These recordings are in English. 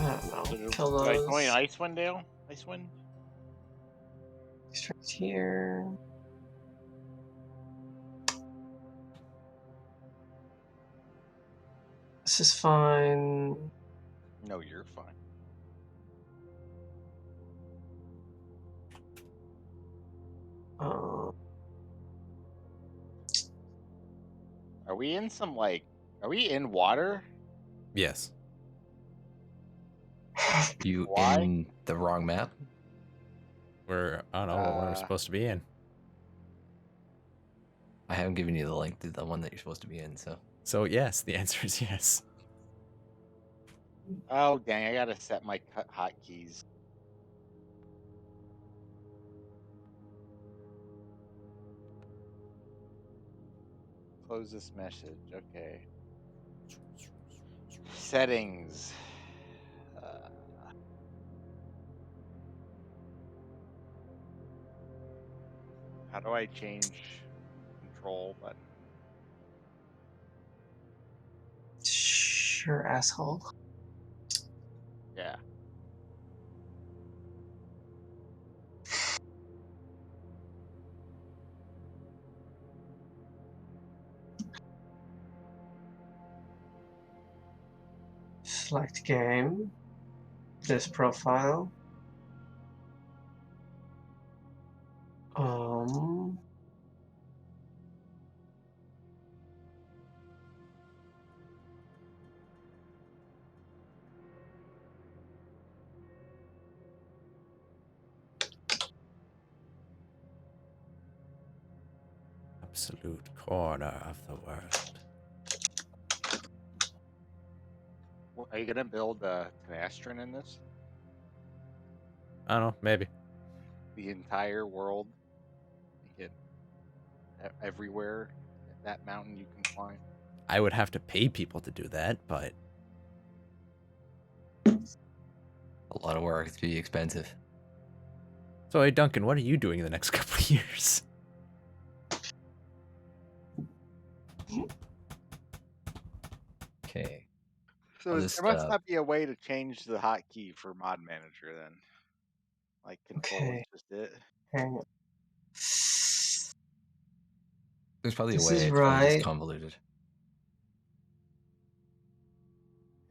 I don't know. So Kill like those. going Icewind Dale? Icewind? Straight here. This is fine. No, you're fine. Are we in some like? Are we in water? Yes. You Why? in the wrong map? I don't know what one we're supposed to be in. I haven't given you the link to the one that you're supposed to be in, so. So yes, the answer is yes. Oh dang! I gotta set my hotkeys. Close this message. Okay. Settings. How do I change control button? Sure, asshole. Yeah. Select game. This profile. Absolute corner of the world. Are you gonna build a Tenastron in this? I don't know, maybe. The entire world? You get everywhere that mountain you can climb? I would have to pay people to do that, but A lot of work. It's pretty expensive. so hey Duncan, what are you doing in the next couple of years? Okay. So I'll there just, must not be a way to change the hotkey for Mod Manager then. Like control is Okay. just it. Hang on. there's probably a This way. is It's probably just right. convoluted.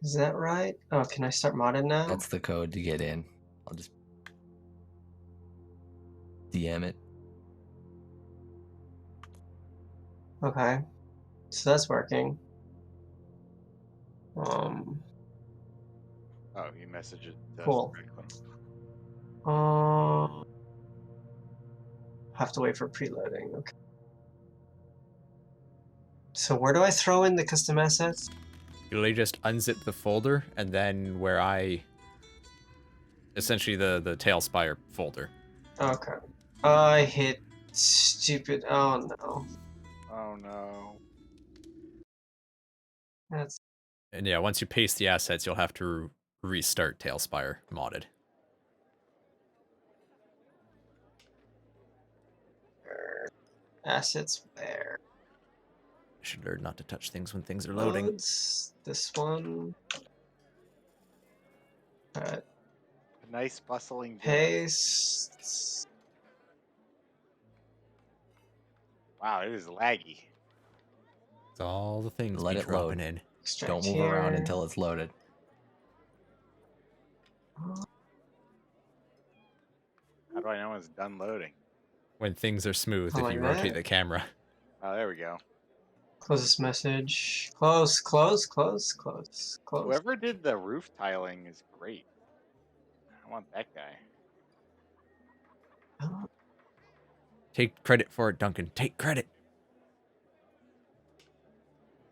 Is that right? Oh, can I start modded now? That's the code to get in. I'll just DM it. Okay. So that's working. Oh, you message it to us Cool. directly. Have to wait for preloading. Okay. So where do I throw in the custom assets? You literally just unzip the folder and then where I essentially the Tailspire folder. Okay. I hit stupid. Oh no. Oh no. That's And yeah, once you paste the assets, you'll have to restart Tailspire modded. assets where? I should learn not to touch things when things are loading. Loads. This one. Alright. A nice bustling village. Paste. Wow, it is laggy. It's all the things Let be it dropping load. in. Extract Don't move here. around until it's loaded. How do I know it's done loading? When things are smooth, if Like you rotate that. the camera. Oh, there we go. Close this message. Close, close, close, close, close. Whoever did the roof tiling is great. I want that guy. Take credit for it, Duncan. Take credit.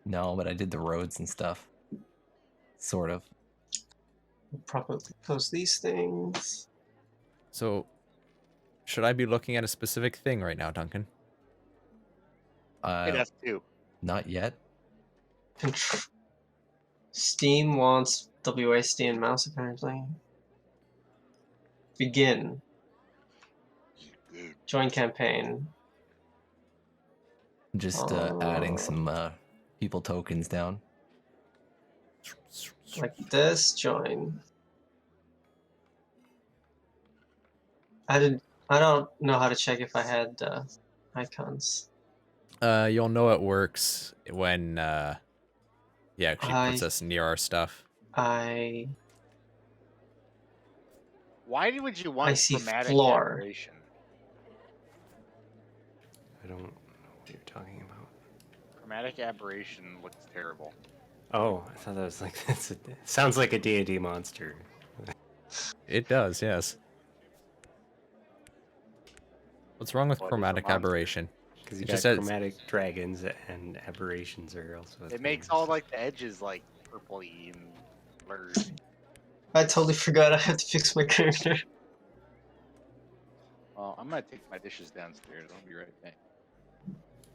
No, but I did the roads and stuff. Sort of. Probably close these things. So, should I be looking at a specific thing right now, Duncan? Hey, that's two. Not yet. Steam wants WASD and mouse apparently. Begin. Join campaign. Just adding some people tokens down. Like this. Join. I don't know how to check if I had icons. You'll know it works when he actually puts I us near our stuff. I Why would you want see chromatic floor. aberration? I don't know what you're talking about. Chromatic aberration looks terrible. Oh, I thought that was like sounds like a D&D monster. It does, yes. What's wrong with What is a chromatic monster? aberration? Because you It got just says- chromatic dragons and aberrations are also. It makes all like the edges like purpley and blurred. I totally forgot I have to fix my character. Well, I'm gonna take my dishes downstairs. I'll be right back.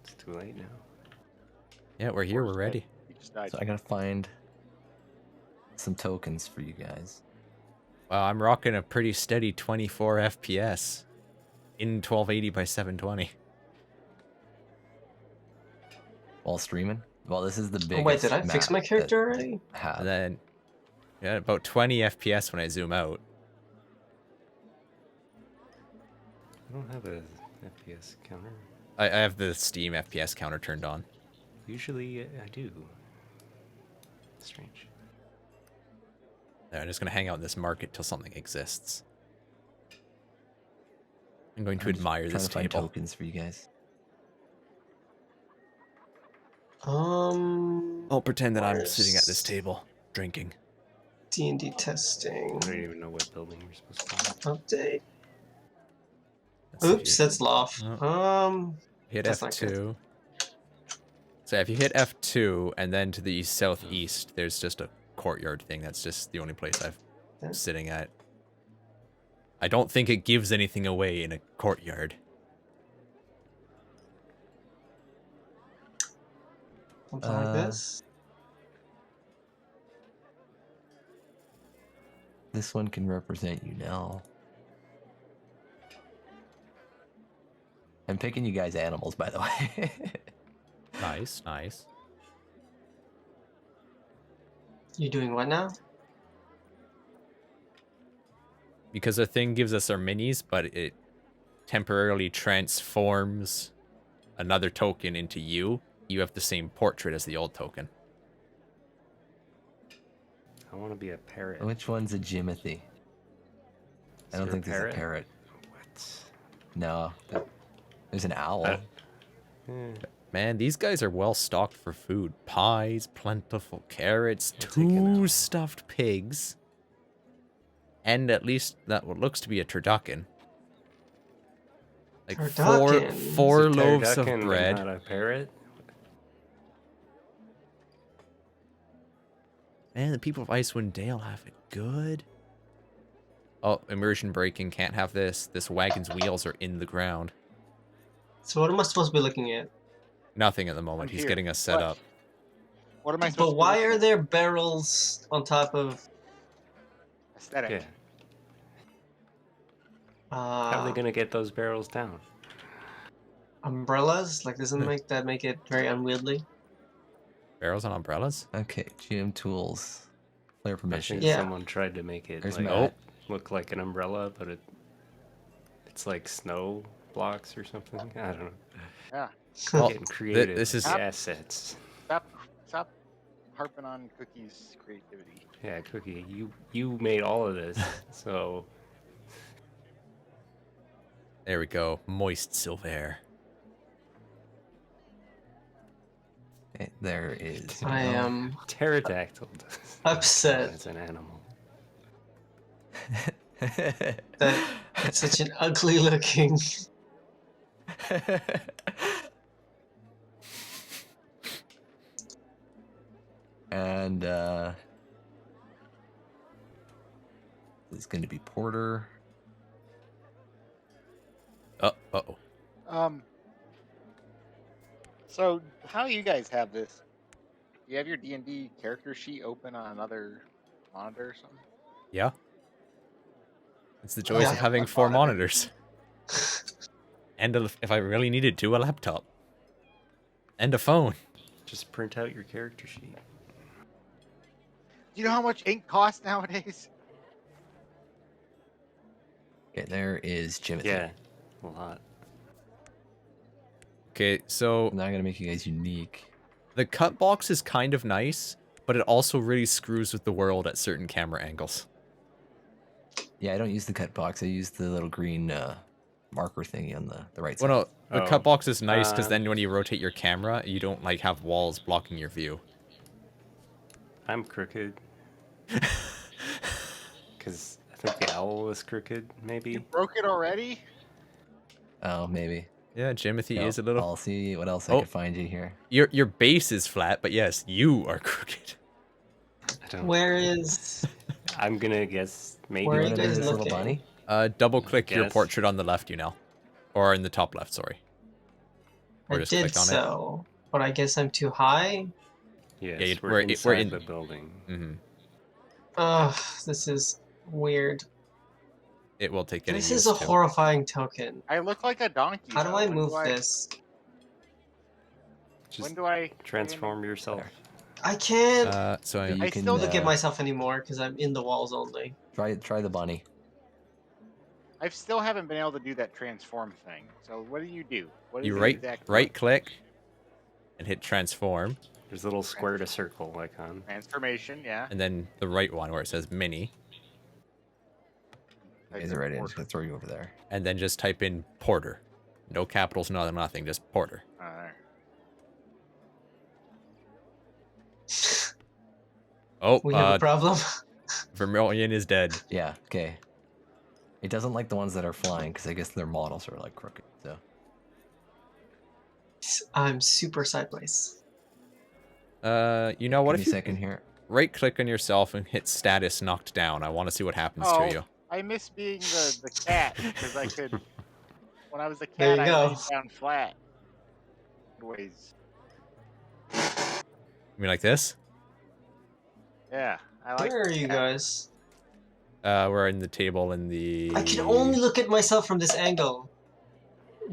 It's too late now. Yeah, we're here. We're Forrest ready. dead. He just died. So I gotta find some tokens for you guys. Wow, I'm rocking a pretty steady 24 FPS in 1280 by 720. While streaming. Well, this is the Oh biggest. wait, did I fix map my that character already? I have. And then, yeah, about 20 FPS when I zoom out. I don't have a FPS counter. I have the Steam FPS counter turned on. Usually I do. Strange. There, I'm just gonna hang out in this market till something exists. I'm going to I'm just admire trying this to find table. tokens for you guys. I'll pretend that I'm where's sitting at this table, drinking. D&D testing. I don't even know what building we're supposed to Update. Let's see if Oops, you that's loft. Oh. hit That's not good. F2. So if you hit F2 and then to the southeast, there's just a courtyard thing. That's just the only place Yeah. I'm sitting at. I don't think it gives anything away in a courtyard. Something like this. This one can represent you now. I'm picking you guys animals, by the way. Nice, nice. You doing what now? Because the thing gives us our minis, but it temporarily transforms another token into you. You have the same portrait as the old token. I want to be a parrot. Which one's a Jimothy? I don't there a think there's a parrot. What? No, there's an owl. Eh, Man, these guys are well stocked for food. Pies, plentiful carrots, I'll take an 2 owl. stuffed pigs, and at least that what looks to be a turducken. Like Turducken? four is a loaves of turducken bread. Not a parrot. Man, the people of Icewind Dale have it good. Oh, immersion breaking, can't have this. This wagon's wheels are in the ground. So what am I supposed to be looking at? Nothing at the moment. I'm He's here. getting us set What? up. What am I supposed But to be why looking are at? there barrels on top of... Aesthetic. Yeah. How are they gonna get those barrels down? umbrellas? Like, doesn't make it very unwieldy? Barrels and umbrellas? Okay, GM tools. Player I permission. think Yeah. someone tried to make it There's like Matt. look like an umbrella, but it's like snow blocks or something. I don't know. Yeah. Well, Getting creative. this is- with the assets. Stop harping on Cookie's creativity. Yeah, Cookie, you made all of this, so There we go. Moist silver. Okay, there is. I am pterodactyl does upset. count as an animal. that it's such an ugly looking... And it's going to be Porter. Uh-oh. So how do you guys have this? You have your D&D character sheet open on another monitor or something? Yeah. It's the joys Yeah. of having 4 monitors. And if I really needed to, a laptop. And a phone. Just print out your character sheet. Do you know how much ink costs nowadays? Okay, there is Jimothy. Yeah, a lot. Okay, so I'm not going to make you guys unique. the cut box is kind of nice, but it also really screws with the world at certain camera angles. Yeah, I don't use the cut box. I use the little green marker thingy on the right side. Well, no, the Oh. cut box is nice because Um, then when you rotate your camera, you don't like have walls blocking your view. I'm crooked. Because I think the owl was crooked, You maybe. broke it already? Oh, maybe. Yeah, Jimothy No, is a little. I'll see what else I Oh. can find you here. Your base is flat, but yes, you are crooked. I don't. Where is? I'm gonna guess maybe. Where You are you want to do guys this little looking? bunny? Double click your Guess. portrait on the left, you know, or in the top left. Sorry, or I just did click on it. so, but I guess I'm too high. Yes, we're we're in- inside we're in- the building. Mm-hmm. Ugh, this is weird. It will take getting This is a used to. horrifying token. I look like a donkey. How do though. I When move do I, this? Just When do I transform yourself. There. I can't So But you I can, still look at myself anymore because I'm in the walls only. Try the bunny. I still haven't been able to do that transform thing. So what do you do? What is you the right exact click and hit transform, There's a little square to circle icon. transformation? Yeah. and then the right one where it says mini, Type Is in it right in? portrait. Just gonna throw you over there. and then just type in Porter. No capitals, nothing, just Porter. There. Oh, We have a problem. Vermilion is dead. Yeah. Okay. It doesn't like the ones that are flying because I guess their models are like crooked. So I'm super sideways. You know what? give me If a you second here. right click on yourself and hit status knocked down, I want to see what happens Oh, to you. I miss being the cat because I could. When I was a There cat, you I go. laid down flat. Ways. You mean like this? Yeah, I like. Where are you cat. guys? We're in the table in the. I can only look at myself from this angle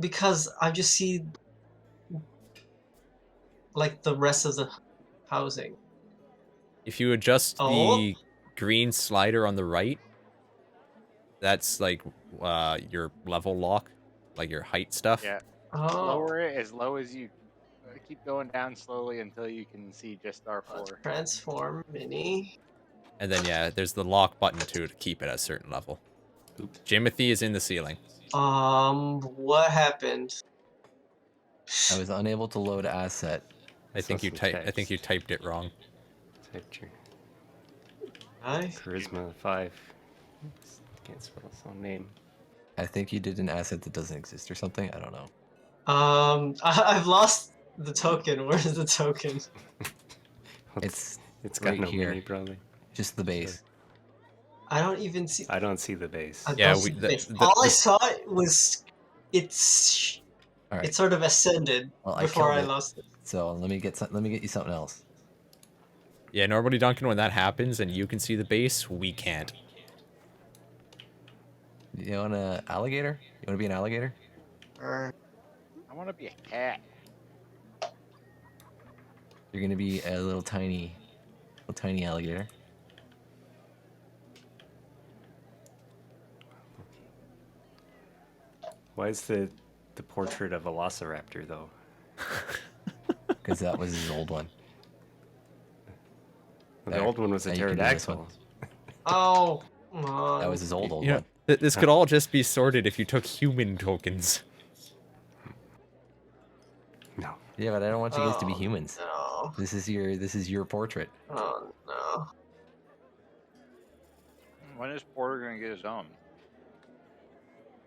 because I just see like the rest of the housing. If you adjust Oh. the green slider on the right, that's like your level lock, like your height stuff. Yeah. Oh, Lower it as low as you. Keep going down slowly until you can see just R4. transform mini. And then yeah, there's the lock button too to keep it at a certain level. Oops. Jimothy is in the ceiling. What happened? I was unable to load asset. I Saw think you some typed. I think text. you typed it wrong. Typed your I charisma 5. Can't spell his own name. I think you did an asset that doesn't exist or something. I don't know. I've lost the token. Where's the token? It's It's got right no here. mini, probably. just the base. I don't even see. I don't see the base. I Yeah, don't we- see the the- base. the- All I the- saw was it's All right. it sort of ascended Well, I before killed I it. lost it. So let me get you something else. Yeah, normally Duncan, when that happens and you can see the base, we can't. You want an alligator? You want to be an alligator? Or I want to be a cat. You're gonna be a little tiny alligator. Why is the portrait a velociraptor, though? Because that was his old one. The There. old one was a Now you can do this pterodactyl. oh, come on. That was his old You know, one. this could all just be sorted if you took human tokens. No. Yeah, but I don't want you guys to be Oh, humans. No. This is your portrait. Oh no. When is Porter gonna get his own?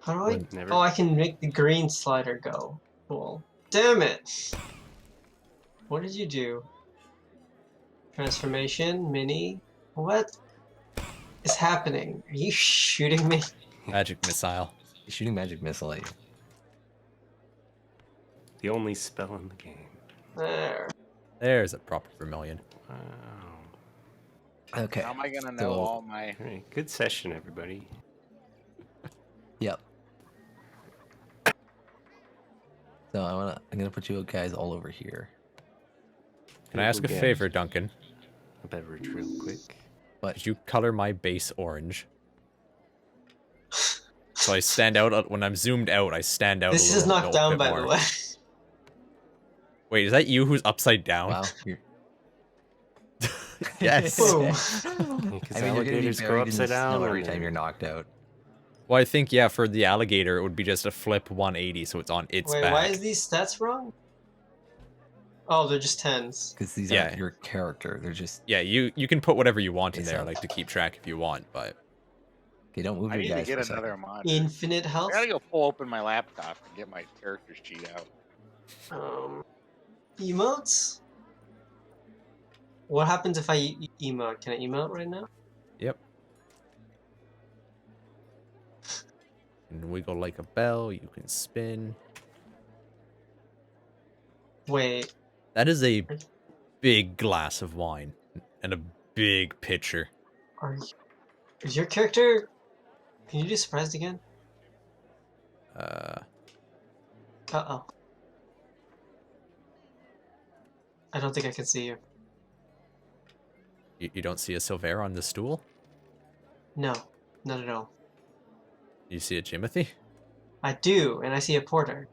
How do I? Never. Oh, I can make the green slider go. Cool. Damn it! What did you do? Transformation, mini. What is happening? Are you shooting me? Magic missile. He's shooting magic missile at you. The only spell in the game. There. There's a proper Vermilion. Wow. Okay. How am I gonna know So- all my? All right. Good session, everybody. Yep. So I'm gonna put you guys all over here. Can I ask a Again, favor, Duncan? A beverage real quick. Could you color my base orange? So I stand out when I'm zoomed out. I stand out. This a is little knocked down, bit by more. the way. Wait, is that you who's upside down? Wow. You're... Yes. Boom. Because I mean, you're gonna be alligators go buried in the upside down snow every and time then- you're knocked out. Well, I think yeah, for the alligator, it would be just a flip 180, so it's on its Wait, back. why is these stats wrong? Oh, they're just 10s. Because these Yeah. aren't your character. They're just Yeah, you can put whatever you want in It's there, up. like to keep track if you want, but Okay, don't move I your need to guys get for a second. another monitor. Infinite I health. gotta go pull open my laptop and get my character sheet out. Emotes. What happens if I emote? Can I emote right now? Yep. And wiggle like a bell. You can spin. Wait. That is a big glass of wine and a big pitcher. Is your character? Can you do surprised again? Uh, Uh-oh. I don't think I can see you. you don't see a Silver on the stool? No, not at all. You see a Jimothy? I do, and I see a porter.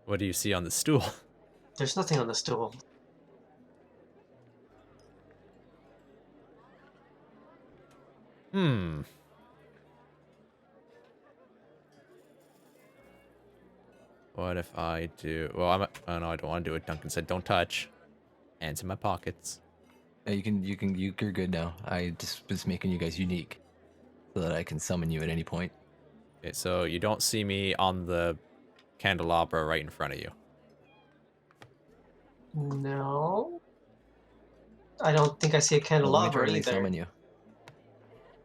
What do you see on the stool? There's nothing on the stool. Hmm. What if I do? Well, oh no, I don't want to do it. Duncan said, "Don't touch." Hands in my pockets. Yeah, you're good now. I just was making you guys unique so that I can summon you at any point. Okay, so you don't see me on the candelabra right in front of you. No. I don't think I see a Well, let me candelabra try to either. summon you.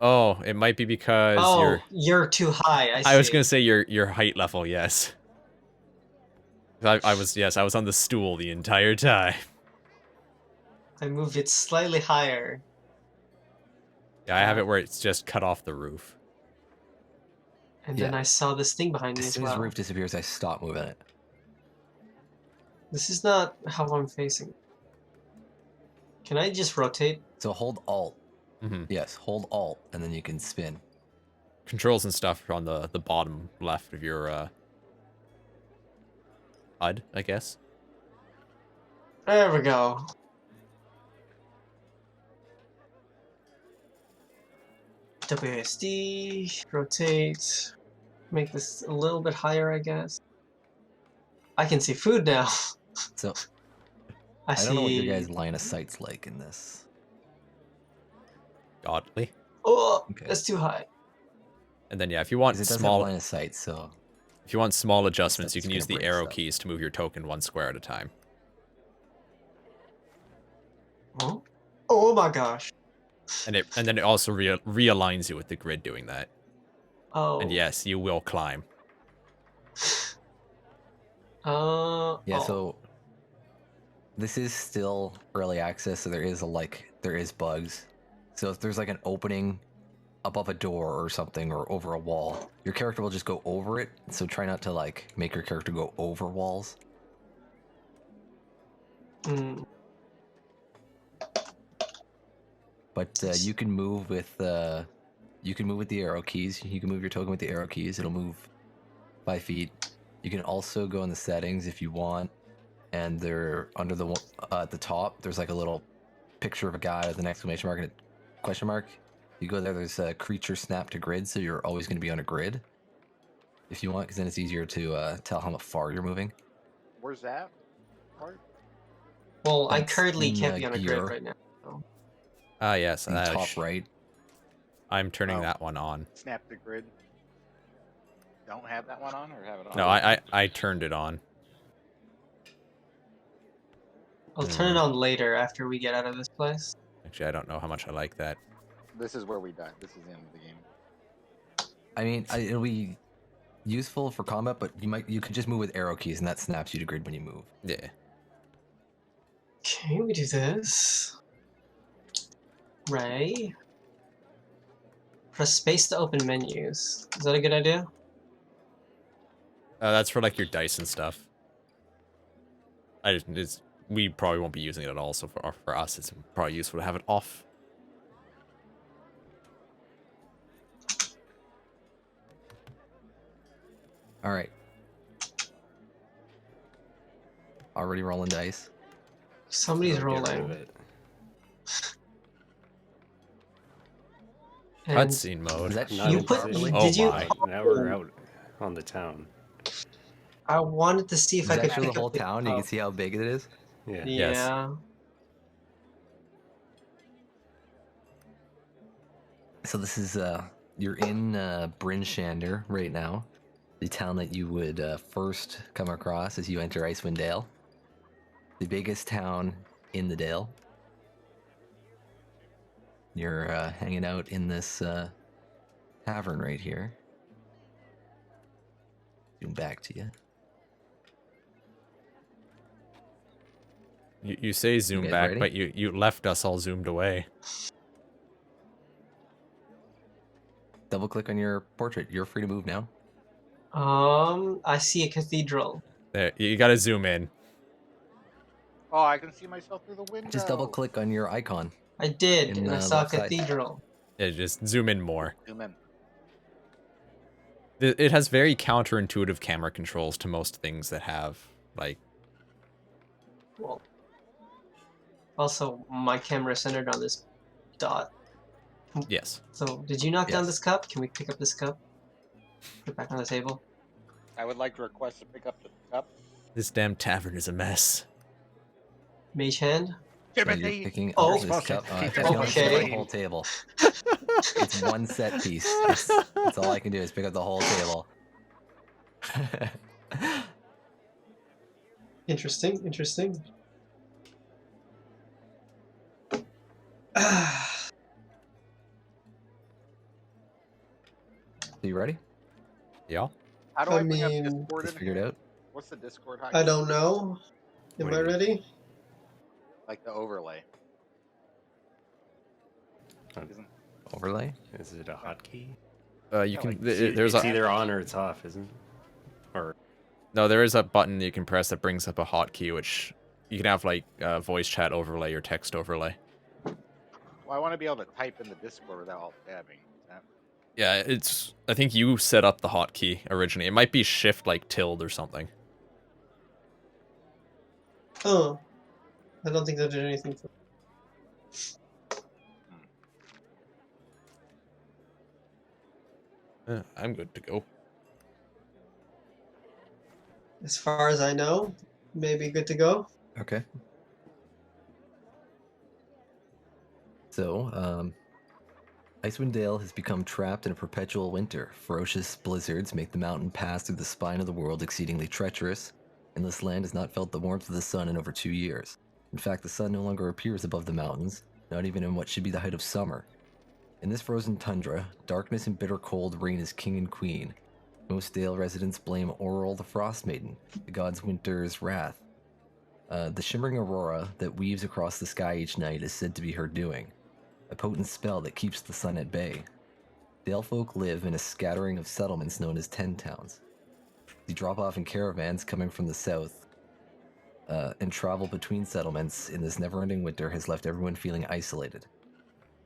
Oh, it might be because Oh, you're too high. I see. I was gonna say your height level. Yes. I was on the stool the entire time. I moved it slightly higher. Yeah, I have it where it's just cut off the roof. And then Yeah. I saw this thing behind me As as soon as the well. roof disappears, I stop moving it. This is not how I'm facing. Can I just rotate? So hold Alt. Mm-hmm. Yes, hold Alt, and then you can spin. Controls and stuff are on the bottom left of your HUD, I guess. There we go. WSD, rotate, make this a little bit higher, I guess. I can see food now. So I I don't know what your see. guys' line of sight's like in this. Godly. Oh, Okay. that's too high. And then yeah, if you want Because it does have small line of sight, so adjustments, you that's can use gonna the break arrow stuff. keys to move your token one square at a time. Huh? Oh my gosh. And then it also realigns you with the grid doing that. Oh. And yes, you will climb. yeah. Oh. So this is still early access, so there is bugs. So if there's like an opening above a door or something or over a wall, your character will just go over it. So try not to like make your character go over walls. Mm. But you can move with the arrow keys. You can move your token with the arrow keys. It'll move 5 feet. You can also go in the settings if you want, and they're under the at the top. There's like a little picture of a guy with an exclamation mark and a question mark. You go there. There's a creature snap to grid, so you're always going to be on a grid if you want, because then it's easier to tell how far you're moving. Where's that part? Well, I That's currently in, can't be on a gear. grid right now. So. Ah, yes. In the top right. I'm turning Oh. that one on. Snap the grid. Don't have that one on, or have it on? No, I turned it on. I'll turn it on later after we get out of this place. Actually, I don't know how much I like that. This is where we die. This is the end of the game. I mean, it'll be useful for combat, but you could just move with arrow keys, and that snaps you to grid when you move. Yeah. Okay, we do this. Ray. Press space to open menus. Is that a good idea? That's for like your dice and stuff. We probably won't be using it at all, so for us, it's probably useful to have it off. All right. Already rolling dice. Somebody's Get rid of rolling. it. And Cutscene mode. Is that Not you in put. position. Oh Did you? my. Now we're out on the town. I wanted to see if Does I that could show the pick whole up the. town? You can see how big it is. Yeah. Yes. Yeah. So this is you're in Bryn Shander right now, the town that you would first come across as you enter Icewind Dale, the biggest town in the Dale. You're hanging out in this tavern right here. Zoom back to you. You say zoom guys back, ready? but you left us all zoomed away. Double click on your portrait. You're free to move now. I see a cathedral. There, you gotta zoom in. Oh, I can see myself through the window. Just double click on your icon. I did, In and I the saw a left side. cathedral. Yeah, just zoom in more. Zoom in. It has very counterintuitive camera controls to most things that have, like... Well, also, my camera is centered on this dot. Yes. So, did you knock down Yes. this cup? Can we pick up this cup? Put it back on the table. I would like to request to pick up the cup. This damn tavern is a mess. Mage hand? So you're Timothy! picking up Oh. this supposed to cup. keep If this you want to pick up Okay. the whole table. It's one set piece. That's all I can do is pick up the whole table. Interesting, interesting. So you ready? Yeah. How do I I bring up mean, Discord Just in figured here? out. What's the Discord hotkey? I don't know. Am What do I you mean? ready? Like the overlay. Oh. Isn't Overlay. Is it a hotkey? You Yeah, can... like, there's it's a... either on or it's off, isn't it? Or No, there is a button you can press that brings up a hotkey, which you can have like voice chat overlay or text overlay. well, I want to be able to type in the Discord without alt tabbing. Is that... Yeah, it's... I think you set up the hotkey originally. It might be shift like tilde or something. Oh. I don't think that did anything for I'm good to go. as far as I know. Maybe good to go. Okay. So, Icewind Dale has become trapped in a perpetual winter. Ferocious blizzards make the mountain pass through the spine of the world exceedingly treacherous, and this land has not felt the warmth of the sun in over 2 years. In fact, the sun no longer appears above the mountains, not even in what should be the height of summer. In this frozen tundra, darkness and bitter cold reign as king and queen. Most Dale residents blame Auril the Frostmaiden, the god's winter's wrath. The shimmering aurora that weaves across the sky each night is said to be her doing, a potent spell that keeps the sun at bay. Dale folk live in a scattering of settlements known as 10 towns. They drop off in caravans coming from the south, and travel between settlements in this never-ending winter has left everyone feeling isolated.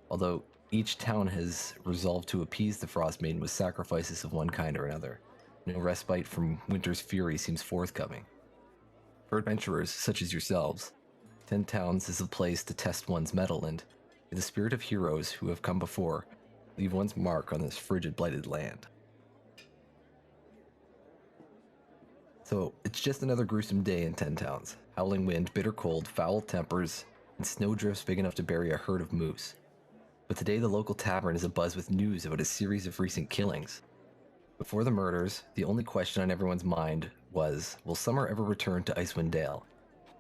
Although each town has resolved to appease the Frostmaiden with sacrifices of one kind or another, no respite from winter's fury seems forthcoming. For adventurers such as yourselves, 10 Towns is a place to test one's mettle and, in the spirit of heroes who have come before, leave one's mark on this frigid, blighted land. So, it's just another gruesome day in 10 Towns. Howling wind, bitter cold, foul tempers, and snowdrifts big enough to bury a herd of moose. But today the local tavern is abuzz with news about a series of recent killings. Before the murders, the only question on everyone's mind was, will Summer ever return to Icewind Dale?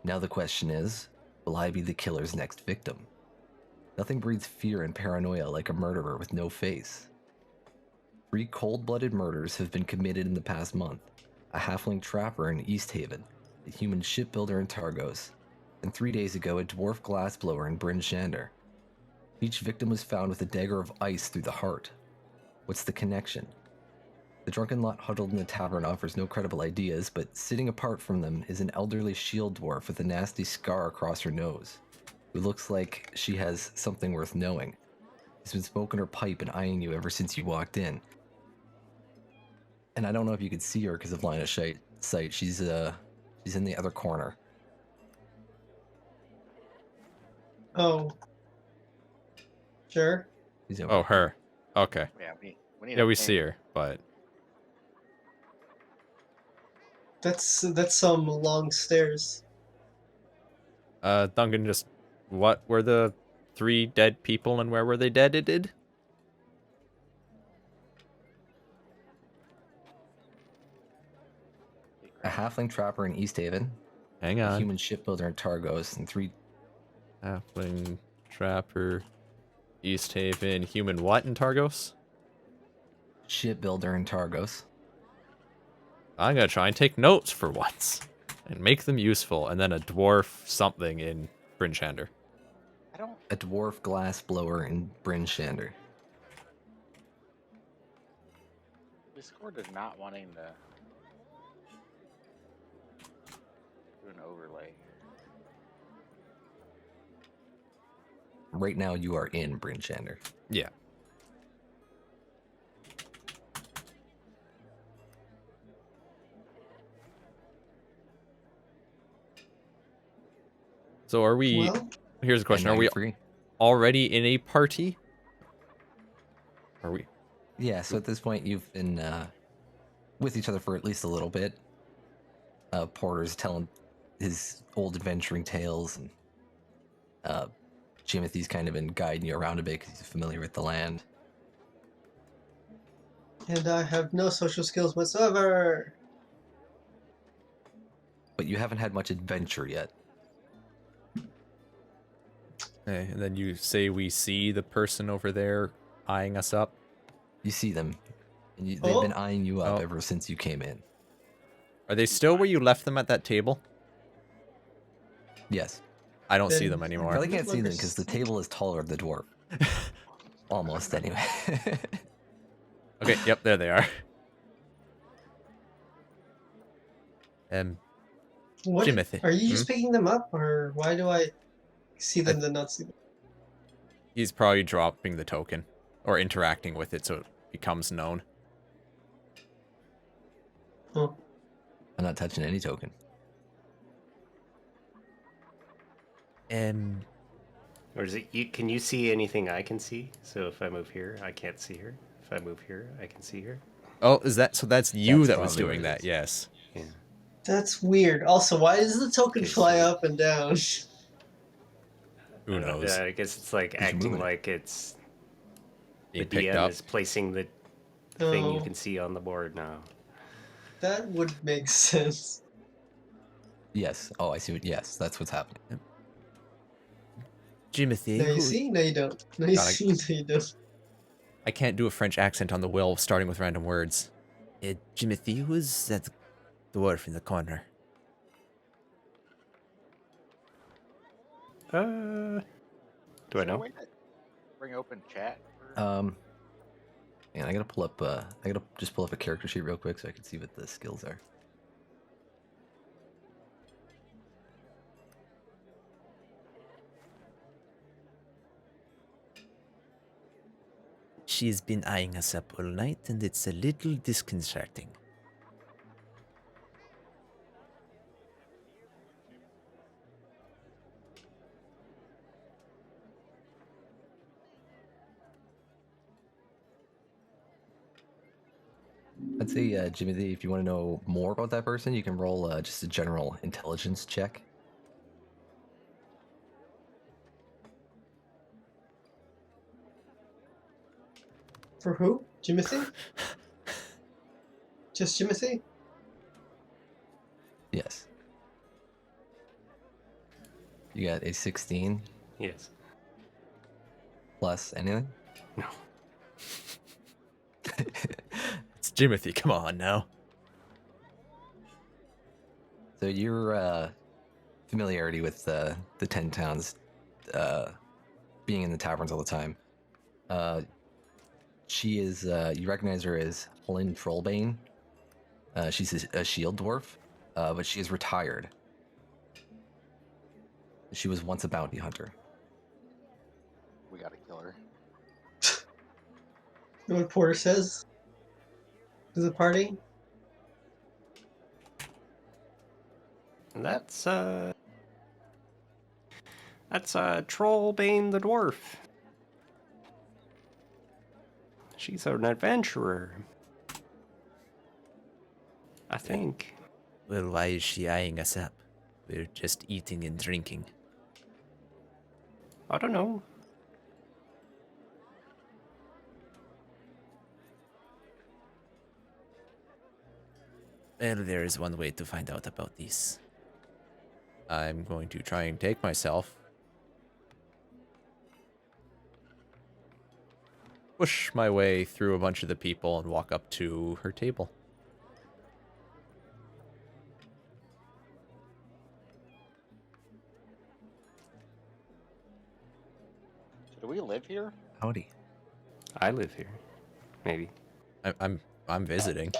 Now the question is, will I be the killer's next victim? Nothing breeds fear and paranoia like a murderer with no face. 3 cold-blooded murders have been committed in the past month. A halfling trapper in East Haven, a human shipbuilder in Targos, and 3 days ago a dwarf glassblower in Bryn Shander. Each victim was found with a dagger of ice through the heart. What's the connection? The drunken lot huddled in the tavern offers no credible ideas, but sitting apart from them is an elderly shield dwarf with a nasty scar across her nose, who looks like she has something worth knowing. She's been smoking her pipe and eyeing you ever since you walked in. And I don't know if you could see her because of line of sight. She's in the other corner. Oh. Sure. She's over Oh, here. her. Okay. Yeah, we need Yeah, a we name. see her, but... That's some long stairs. Duncan, just... What were the 3 dead people and where were they dead? a halfling trapper in East Haven, Hang a on. human shipbuilder in Targos, and 3 Halfling, Trapper, East Haven, human what in Targos? shipbuilder in Targos. I'm gonna try and take notes for once. And make them useful. And then a dwarf something in Bryn Shander. I don't. A dwarf glass blower in Bryn Shander. Discord is not wanting to do an overlay. Right now, you are in Bryn Shander. Yeah. So are we... Well, Here's a question. And Are now we you're free. already in a party? Are we? Yeah, so at this point, you've been with each other for at least a little bit. Porter's telling his old adventuring tales, and Jimothy's kind of been guiding you around a bit because he's familiar with the land. and I have no social skills whatsoever. But you haven't had much adventure yet. Okay, and then you say we see the person over there eyeing us up. You see them, and they've been Oh. eyeing you up Oh. ever since you came in. Are they still where you left them at that table? Yes. I don't see Then them You anymore. probably can't see them because the table is taller than the dwarf. Almost, anyway. Okay, yep, there they are. What Jimothy. are you just picking them up, or why do I see them then not see them? He's probably dropping the token or interacting with it so it becomes known. Oh, I'm not touching any token. Or is it you? Can you see anything I can see? So if I move here, I can't see her. If I move here, I can see her. Oh, is that so? That's you That's that was probably what doing it that. is. Yes. Yeah. that's weird. Also, why does the token Okay, fly so- up and down? Who I don't know, knows? I guess it's like Because you're acting moving it. like it's the Being picked DM up. is placing the thing you Oh, can see on the board now. that would make sense. Yes. Oh, I see what. Yes, that's what's happening. Jimothy, Now you see, now you don't. Now you God, I- see, now you don't. I can't do a French accent on the will starting with random words. Jimothy, who's that dwarf in the corner? Do I Is there a know? way to bring open chat? And I gotta pull up. I gotta just pull up a character sheet real quick so I can see what the skills are. She's been eyeing us up all night, and it's a little disconcerting. I'd say, Jimmy, if you want to know more about that person, you can roll just a general intelligence check. For who? Jimothy? Just Jimothy? Yes. You got a 16 Yes. plus anything? No. It's Jimothy, come on now. So your familiarity with the 10 towns, being in the taverns all the time. She is. You recognize her as Lynn Trollbane. She's a shield dwarf, but she is retired. She was once a bounty hunter. We gotta kill her. You know what Porter says to the party? That's Trollbane the dwarf. She's an adventurer. I think. Well, why is she eyeing us up? We're just eating and drinking. I don't know. Well, there is one way to find out about this. I'm going to try and take myself. Push my way through a bunch of the people and walk up to her table. So do we live here? Howdy. I live here. Maybe. I'm visiting.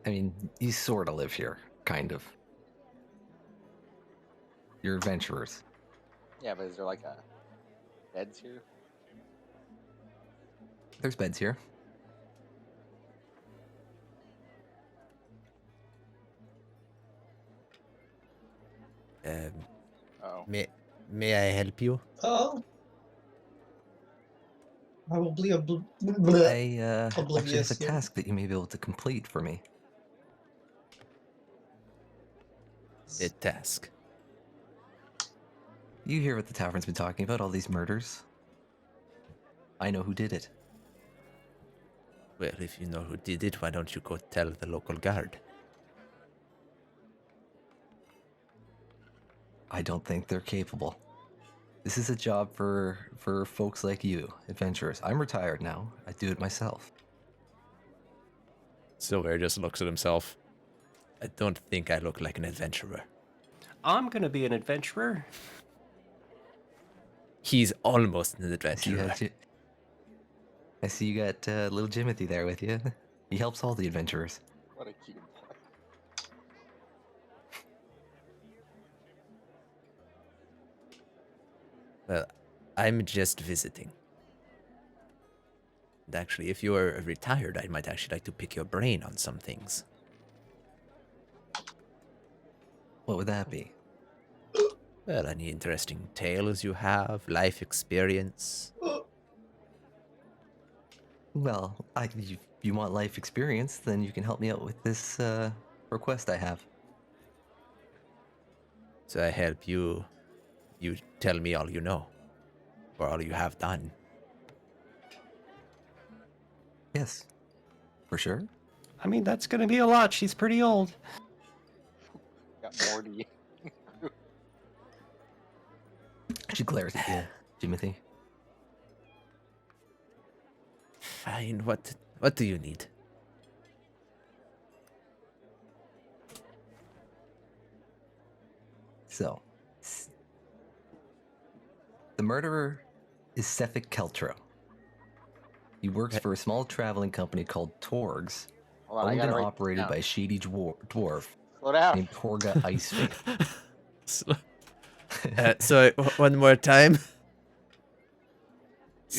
I mean, you sort of live here, kind of. You're adventurers. Yeah, but is there like a beds here? There's beds here. Oh. May I help you? Oh. Probably I actually have oblivious. a task that you may be able to complete for me. A task. You hear what the tavern's been talking about, all these murders? I know who did it. Well, if you know who did it, why don't you go tell the local guard? I don't think they're capable. This is a job for folks like you, adventurers. I'm retired now. I do it myself. Silver just looks at himself. I don't think I look like an adventurer. I'm gonna be an adventurer. He's almost an I see you, adventurer. I see you got little Jimothy there with you. He helps all the adventurers. What a cute boy. Well, I'm just visiting. And actually, if you are retired, I might actually like to pick your brain on some things. What would that be? Well, any interesting tales you have, life experience. Well, if you want life experience, then you can help me out with this request I have. So I help you. You tell me all you know, or all you have done. Yes, for sure. I mean, that's gonna be a lot. She's pretty old. Got Morty. She glares at you, Jimothy. Fine. What do you need? So, the murderer is Sefik Keltro. He works for a small traveling company called Torgs, Hold on, I owned gotta and write this operated down. by a shady dwarf Slow down. named Torga Icefang. So one more time. In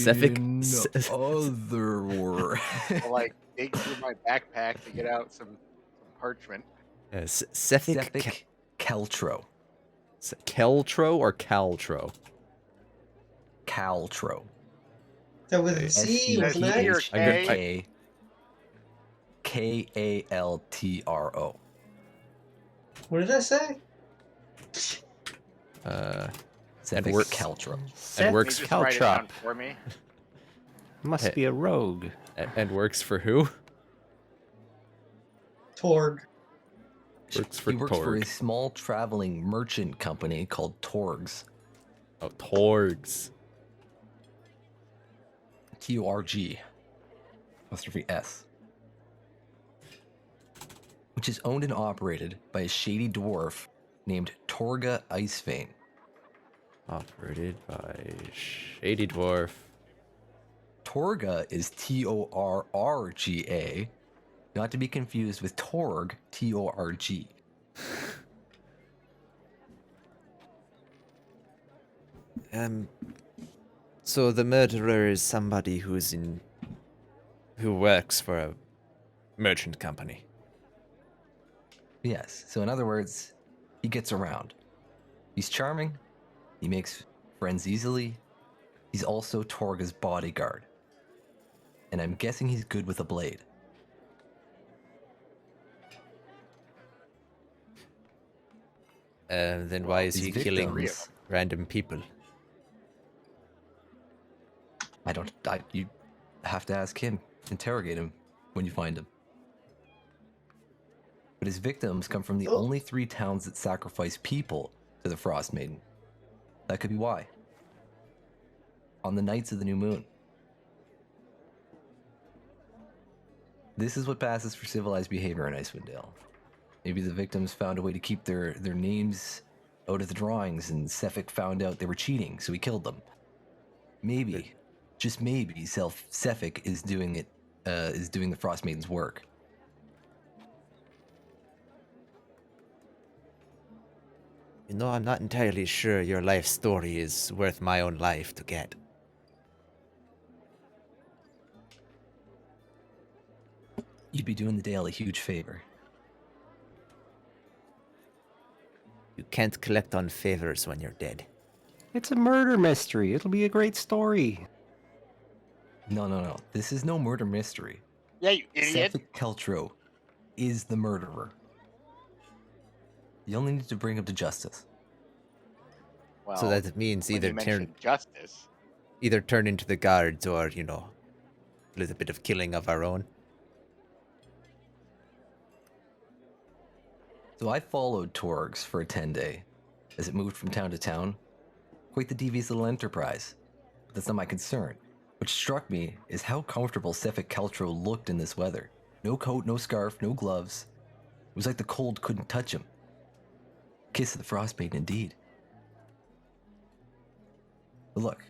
Sefik. other words, I'll like dig through my backpack to get out some parchment. Sefik Sefik Keltro. Keltro or Caltro? Caltro. That with a C, with an S-E-T A. or K? Kaltro. What did I say? Sefik works- Keltro. And works Can you just write it down Caltrop. for me? Must be a rogue. and works for who? Torg. Works for He works for a Torg. small traveling merchant company called Torgs. Oh, Torgs. Torg. Apostrophe S. Which is owned and operated by a shady dwarf named Torga Icefang. Operated by Shady Dwarf. Torga is Torrga, not to be confused with Torg, Torg. So the murderer is somebody who works for a merchant company. Yes, so in other words, he gets around. He's charming, he makes friends easily, he's also Torga's bodyguard. And I'm guessing he's good with a blade. Then why is These he killing victims- random people? You have to ask him, interrogate him when you find him. but his victims come from the only 3 towns that sacrifice people to the Frostmaiden. That could be why. On the nights of the new moon. This is what passes for civilized behavior in Icewind Dale. Maybe the victims found a way to keep their names out of the drawings, and Sefik found out they were cheating, so he killed them. Maybe, just maybe, Sefik is doing the Frostmaiden's work. You know, I'm not entirely sure your life story is worth my own life to get. You'd be doing the Dale a huge favor. You can't collect on favors when you're dead. It's a murder mystery. It'll be a great story. No. This is no murder mystery. Yeah, you idiot. Sefik Keltro is the murderer. You only need to bring him to justice. Well, So that means when you mentioned justice. either turn into the guards or, you know, a little bit of killing of our own. So I followed Torgs for a 10-day as it moved from town to town. Quite the devious little enterprise. But that's not my concern. What struck me is how comfortable Sefik Keltro looked in this weather. No coat, no scarf, no gloves. It was like the cold couldn't touch him. Kiss of the Frostmaiden indeed. But look,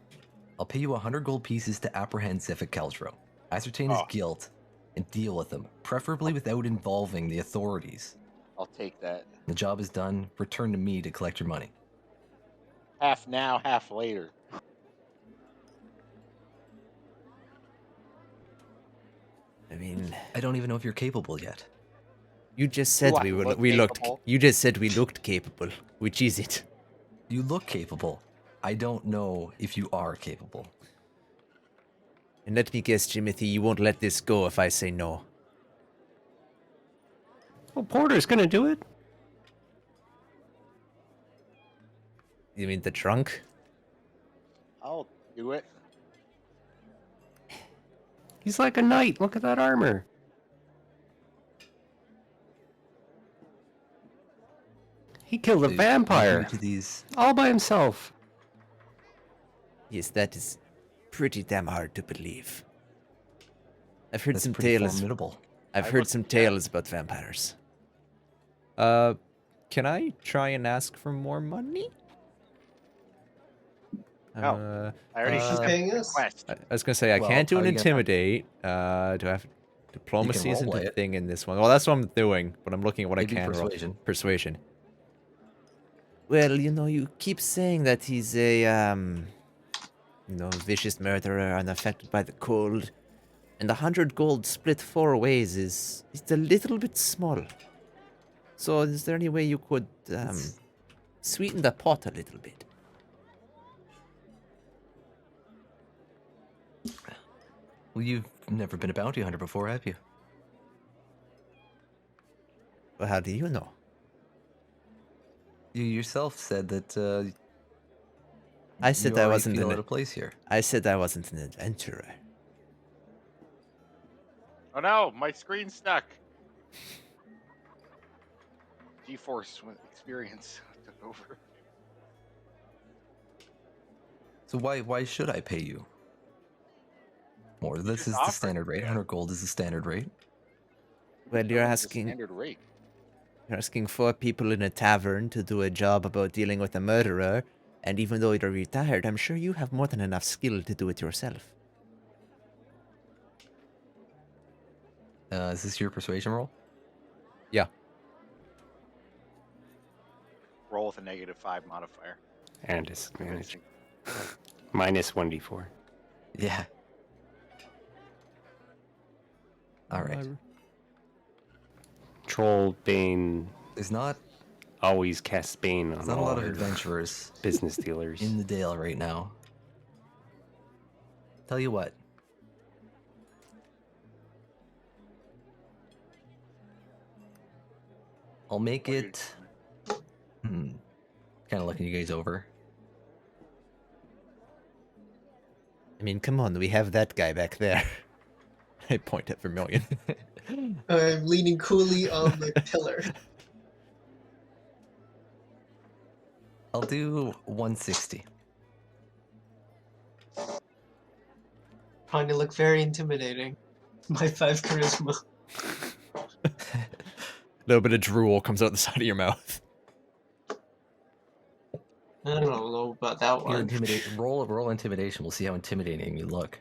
I'll pay you 100 gold pieces to apprehend Sefik Keltro, ascertain his guilt, and deal with him, preferably without involving the authorities. I'll take that. The job is done. Return to me to collect your money. Half now, half later. I mean, I don't even know if you're capable yet. you just said Do I we look looked. capable? You just said we looked capable. Which is it? You look capable. I don't know if you are capable. And let me guess, Jimothy, you won't let this go if I say no. Well, Porter's gonna do it. You mean the trunk? I'll do it. He's like a knight. Look at that armor. He killed a So vampire due to these, all by himself. Yes, that is pretty damn hard to believe. I've heard that's some pretty tales. formidable. I've I heard would- some yeah. tales about vampires. Can I try and ask for more money? No. I already She's sent paying the us. request. I was gonna say I Well, can't do how an you gonna- intimidate. Do I have diplomacy? Isn't roleplay a it. thing in this one. Well, that's what I'm doing, but I'm looking at what Maybe I can roll. persuasion. Persuasion. Well, you know, you keep saying that he's a vicious murderer, unaffected by the cold, and 100 gold split 4 ways is a little bit small. So, is there any way you could It's- sweeten the pot a little bit? Well, you've never been a bounty hunter before, have you? Well, how do you know? You yourself said that I said you I already wasn't feel an out of place here. I said I wasn't an adventurer. Oh no, my screen's stuck. GeForce experience took over. So why should I pay you more? This just is the offer it, standard rate. yeah. 100 gold is the standard rate. Well, you're That was the asking standard rate. You're asking 4 people in a tavern to do a job about dealing with a murderer, and even though you're retired, I'm sure you have more than enough skill to do it yourself. Is this your persuasion roll? Yeah. Roll with a -5 modifier. And disadvantage. Minus 1d4. Yeah. All right. Troll Bane There's not always casts Bane there's on not a all lot of our adventurers business dealers. in the Dale right now. Tell you what. I'll make it. Kind of looking you guys over. I mean, come on, we have that guy back there. I point at Vermilion. I'm leaning coolly on the pillar. I'll do 160. Trying to look very intimidating. My 5 charisma. A little bit of drool comes out the side of your mouth. I don't know about that Your one. roll intimidation. We'll see how intimidating you look.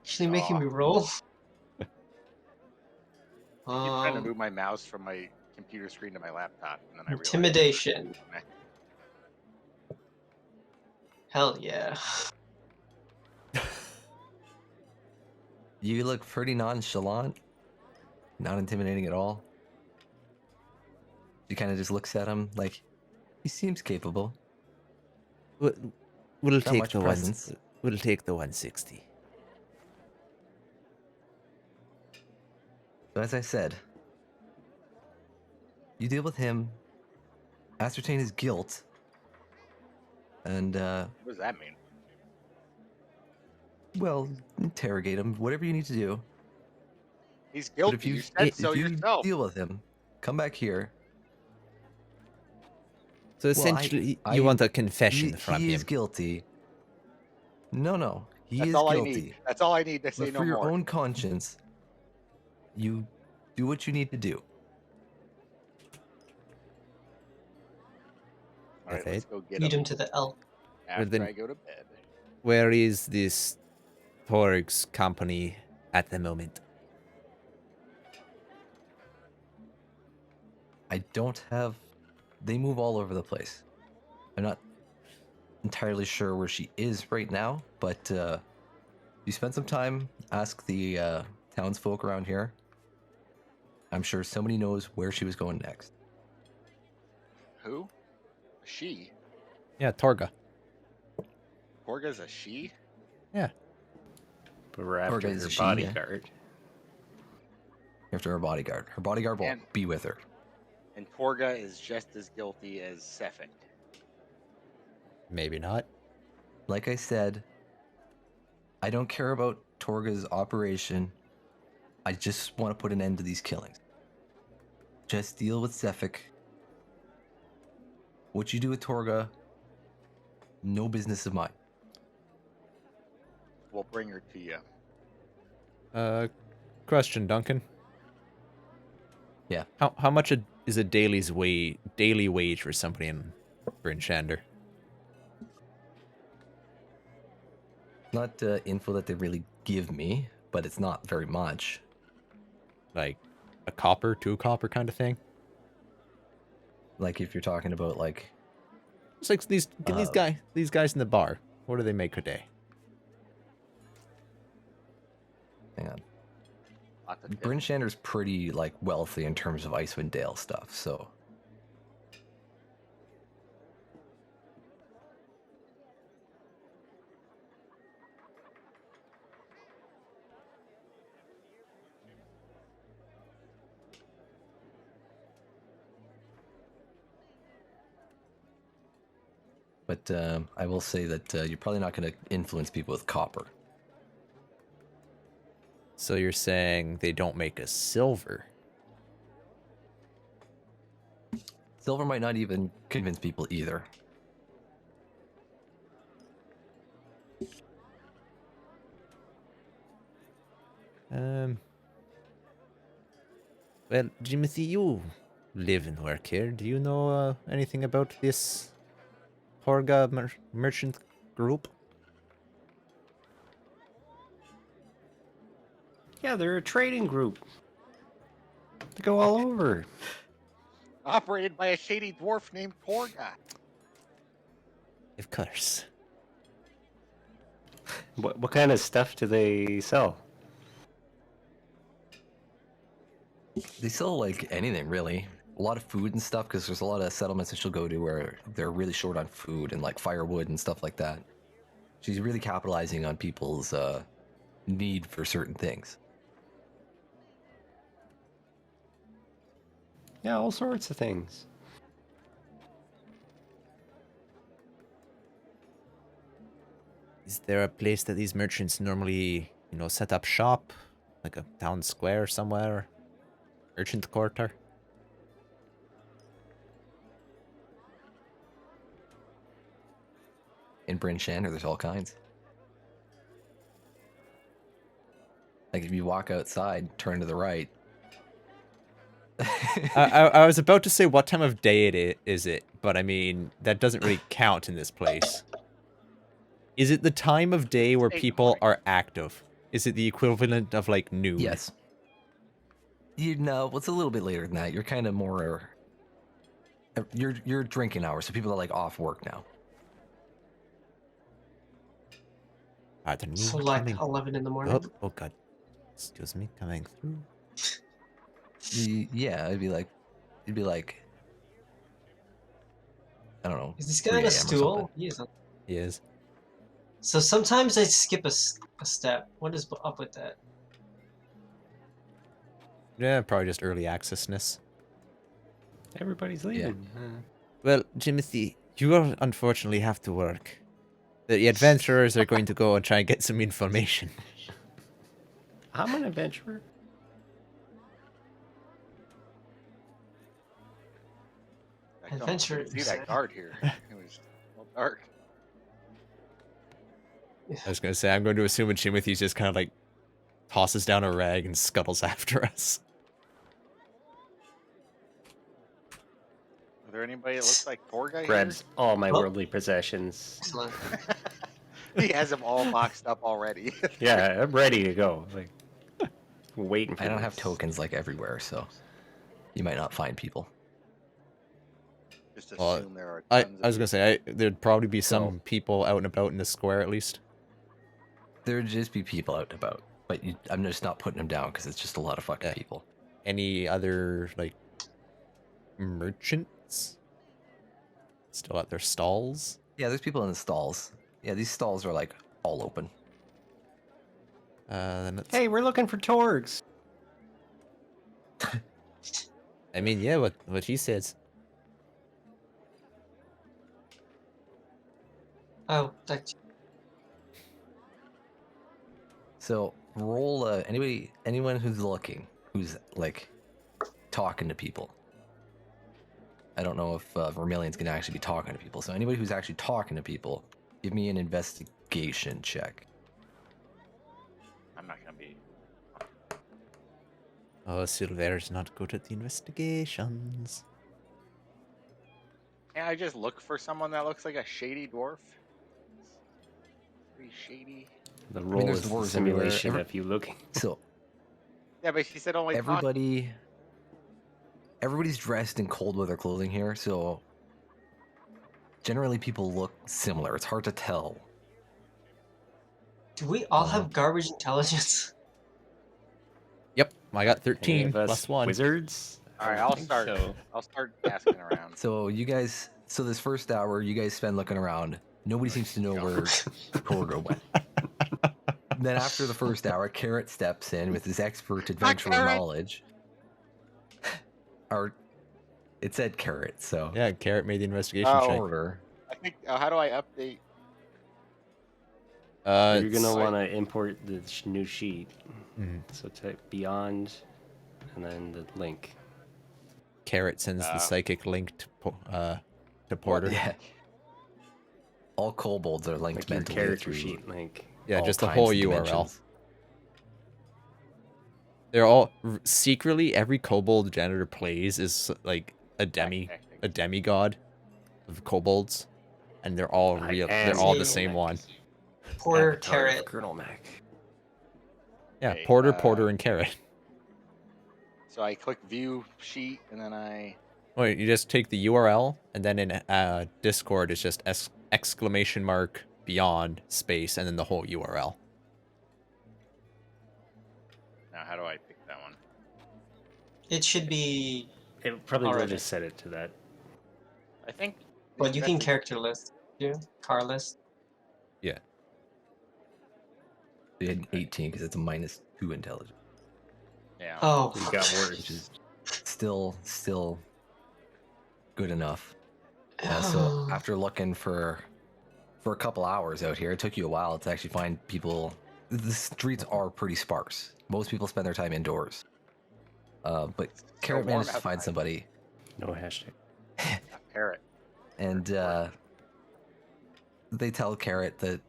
Actually making me roll? I keep trying to move my mouse from my computer screen to my laptop, and then I realize Intimidation. Hell yeah. You look pretty nonchalant, not intimidating at all. She kind of just looks at him like he seems capable. We'll Not take much the presence. We'll take the 160. So as I said, you deal with him, ascertain his guilt, and what does that mean? well, interrogate him. Whatever you need to do. He's But if guilty. you You said so if you yourself. deal with him, come back here. So Well, essentially, you want a confession he from he him. is guilty. No, he That's is all I guilty. need. That's all I need to say But no for your more. own conscience, you do what you need to do. All right, let's go get Lead him him to the elk. after then- I go to bed. Where is this Torg's company at the moment? I don't have. They move all over the place. I'm not entirely sure where she is right now, but you spend some time, ask the townsfolk around here. I'm sure somebody knows where she was going next. Who? A she. Yeah, Torga. Porga's a she? Yeah. But we're after is her a she, yeah. bodyguard. After her bodyguard. Her bodyguard will And- be with her. And Torga is just as guilty as Sefik. Maybe not. Like I said, I don't care about Torga's operation. I just want to put an end to these killings. Just deal with Sefik. What you do with Torga, no business of mine. We'll bring her to you. Question, Duncan. Yeah. How much is a daily wage for somebody in Bryn Shander? Not info that they really give me, but it's not very much. Like a copper, 2 copper kind of thing? Like if you're talking about like, It's like these guys in the bar. What do they make a day? hang on, Lots of tips. Bryn Shander's pretty like wealthy in terms of Icewind Dale stuff. So but I will say that you're probably not going to influence people with copper. So you're saying they don't make a silver? Silver might not even convince people either. Well, Jimothy, you live and work here. Do you know anything about this Torga merchant group? Yeah, they're a trading group. They go all over. Operated by a shady dwarf named Torga. Of course. What kind of stuff do they sell? They sell like anything really. A lot of food and stuff because there's a lot of settlements that she'll go to where they're really short on food and like firewood and stuff like that. She's really capitalizing on people's need for certain things. Yeah, all sorts of things. Is there a place that these merchants normally, set up shop? Like a town square somewhere? Merchant quarter? In Bryn Shander, there's all kinds. Like if you walk outside, turn to the right. I was about to say what time of day is it, but I mean, that doesn't really count in this place. Is it the time of day where 8 in the people morning. are active? Is it the equivalent of like noon? Yes. You know, it's a little bit later than that. You're kind of more. You're drinking hours, so people are like off work now. Pardon me, So like coming. 11 in the morning. Oh god. Excuse me, coming through. Yeah, it'd be like, I don't know. Is this 3 guy on a.m. a or stool? something. He is. He is. So sometimes I skip a step. What is up with that? Yeah, probably just early accessness. Everybody's leaving. Well, Timothy, you will unfortunately have to work. The adventurers are going to go and try and get some information. I'm an adventurer. Adventure, I couldn't see you that said. guard here. It was well dark. I was going to say, I'm going to assume that Timothy's just kind of like tosses down a rag and scuttles after us. Is there anybody that looks like poor guy Grabs all my Oh. worldly possessions. Excellent. here? He has them all boxed up already. Yeah, I'm ready to go. Like waiting for I don't have this. tokens like everywhere, so you might not find people. Just Well, assume there are I tons was of going to say, there'd probably be So- some people out and about in the square at least. There'd just be people out and about, but I'm just not putting them down because it's just a lot of fucking Yeah. people. Any other, like, merchants? Still at their stalls? Yeah, there's people in the stalls. Yeah, these stalls are like all open. Then let's... Hey, we're looking for Torgs. I mean, yeah, what he says. Oh, that, So roll anyone who's looking, who's like talking to people. I don't know if Vermilion's gonna actually be talking to people. So anybody who's actually talking to people, give me an investigation check. I'm not gonna be. Oh, Silver's not good at the investigations. Can I just look for someone that looks like a shady dwarf? Pretty shady. The role there's is the dwarves everywhere. simulation of you looking. So Yeah, but he said only talk. everybody's dressed in cold weather clothing here, so generally people look similar. It's hard to tell. do we all have garbage intelligence? Yep, I got Any 13 of us plus 1. wizards? All right, I don't I'll think start. so. I'll start asking around. So this first hour you guys spend looking around. Nobody seems to know where Torgo went. Then after the first hour, Carrot steps in with his expert adventurer Carrot! knowledge. It said Carrot, so Yeah, Carrot made the investigation Oh. check. order. I think. How do I update? You're It's- gonna want to import the new sheet. Mhm. So type beyond, and then the link. Carrot sends the psychic link to Porter. Yeah. All kobolds are linked Like your mentally character through sheet link. Yeah, all just the times whole and URL. dimensions. They're all secretly every kobold janitor plays is like a demigod of kobolds, and they're all I real. am They're all the Colonel same Mac. one. Poor Avatar of Carrot. Colonel Mac. Yeah, Okay, Porter, and Carrot. So I click view sheet, and then I. Wait, you just take the URL, and then in Discord it's just exclamation mark beyond space, and then the whole URL. Now, how do I pick that one? It should be, It probably will Alright. just set it to that. I think. well, you can investi- character list, yeah, car list. Yeah. They had 18 because it's a -2 intelligence, Yeah. Oh, You got which worse. is still good enough. So after looking for a couple hours out here, it took you a while to actually find people the streets are pretty sparse. Most people spend their time indoors. But Carrot warm managed to find outside. somebody, No hashtag. A parrot. and they tell Carrot that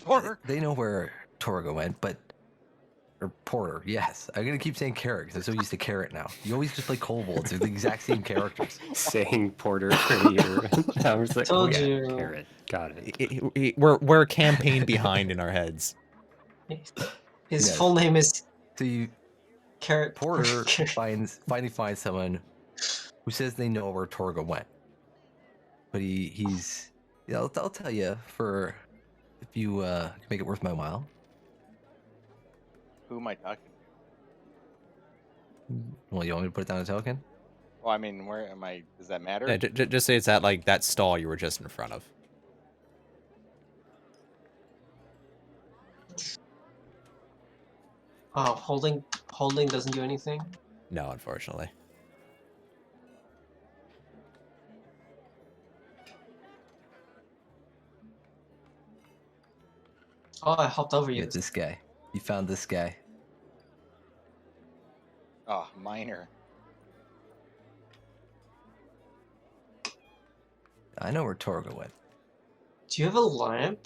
Porter. they know where Torgo went, but or Porter, yes. I'm gonna keep saying Carrot because I'm so used to Carrot now. You always just play kobolds; they're the exact same characters. Saying Porter for a year. I was like, Told oh yeah, you. carrot. Got it. We're a campaign behind in our heads. His Yes. full name is So you Carrot. Porter finally finds someone who says they know where Torgo went, but he's yeah. I'll tell you for if you can make it worth my while. Who am I talking to? Well, you want me to put it down a token? Well, I mean, where am I? Does that matter? Yeah, just say it's at like that stall you were just in front of. Oh, holding doesn't do anything. No, unfortunately. Oh, I hopped over you. Get this guy. You found this guy. Oh, minor. I know where Torgo went. Do you have a lamp?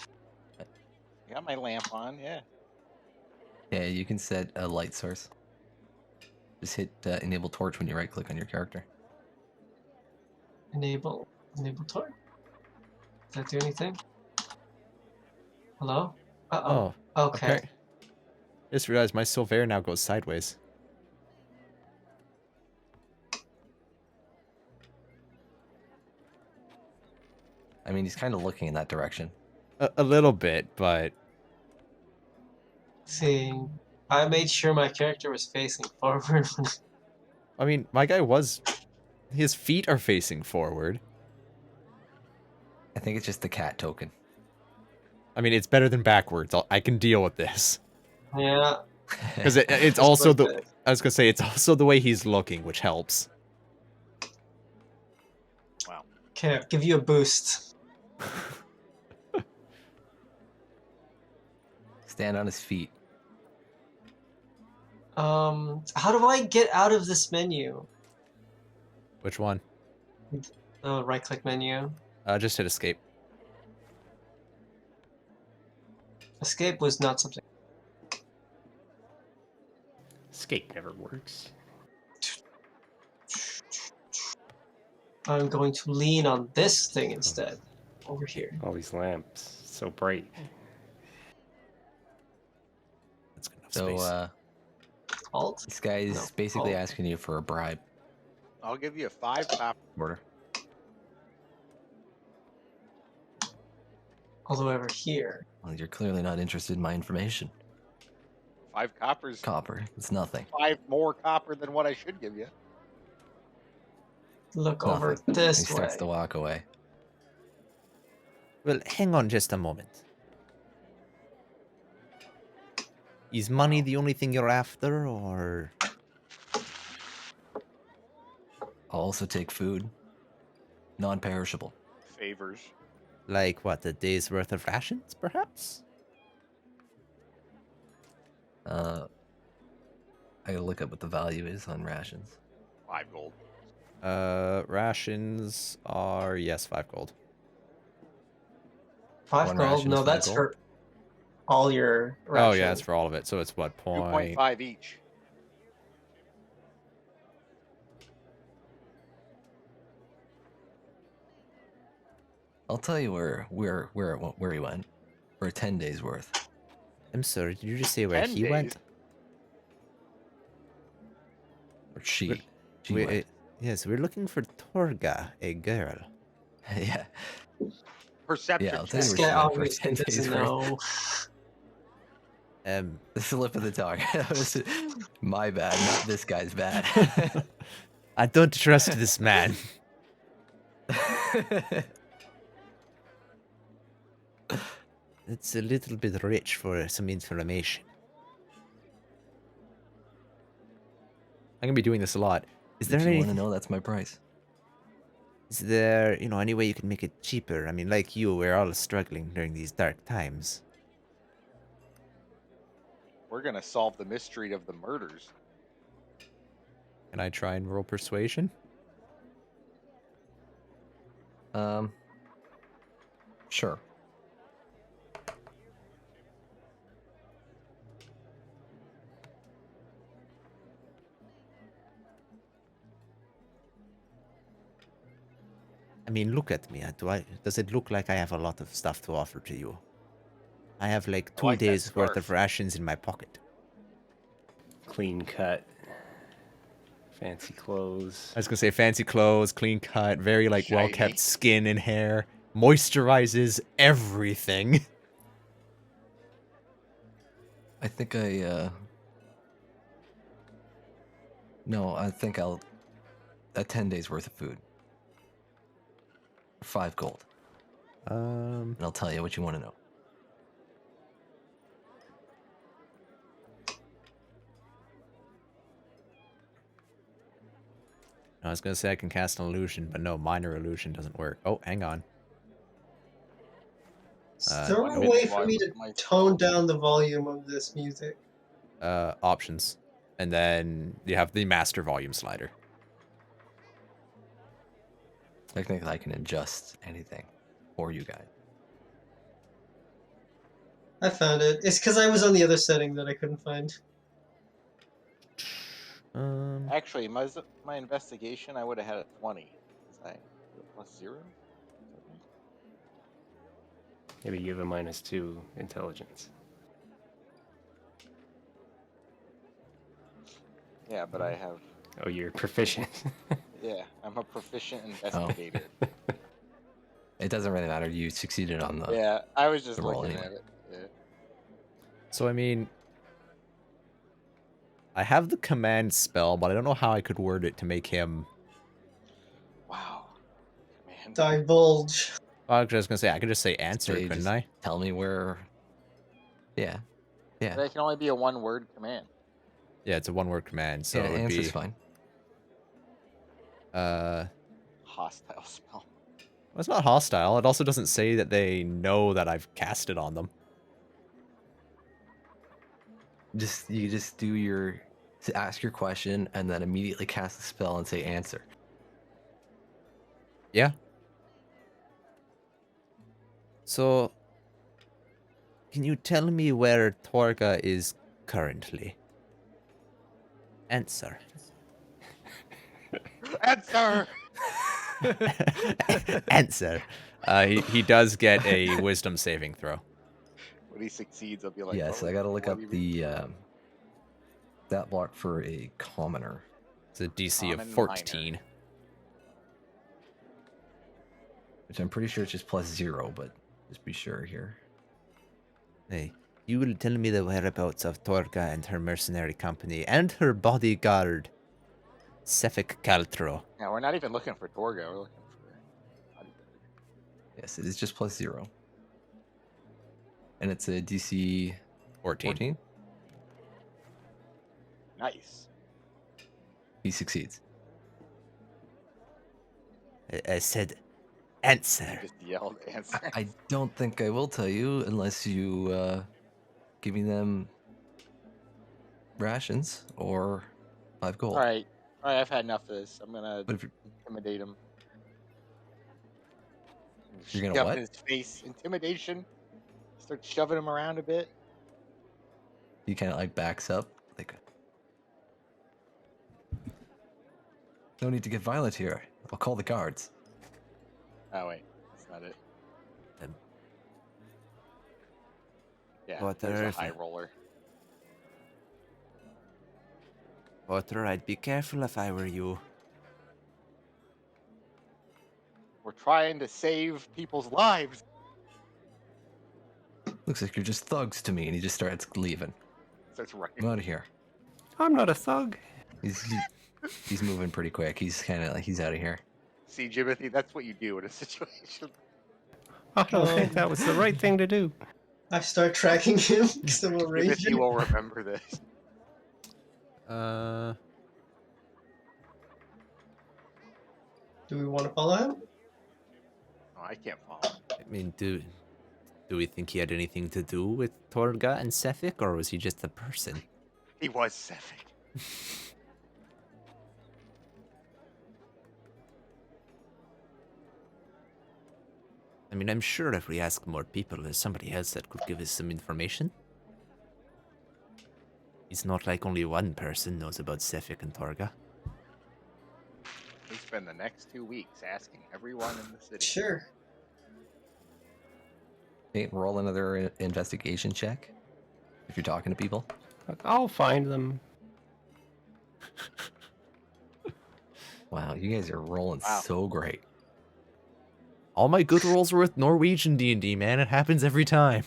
I got my lamp on. Yeah. Yeah, you can set a light source. Just hit enable torch when you right click on your character. Enable torch. Does that do anything? Hello? Uh-oh. Oh, Okay. Just realized my Silver now goes sideways. I mean, he's kind of looking in that direction. A little bit, but See, I made sure my character was facing forward. I mean, my guy was. His feet are facing forward. I think it's just the cat token. I mean, it's better than backwards. I can deal with this. Yeah. Because it's Just also like the. this. I was gonna say it's also the way he's looking, which helps. Wow. Okay, I'll give you a boost. Stand on his feet. How do I get out of this menu? Which one? The right-click menu. Just hit escape. Escape was not something. Escape never works. I'm going to lean on this thing instead. Over here. All these lamps, so bright. That's good enough So space. Alt? this guy is No, basically alt. asking you for a bribe. I'll give you 5 copper. Order. All the way over here. Well, you're clearly not interested in my information. 5 coppers. Copper. It's nothing. 5 more copper than what I should give you. Look Nothing. over He this starts way. to walk away. Well, hang on just a moment. Is money the only thing you're after, or...? I'll also take food. Non-perishable. Favors. Like, what, a day's worth of rations, perhaps? I gotta look up what the value is on rations. 5 gold. Rations are, yes, 5 gold. 5 One gold? ration is No, 5 that's gold? for all your Oh, rations. yeah, it's for all of it. So it's what, point? 2.5 each. I'll tell you where he went. For 10 days worth. I'm sorry, did you just say where 10 he days? went? Or she. She We, went. yes, we're looking for Torga, a girl. Yeah. Perception Yeah, I'll tell This you check. where guy she went for obviously 10 days doesn't worth. know. The slip of the tongue. That was my bad, not this guy's bad. I don't trust this man. It's a little bit rich for some information. I'm gonna be doing this a lot. Is If there you want to anything? know, that's my price. Is there, any way you can make it cheaper? I mean, like you, we're all struggling during these dark times. We're gonna solve the mystery of the murders. Can I try and roll persuasion? Sure. I mean, look at me. Does it look like I have a lot of stuff to offer to you? I have like I 2 like that days worth of scarf. rations in my pocket. Clean cut. Fancy clothes. I was gonna say fancy clothes, clean cut, very like well Shiny. kept skin and hair. Moisturizes everything. I think no, I think I'll 10 days worth of food. 5 gold. And I'll tell you what you want to know. I was gonna say I can cast an illusion, but no, minor illusion doesn't work. Oh, hang on. Is there a nope. way for me to tone down the volume of this music? Options. And then you have the master volume slider. Technically, I can adjust anything for you guys. I found it. It's because I was on the other setting that I couldn't find. Actually, my investigation, I would have had a 20. Was I +0? Maybe you have a -2 intelligence. Yeah, but I have. Oh, you're proficient. Yeah, I'm a proficient investigator. It doesn't really matter. You succeeded on the. Yeah, I was just the roll looking anyway. at it. Yeah. So I mean, I have the command spell, but I don't know how I could word it to make him. Wow. Man. Divulge. I was just gonna say I could just say answer, Say, couldn't just I? Tell me where. Yeah. Yeah. That can only be a one-word command. Yeah, it's a one-word command, so Yeah, it would answer's be fine. Hostile spell. Well, it's not hostile. It also doesn't say that they know that I've cast it on them. You just do your ask your question and then immediately cast the spell and say answer. Yeah. So, can you tell me where Torga is currently? Answer. Answer! Answer. He does get a wisdom saving throw. When he succeeds, I'll be like, Yes, oh, I gotta look what up do you mean? the that block for a commoner. It's a DC of Common 14. minor. Which I'm pretty sure it's just +0, but just be sure here. Hey, you will tell me the whereabouts of Torga and her mercenary company and her bodyguard, Sefik Kaltro. Yeah, we're not even looking for Torgo. We're looking for. Yes, it is just +0. And it's a DC 14. Nice. He succeeds. I said, answer. Just yelled answer. I don't think I will tell you unless you give me them rations or 5 gold. All right, I've had enough of this. I'm gonna But if intimidate him. you're gonna Shove what? in his face. Intimidation. Start shoving him around a bit. He kind of like backs up, like, no need to get violent here. I'll call the guards. Oh wait, that's not it. Um, Yeah, what there's a earth? high roller. Potter, I'd be careful if I were you. We're trying to save people's lives. Looks like you're just thugs to me, and he just starts leaving. Starts running. I'm out of here. I'm not a thug. He's moving pretty quick. He's kind of like he's out of here. See, Jimothy, that's what you do in a situation. I don't think that was the right thing to do. I start tracking him because I'm a Jimothy raging. will remember this. Do we want to follow him? Oh, I can't follow. I mean, Do we think he had anything to do with Torga and Sefik, or was he just a person? He was Sefik. I mean, I'm sure if we ask more people, there's somebody else that could give us some information. It's not like only one person knows about Sefik and Torga. We spend the next 2 weeks asking everyone in the city. Sure. Okay, roll another investigation check if you're talking to people. I'll find them. Wow, you guys are rolling Wow. so great. All my good rolls were with Norwegian D&D, man. It happens every time.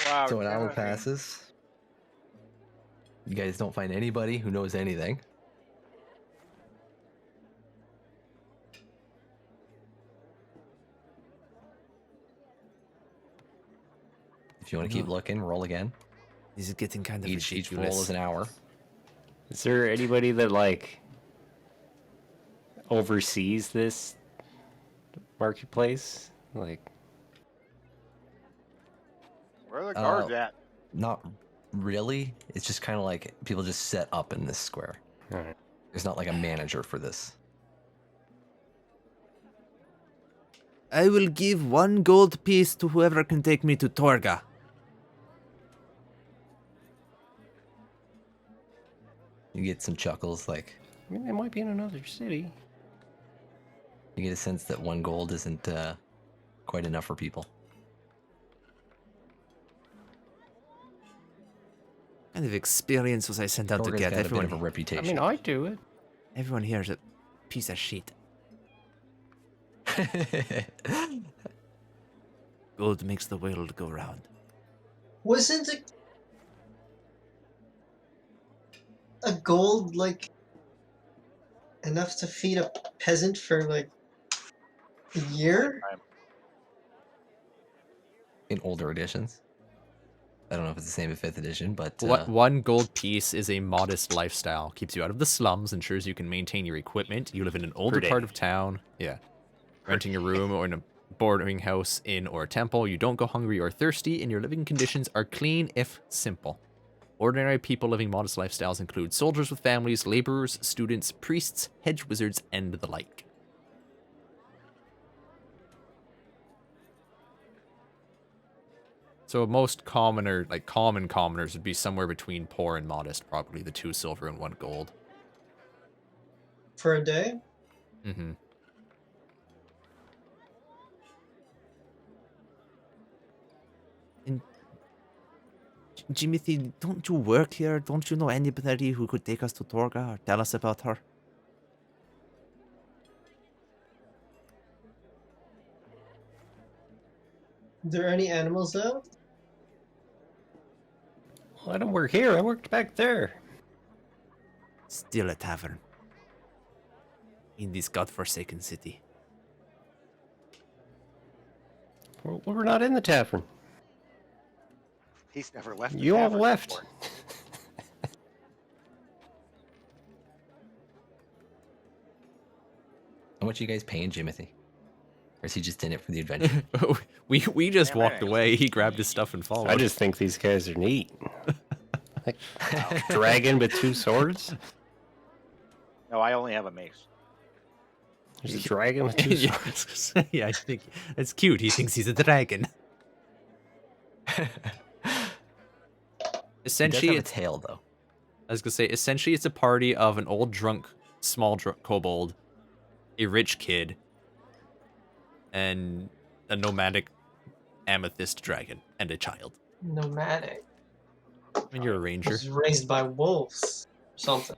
Wow. So an hour Johnny. passes. You guys don't find anybody who knows anything. If you want to keep looking, roll again. This is getting kind of Each roll ridiculous. is an hour. Is there anybody that like oversees this marketplace? Like, Where are the guards at? Not really. It's just kind of like people just set up in this square. alright. There's not like a manager for this. I will give 1 gold piece to whoever can take me to Torga. You get some chuckles, like I mean, they might be in another city. you get a sense that 1 gold isn't quite enough for people. What kind of experience was I sent out to Torga's get? got a bit of a Everyone, I reputation. mean, I do it. everyone here is a piece of shit. Gold makes the world go round. Wasn't a gold like enough to feed a peasant for like a year? In older editions. I don't know if it's the same in 5th edition, but What 1 gold piece is a modest lifestyle. Keeps you out of the slums, ensures you can maintain your equipment. You live in an older day. part of town. Yeah. Renting a room or in a boarding house, inn, or a temple. You don't go hungry or thirsty, and your living conditions are clean if simple. Ordinary people living modest lifestyles include soldiers with families, laborers, students, priests, hedge wizards, and the like. So most commoner, like common commoners, would be somewhere between poor and modest, probably the 2 silver and 1 gold. For a day? Mm-hmm. And Jimothy, don't you work here? Don't you know anybody who could take us to Torga or tell us about her? Are there any animals out? Well, I don't work here. I worked back there. Still a tavern. In this godforsaken city. Well, we're not in the tavern. He's never left. the You all tavern left. before. how much are you guys paying Jimothy? Or is he just in it for the adventure? we just Yeah, walked man. away. He grabbed his stuff and followed. I just think these guys are neat. Like, dragon with 2 swords? No, I only have a mace. There's a dragon with 2 yeah, swords. yeah, I think that's cute. He thinks he's a dragon. He Essentially, does have a it's, tail, though. I was gonna say, essentially, it's a party of an old drunk, small kobold, a rich kid, and a nomadic amethyst dragon, and a child. Nomadic. I mean, you're a It ranger. was raised by wolves. Something.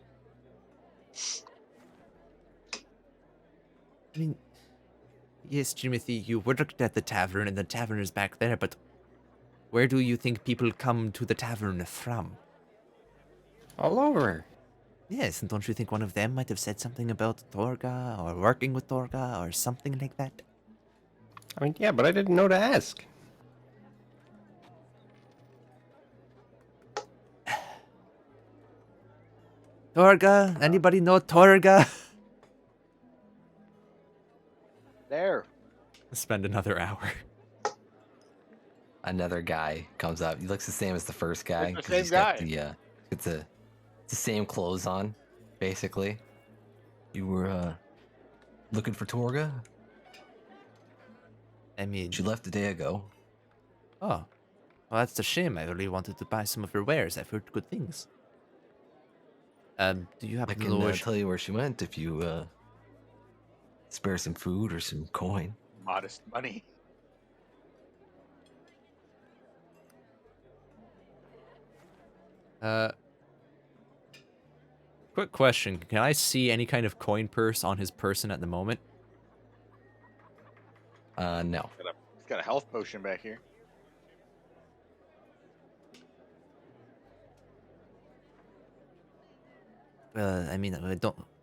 I mean, yes, Jimothy, you worked at the tavern, and the tavern is back there, but where do you think people come to the tavern from? All over. Yes, and don't you think one of them might have said something about Torga, or working with Torga, or something like that? I mean, yeah, but I didn't know to ask. Torga? Anybody know Torga? There. Spend another hour. Another guy comes up. He looks the same as the first guy It's the because same he's got guy. it's the same clothes on, basically. You were looking for Torga? I mean, She left a day ago. oh, well, that's a shame. I really wanted to buy some of her wares. I've heard good things. Do you I happen to can know where tell you where she went if you spare some food or some coin. Modest money. Quick question. Can I see any kind of coin purse on his person at the moment? No. He's got a health potion back here. Well, I mean, I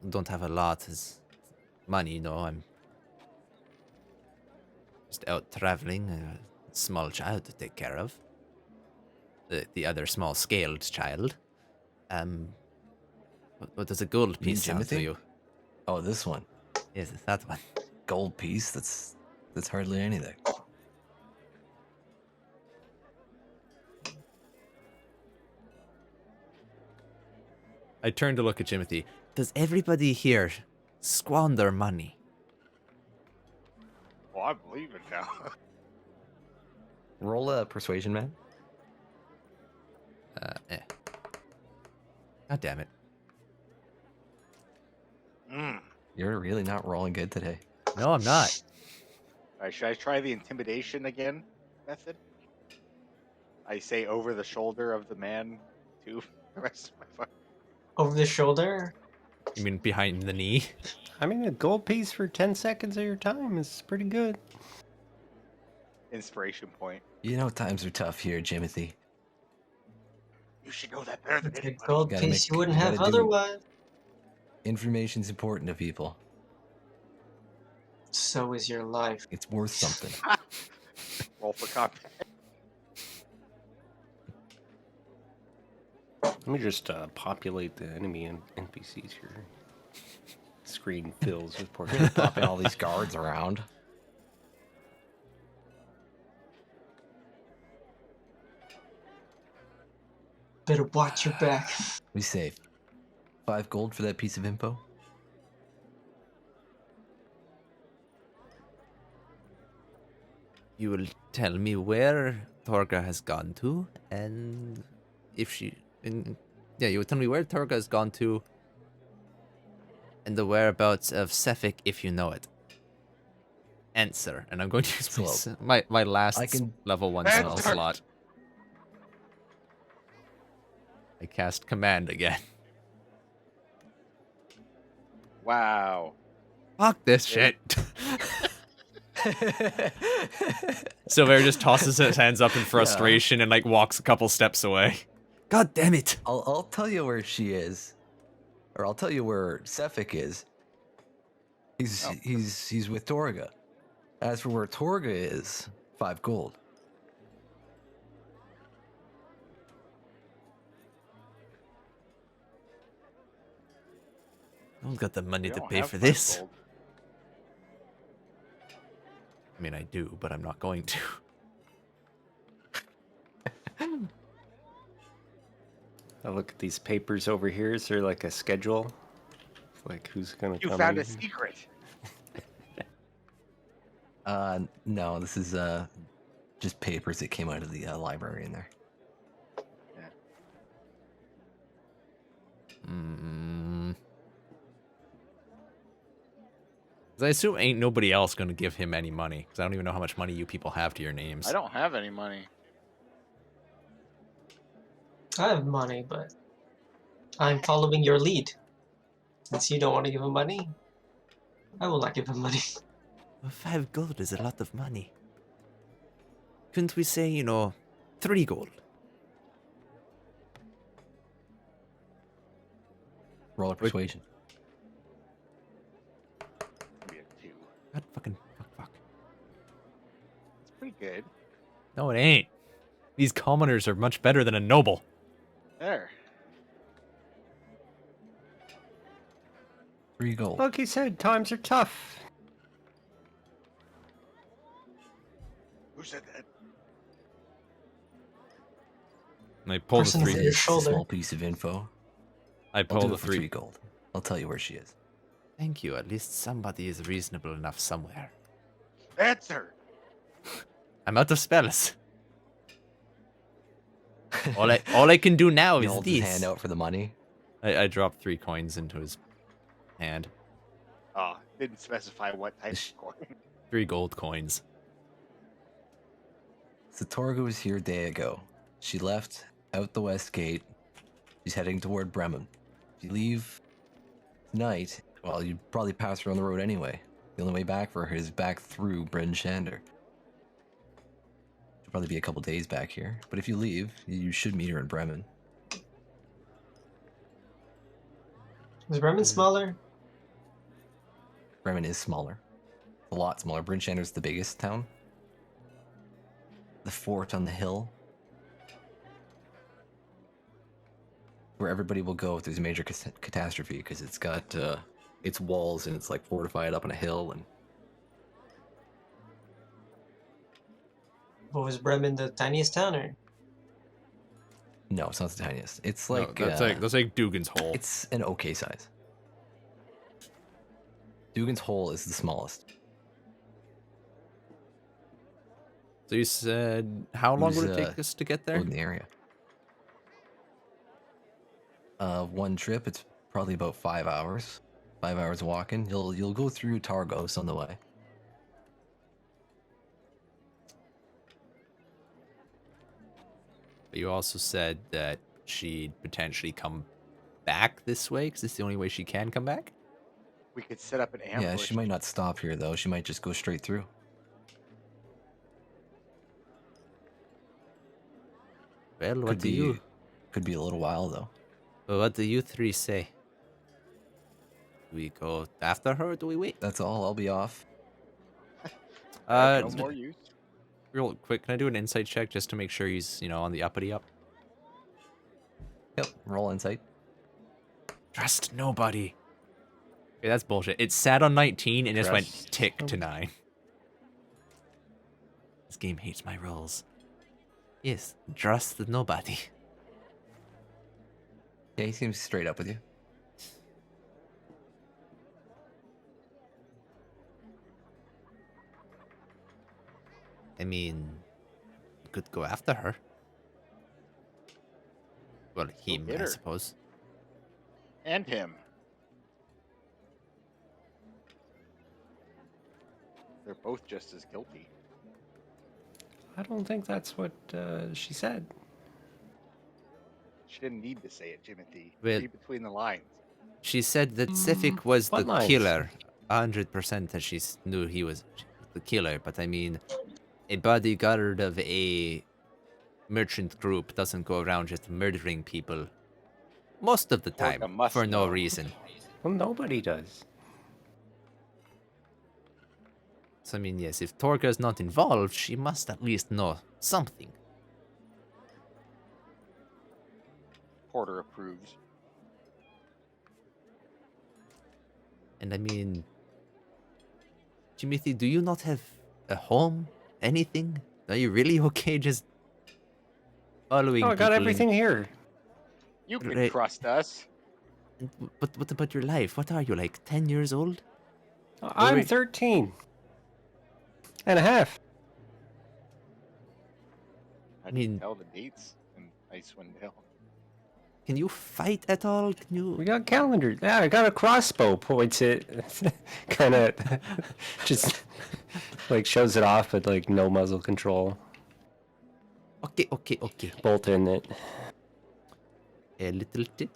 don't have a lot as money, you know. I'm just out traveling, a small child to take care of. The other small-scaled child. What does a gold You mean piece sound to Jimothy? you? Oh, this one. Yes, it's that one. Gold piece? That's hardly anything. I turn to look at Jimothy. Does everybody here squander money? Well, I believe it now. Roll a persuasion, man. God damn it. You're really not rolling good today. No, I'm not. All right, should I try the intimidation again method? I say over the shoulder of the man to the rest of my fun. Over the shoulder? You mean behind the knee? I mean, a gold piece for 10 seconds of your time is pretty good. Inspiration point. You know times are tough here, Jimothy. You should know that better than It's a anybody. gold Gotta piece make- you wouldn't you have gotta do- otherwise. Information's important to people. So is your life. It's worth something. Roll for combat. Let me just populate the enemy and NPCs here. Screen fills with portraits. Popping all these guards around. Better watch your back. Be safe. 5 gold for that piece of info? You will tell me where Torga has gone to, and if she... yeah, you will tell me where Torga has gone to, and the whereabouts of Sefik if you know it. Answer. And I'm going to use Slow. my last I can- level 1 spell Answer. slot. I cast command again. Wow. Fuck this shit. Silver just tosses his hands up in frustration and like walks a couple steps away. God damn it. I'll tell you where she is. Or I'll tell you where Sefik is. He's with Torga. As for where Torga is, 5 gold. I don't got the money We to don't pay have for five this. gold. I mean, I do, but I'm not going to. I look at these papers over here. Is there like a schedule? Like who's gonna You come found in? a secret. No, this is just papers that came out of the library in there. Mm. 'Cause I assume ain't nobody else gonna give him any money. Because I don't even know how much money you people have to your names. I don't have any money. I have money, but I'm following your lead. Since you don't want to give him money, I will not give him money. Well, 5 gold is a lot of money. Couldn't we say, 3 gold? Roll a persuasion. Maybe a 2. God fucking fuck. It's pretty good. No, it ain't. These commoners are much better than a noble. There. 3 gold. Look, he said times are tough. And I pull the Person three. over your It's a shoulder. small piece of info. I I'll pull do the it for three. 3 gold. I'll tell you where she is. Thank you. At least somebody is reasonable enough somewhere. Answer. I'm out of spells. All I can do now He is holds his hand this. out for the money. I drop 3 coins into his hand. Oh, didn't specify what type Ish. of coin. 3 gold coins. So Torgo was here a day ago. She left out the west gate. She's heading toward Bremen. If you leave tonight, well, you'd probably pass her on the road anyway. The only way back for her is back through Bryn Shander. She'll probably be a couple days back here. But if you leave, you should meet her in Bremen. Is Bremen smaller? Bremen is smaller. A lot smaller. Bryn Shander's the biggest town. The fort on the hill, where everybody will go if there's a major catastrophe, because it's got its walls and it's like fortified up on a hill. And Or was Bremen the tiniest town? Or no, it's not the tiniest. It's No, like that's like Dugan's Hole. it's an okay size. Dugan's Hole is the smallest. So you said, how long would it take us to get there? In the area. One trip, it's probably about 5 hours. 5 hours walking. You'll go through Targos on the way. But you also said that she'd potentially come back this way, because it's the only way she can come back? We could set up an ambush. Yeah, she might not stop here though. She might just go straight through. Well, what do you... Could be a little while though. Well, what do you 3 say? Do we go after her, or do we wait? That's all. I'll be off. No more use. Real quick, can I do an insight check just to make sure he's, on the uppity up? Yep. Roll insight. Trust nobody. Okay, that's bullshit. It sat on 19 and just went Trust tick to 9. This game hates my rolls. Yes, trust nobody. Yeah, he seems straight up with you. I mean, you could go after her. Well, him, get I her. suppose. And him. They're both just as guilty. I don't think that's what she said. She didn't need to say it, Jimothy. Well- Read between the lines. She said that Sifik was what the lines? killer. 100% that she knew he was the killer, but I mean, a bodyguard of a merchant group doesn't go around just murdering people most of the Orca time must for no know. reason. Well, nobody does. So I mean, yes, if Torga is not involved, she must at least know something. Porter approves. And I mean, Jimothy, do you not have a home? Anything? Are you really okay just following Oh, I got people in- everything here. You can Right. trust us. But what about your life? What are you, like 10 years old? I'm wait. 13 and a half. I mean- can tell the dates in Icewind Dale. Can you fight at all? Can you? We got calendars. Yeah, I got a crossbow. Points it, kind of, just like shows it off, but like no muzzle control. Okay. Bolt in it. A little tip.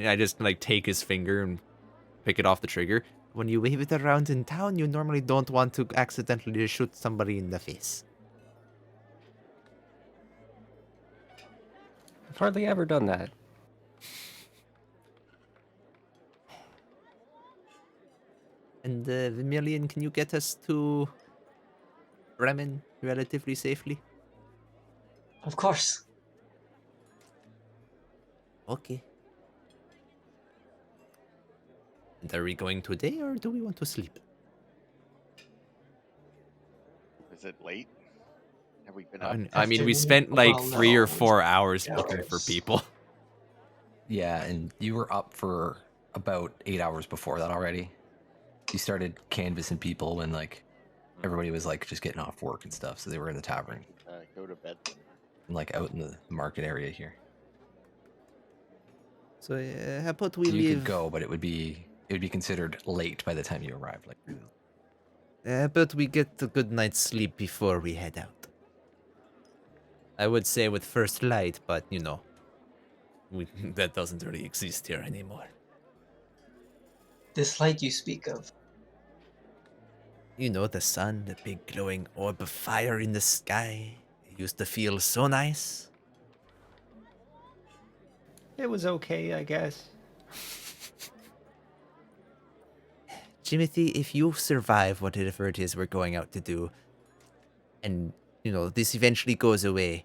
I just like take his finger and pick it off the trigger. When you wave it around in town, you normally don't want to accidentally shoot somebody in the face. I've hardly ever done that. And Vermilion, can you get us to Bremen relatively safely? of course. Okay. And are we going today or do we want to sleep? Is it late? Have we been up? I mean, we Afternoon? spent like Well, 3 or no, 4 hours yeah, looking for hours. people. Yeah, and you were up for about 8 hours before that already. You started canvassing people when like everybody was like just getting off work and stuff, so they were in the tavern Go to bed then. and like out in the market area here. So how about we So you could leave? go, but it would be considered late by the time you arrived. Like, How about we get a good night's sleep before we head out? I would say with first light, but you know, that doesn't really exist here anymore. This light you speak of. You know, the sun, the big glowing orb of fire in the sky. It used to feel so nice. It was okay, I guess. Timothy, if you survive whatever it is we're going out to do, and, you know, this eventually goes away,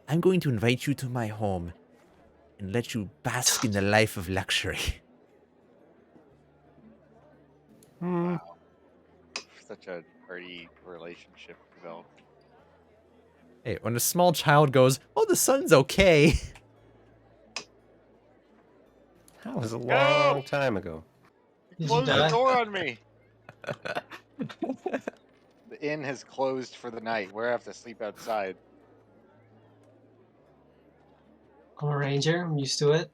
I'm going to invite you to my home and let you bask in the life of luxury. Hmm. Such a hearty relationship developed. Hey, when a small child goes, "Oh, the sun's okay," That was a long time ago. Did you Close the die? door on me. The inn has closed for the night. We have to sleep outside. I'm a ranger. I'm used to it.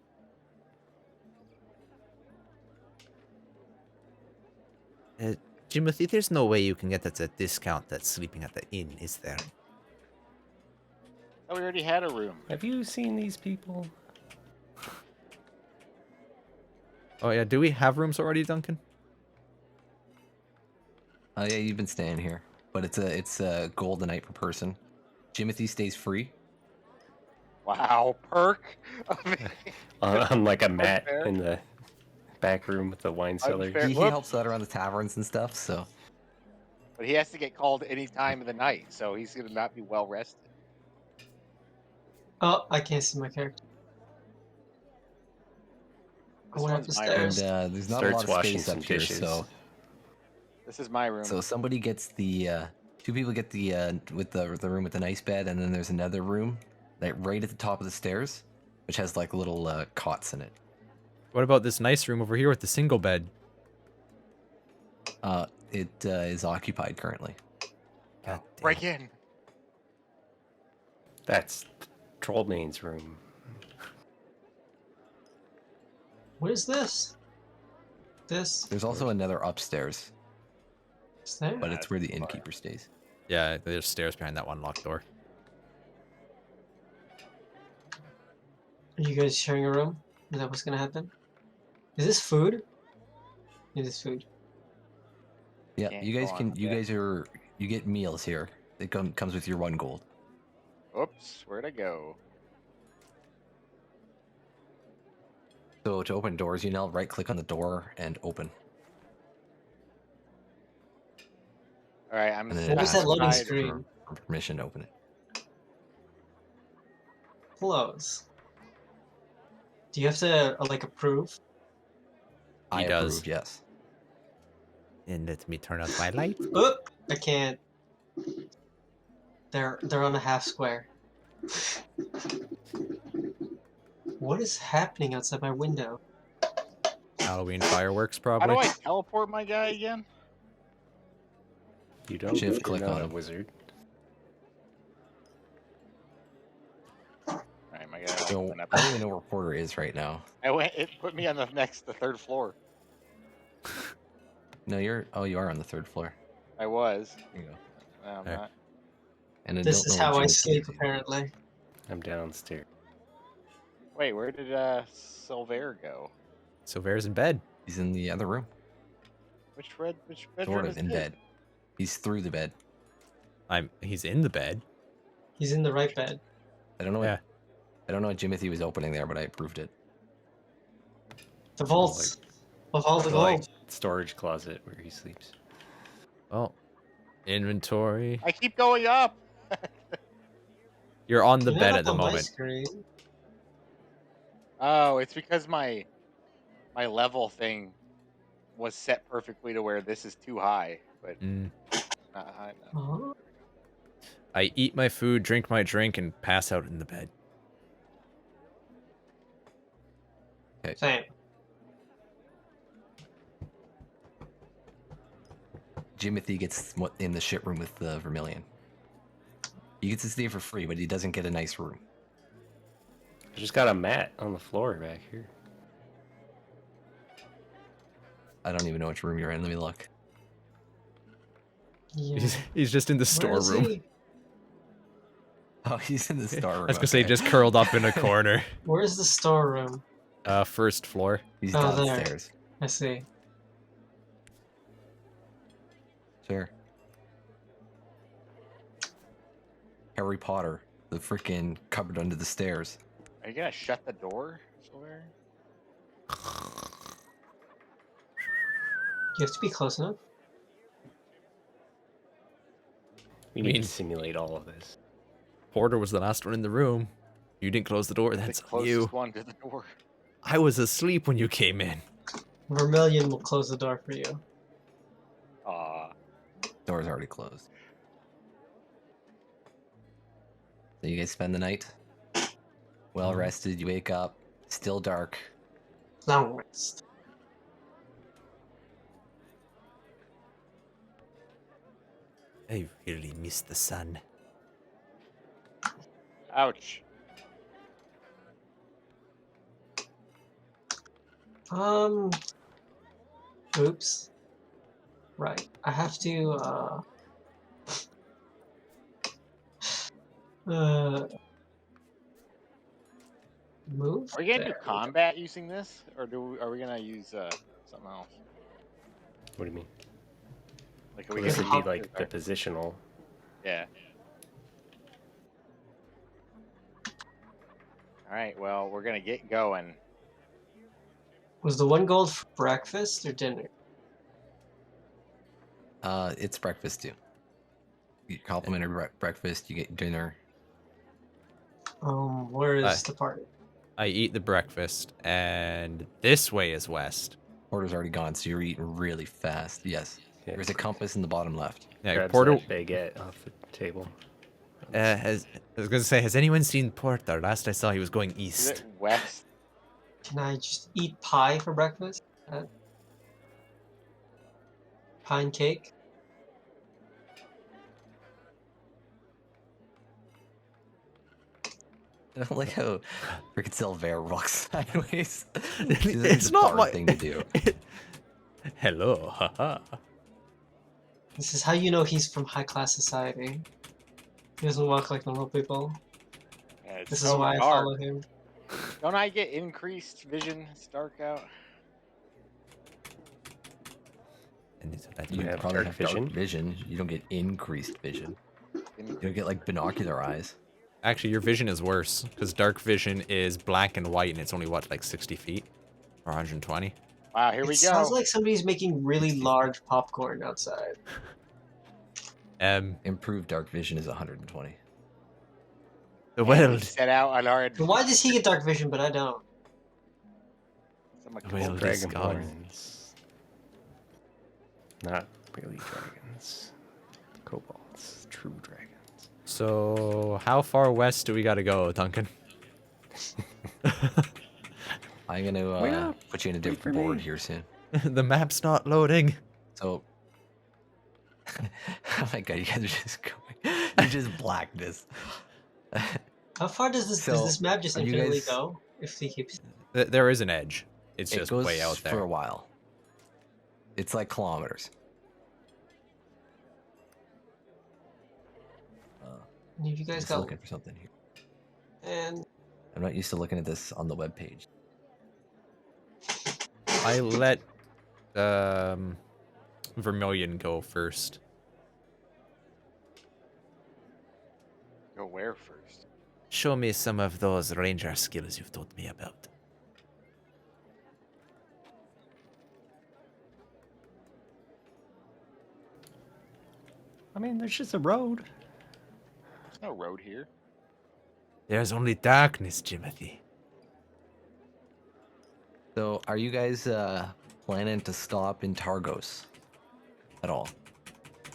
Timothy, there's no way you can get at a discount that's sleeping at the inn, is there? Oh, we already had a room. Have you seen these people? oh yeah, do we have rooms already, Duncan? oh yeah, you've been staying here, but it's a gold a night per person. Jimothy stays free. Wow, perk. On like a mat Unfair. in the back room with the wine cellar. Unfair. He Whoops. helps out around the taverns and stuff. So But he has to get called any time of the night, so he's gonna not be well rested. Oh, I can't see my character. I This went up one's the my and stairs. there's not a Starts lot of washing space some up here. dishes. This is my room. So somebody gets the two people get the with the room with the nice bed, and then there's another room like right at the top of the stairs, which has like little cots in it. What about this nice room over here with the single bed? It is occupied currently. God damn. Break in. That's Trollmane's room. What is this? This There's also another upstairs, is there? but it's where the innkeeper stays. Yeah, there's stairs behind that one locked door. Are you guys sharing a room? Is that what's gonna happen? Is this food? It is food. Yeah, Can't you go guys on can. the You bed. guys you get meals here. It comes with your 1 gold. Oops, where'd I go? So to open doors, you now right click on the door and open. All right, I'm And then sitting What was that asks loading outside. screen? for permission to open it. Close. Do you have to like approve? I does. approve. Yes. And let me turn out my light. Oh, I can't. They're on a half square. What is happening outside my window? Halloween fireworks, How probably. do I teleport my guy again? You don't. Shift You're click not on a him. wizard. All right, my guy. So Went up. I don't even know where Porter is right now. It put me on the third floor. No, you are on the 3rd floor. I was. There you go. No, I'm There. not. And I This don't is know where how I Jimothy sleep, is either. apparently. I'm downstairs. Wait, where did Silver go? Silver's in bed. He's in the other room, Which bedroom sort is of in this? bed. He's through the bed. He's in the bed. He's in the right bed. I don't know. Yeah. I don't know what Jimothy was opening there, but I approved it. The vaults of all the The, like, gold. storage closet where he sleeps. Well, inventory. I keep going up. You're on the You're bed not at the up on my moment. screen. Oh, it's because my level thing was set perfectly to where this is too high, but Mm. not high enough. Huh? I eat my food, drink my drink, and pass out in the bed. Same. Jimothy gets in the shit room with Vermilion. He gets to stay for free, but he doesn't get a nice room. I just got a mat on the floor back here. I don't even know which room you're in. Let me look. Yeah. He's just in the Where is storeroom. he? Oh, he's in the storeroom. I was gonna say just curled up in a corner. Where's the storeroom? First floor. He's Oh, there. downstairs. I see. Sure. Harry Potter, the freaking cupboard under the stairs. Are you gonna shut the door somewhere? You have to be close enough. We need to simulate all of this. Porter was the last one in the room. You didn't close the door. That's the on closest you. one to the door. I was asleep when you came in. Vermilion will close the door for you. Door's already closed. So you guys spend the night? Well rested, you wake up, still dark. Long rest. I really miss the sun. Ouch. Oops. Right. I have to, move? Are we gonna do There. combat using this, or are we gonna use something else? What do you mean? Like, are Well, we this gonna would be use like the our- positional. Yeah. All right. Well, we're gonna get going. Was the 1 gold for breakfast or dinner? It's breakfast too. You get complimentary breakfast, you get dinner. Where is the party? I eat the breakfast, and this way is west. Order's already gone, so you're eating really fast. Yes. Yeah. There's a compass in the bottom left. Yeah, Grabs Porter. that baguette off the table. I was gonna say, has anyone seen Porter? Last I saw, he was going Is east. it west? Can I just eat pie for breakfast? Pie and cake? I don't like how freaking Silver walks sideways. It's not hard my thing to do. Hello, haha. This is how you know he's from high class society. He doesn't walk like normal people. Yeah, it's This so is why I dark. follow him. Don't I get increased vision? It's dark out. And so that You have probably dark have dark vision. You don't get increased vision. You don't get like binocular eyes. Actually, your vision is worse because dark vision is black and white, and it's only what, like 60 feet or 120. Wow, here we It go. sounds like somebody's making really large popcorn outside. Improved dark vision is 120. the And we world, set out on our. So why does he get dark vision but I don't? I'm a the world is gone. Dragonborns. Not really dragons. Kobolds. True dragons. So, how far west do we gotta go, Duncan? I'm gonna Well, put you in a wait for different me. board here soon. The map's not loading. So, oh my god, you guys are just going. You just blackness. How far does this So, map just are you infinitely guys- go? If he keeps There is an edge. It's It just goes way out for there. a while. It's like kilometers. if you I'm guys just got looking for something here. and I'm not used to looking at this on the web page. I let Vermilion go first. Go where first? Show me some of those ranger skills you've told me about. I mean, there's just a road. There's no road here. There's only darkness, Jimothy. So, are you guys planning to stop in Targos at all?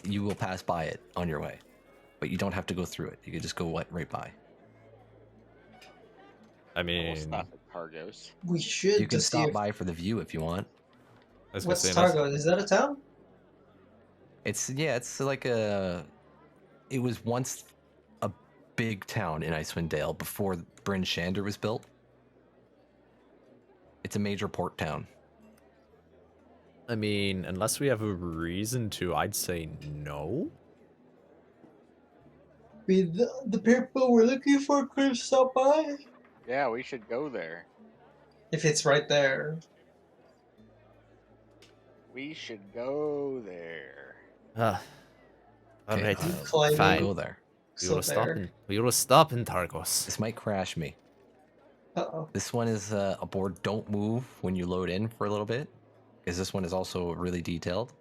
You will pass by it on your way. but you don't have to go through it. You can just go right by. I We'll mean, stop at Targos. We should You can just see stop if... by for the view if you want. I was gonna What's say, Targo? Is that a town? It's like it was once a big town in Icewind Dale before Bryn Shander was built. It's a major port town. I mean, unless we have a reason to, I'd say no. The people we're looking for could have stopped by. Yeah, we should go there. If it's right there. We should go there. All Okay, right, climbing. we'll fine. go there. We will So stop there. in. We will stop in Targos. This might crash me. Uh-oh. This one is a board. Don't move when you load in for a little bit, because this one is also really detailed.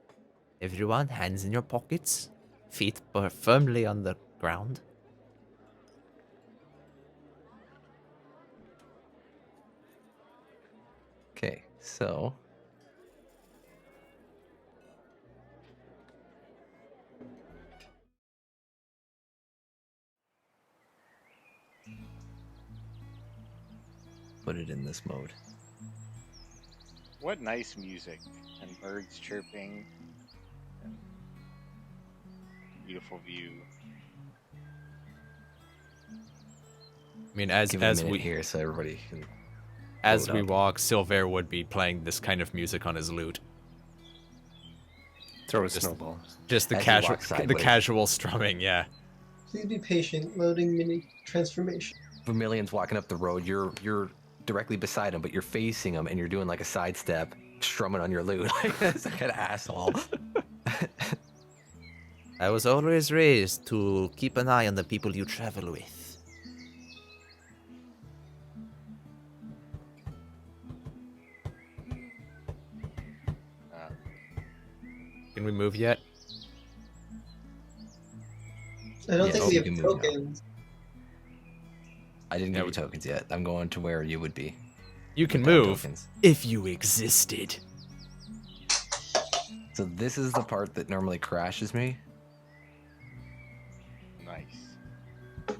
Everyone, hands in your pockets, feet firmly on the ground. Okay, so put it in this mode. What nice music and birds chirping and beautiful view. I mean, as Give it a minute we here so everybody can. as load we up. walk, Silver would be playing this kind of music on his lute. Throw a Just- snowball. Just the As he casual, walks the sideways. casual strumming. Yeah. Please be patient. Loading mini transformation. Vermilion's walking up the road. You're directly beside him, but you're facing him, and you're doing like a sidestep, strumming on your lute. Like that's a kind of asshole. I was always raised to keep an eye on the people you travel with. Uh, Can we move yet? I don't Yes, think you we have can move now. tokens. I didn't Yeah, give you tokens yet. I'm going to where you would be. You can without move tokens. if you existed. So this is the part that normally crashes me. nice.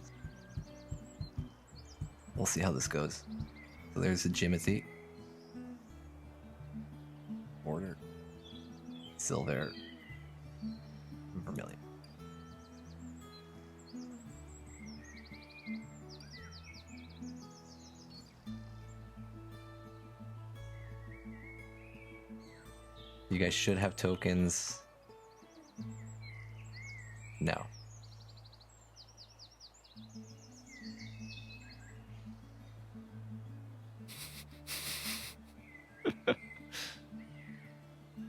We'll see how this goes. So there's a Jimothy. Order. Silver. Vermilion. You guys should have tokens. No.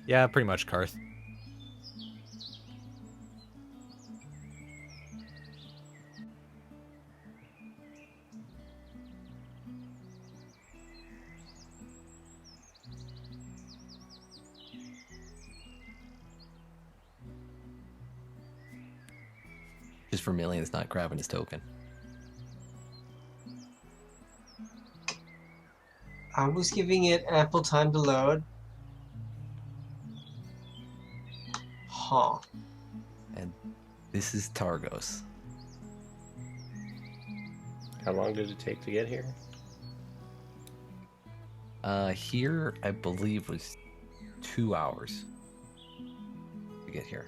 Yeah, pretty much, Karth. Just Vermilion's not grabbing his token. I was giving it ample time to load. Huh. And this is Targos. How long did it take to get here? Here I believe was 2 hours to get here.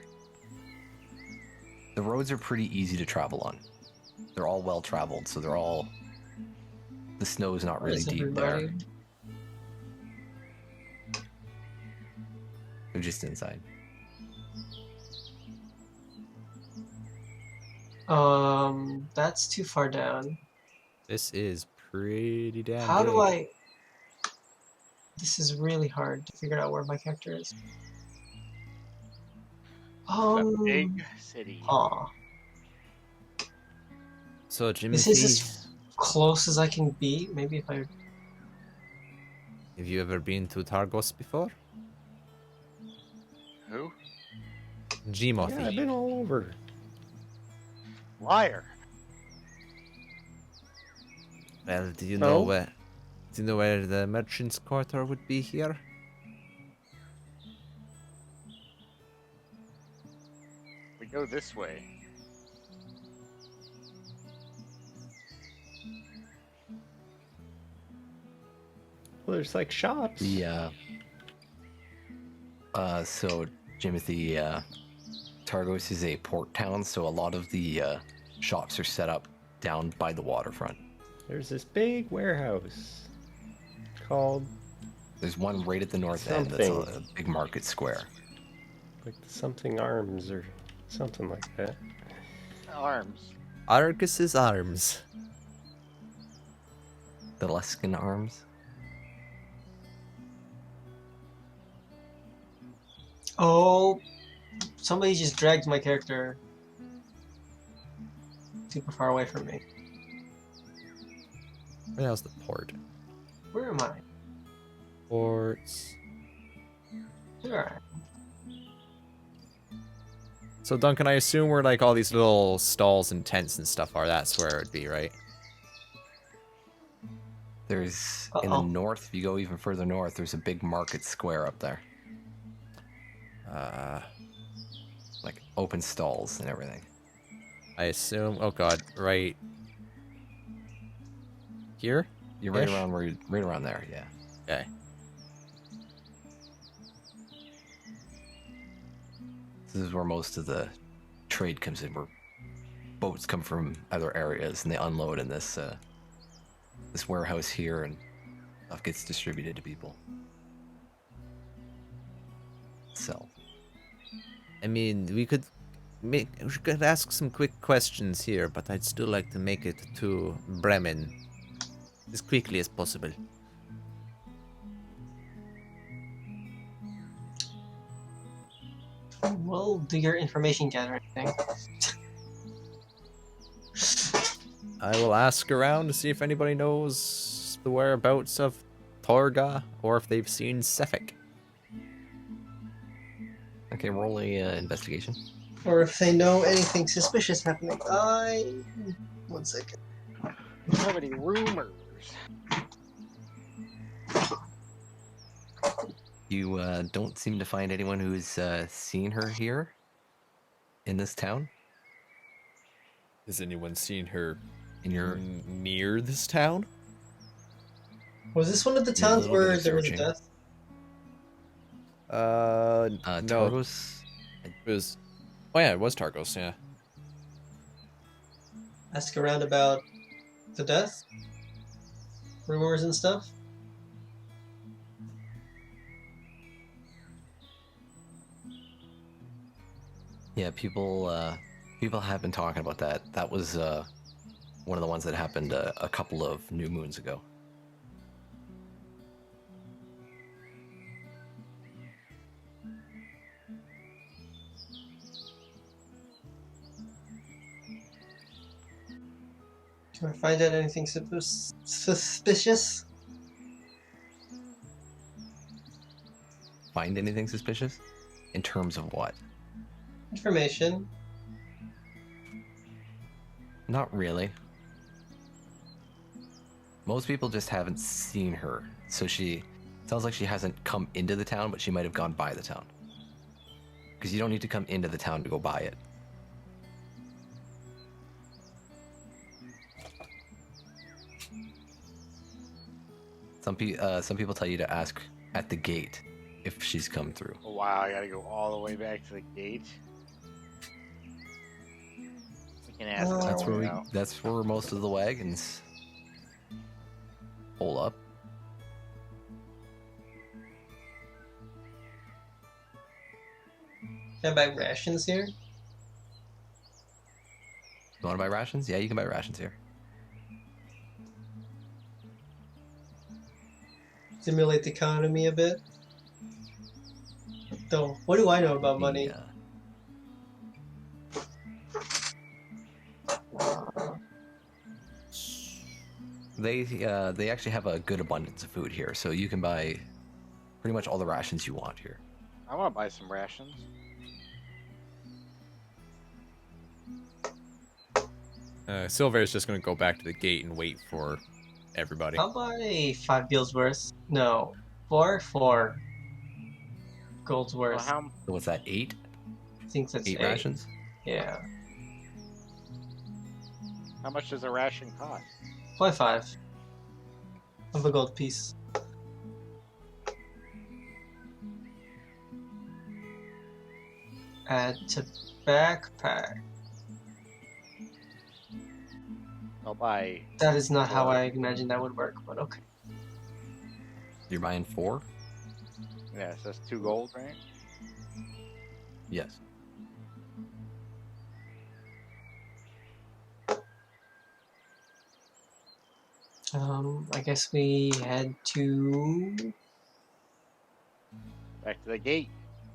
The roads are pretty easy to travel on. They're all well traveled, so they're all. The snow's not really Where's deep there. everybody? They're just inside. That's too far down. This is pretty damn How big. do I... This is really hard to figure out where my character is. It's a big city. Huh. So, This is Jimothy, as close as I can be. Maybe if I... have you ever been to Targos before? Who? Jimothy. Yeah, I've been all over. Liar. Well, do you No. know where? Do you know where the merchant's quarter would be here? We go this way. Well, there's like shops. The so Jimothy, Targos is a port town, so a lot of the shops are set up down by the waterfront. There's this big warehouse called There's one right at the north end that's Something. a big market square. like something arms or something like that. Arms. Argus's Arms. The Leskin Arms. Oh, somebody just dragged my character super far away from me. Where the hell's the port? Where am I? Ports. There. So Duncan, I assume where like all these little stalls and tents and stuff are, that's where it would be, right? There's in the north, if you go even further north, there's a big market square up there. Like open stalls and everything. I assume. Oh god, right here. You're right Ish? around where right around there, yeah. Okay. This is where most of the trade comes in, where boats come from other areas and they unload in this this warehouse here, and stuff gets distributed to people. So, I mean, we could ask some quick questions here, but I'd still like to make it to Bremen as quickly as possible. Well, do your information gathering thing. I will ask around to see if anybody knows the whereabouts of Torga or if they've seen Sefik. okay, roll a investigation. Or if they know anything suspicious happening. One second. Do you have any rumors? You don't seem to find anyone who's seen her here in this town. Has anyone seen her In your near this town? Was this one of the a towns little bit where of there was a searching. death? No. Targos. It was. Oh yeah, it was Targos. Yeah. Ask around about the death? Rumors and stuff? Yeah, people have been talking about that. That was one of the ones that happened a couple of new moons ago. Can I find out anything suspicious? Find anything suspicious? In terms of what? Information. Not really. Most people just haven't seen her, so sounds like she hasn't come into the town, but she might have gone by the town. Because you don't need to come into the town to go by it. Some people tell you to ask at the gate if she's come through. Oh, wow, I gotta go all the way back to the gate. We can ask Oh. that That's where most of the wagons pull up. Can I buy rations here? You want to buy rations? Yeah, you can buy rations here. Stimulate the economy a bit? Though, what do I know about money? Yeah. They actually have a good abundance of food here, so you can buy pretty much all the rations you want here. I want to buy some rations. Silver is just going to go back to the gate and wait for everybody. I'll buy 5 gilds worth. No, 4 golds Well, worth. how So what's that? 8? I think that's 8 8. rations? Yeah. much does a ration cost? Buy 5 of a gold piece. Add to backpack. I'll buy. That is not how Four. I imagined that would work, but okay. You're buying 4? Yeah, so that's 2 gold, right? Yes. I guess we head to. Back to the gate.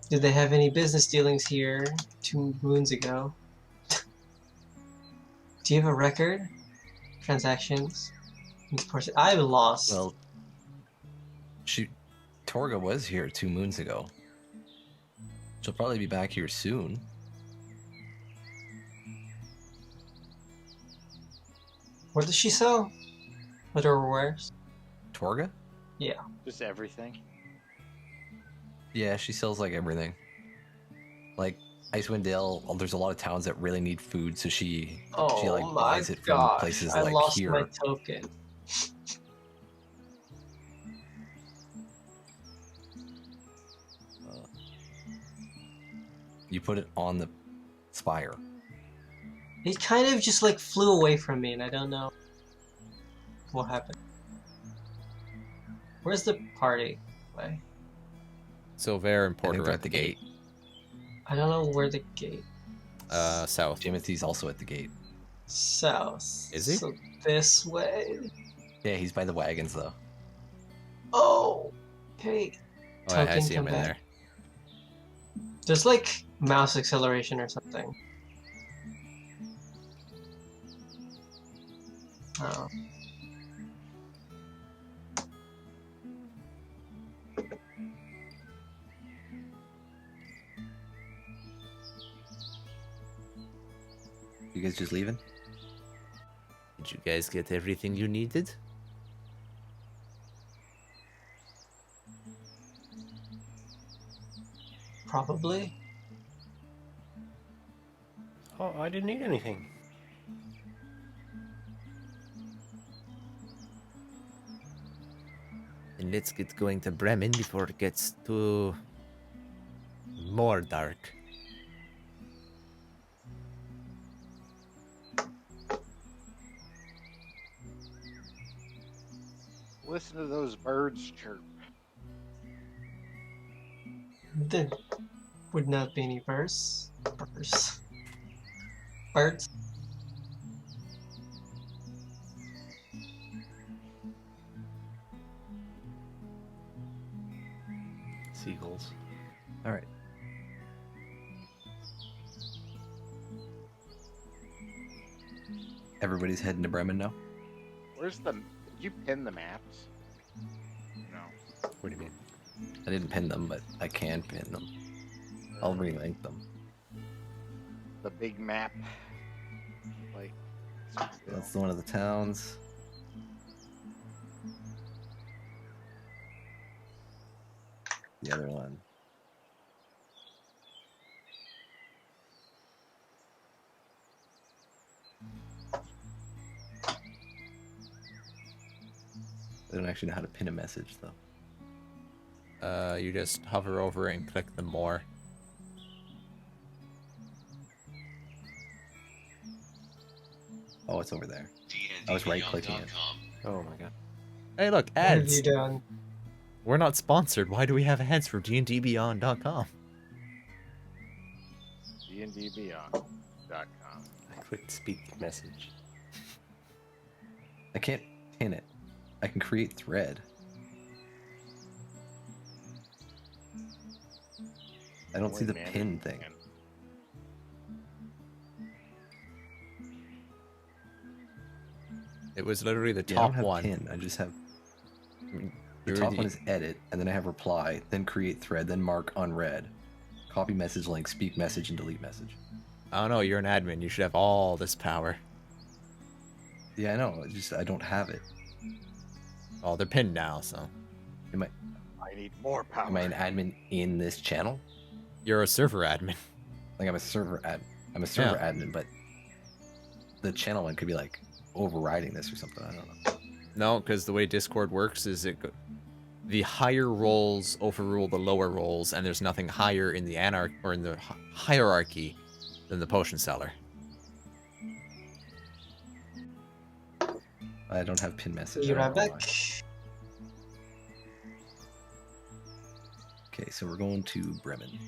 Did they have any business dealings here 2 moons ago? Do you have a record? Transactions? I'm lost. Well, Torga was here 2 moons ago. She'll probably be back here soon. What does she sell? What her wares? Torga? Yeah. Just everything. Yeah, she sells like everything. Like Icewind Dale, there's a lot of towns that really need food, so she Oh like my buys it from gosh! places I like lost here. my token. You put it on the spire. It kind of just like flew away from me, and I don't know what happened. Where's the party? Way? Silver and I think Porter they're at the gate. I don't know where the gate. South. Timothy's also at the gate. South. Is he? So this way. Yeah, he's by the wagons though. Oh. Okay. Oh, I Token, see him come in back. there. There's like mouse acceleration or something. Oh. You guys just leaving? Did you guys get everything you needed? Probably. Oh, I didn't need anything. And let's get going to Bremen before it gets too more dark. Listen to those birds chirp. There would not be any birds. Birds. Seagulls. All right. Everybody's heading to Bremen now. Where's the? Did you pin the maps? No. What do you mean? I didn't pin them, but I can pin them. I'll relink them. The big map. Like. That's the one of the towns. The other one. I don't actually know how to pin a message though. You just hover over it and click the more. Oh, it's over there. I was right-clicking it. Oh my god. Hey, look, What have ads. you done? We're not sponsored. Why do we have ads for DNDBeyond.com? DNDBeyond.com. I clicked speak message. I can't pin it. I can create thread. I don't see the Only pin man thing. can. It was literally the Yeah, I don't top have one. pin. I just have the You're top the- one is edit, and then I have reply, then create thread, then mark unread, copy message link, speak message, and delete message. I don't know. You're an admin. You should have all this power. Yeah, I know. I don't have it. Oh, they're pinned now, so I need more power. Am I an admin in this channel? you're a server admin. Like I'm a server admin, but the channel one could be like overriding this or something. I don't know. No, because the way Discord works is the higher rolls overrule the lower rolls, and there's nothing higher in the hierarchy than the potion seller. I don't have pin message. Be I right don't know back. why. Okay, so we're going to Bremen.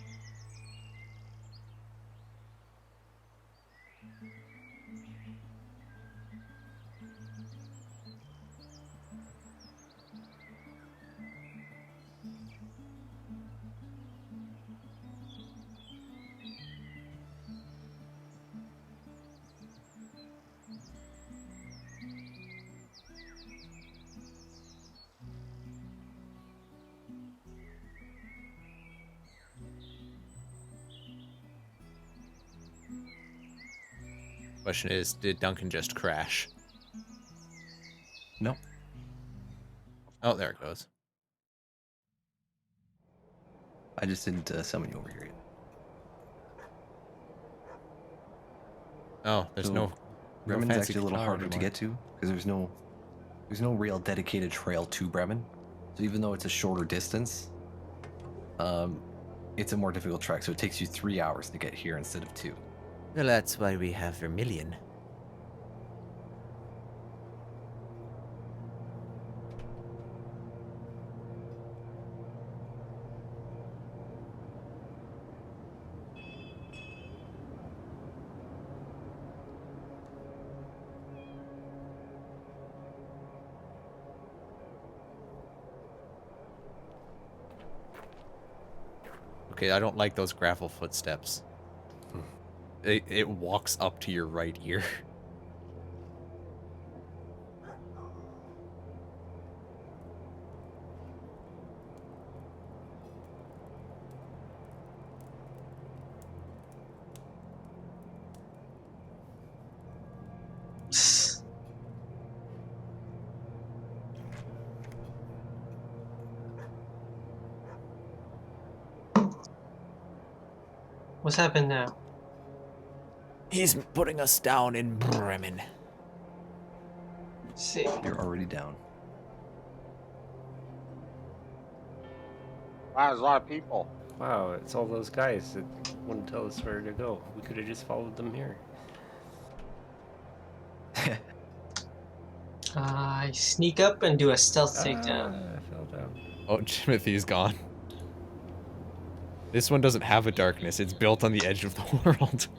Question is, did Duncan just crash? No. Oh, there it goes. I just didn't summon you over here yet. Oh, there's So, no Bremen's fancy actually a little car harder to anymore. get to because there's no real dedicated trail to Bremen. So even though it's a shorter distance, it's a more difficult trek. So it takes you 3 hours to get here instead of 2. Well, that's why we have Vermilion. Okay, I don't like those gravel footsteps. It walks up to your right ear. What's happened now? He's putting us down in Bremen. Let's see. You're already down. Wow, there's a lot of people. Wow, it's all those guys that wouldn't tell us where to go. We could have just followed them here. I sneak up and do a stealth takedown. I fell down. Oh, Timothy's gone. This one doesn't have a darkness. It's built on the edge of the world.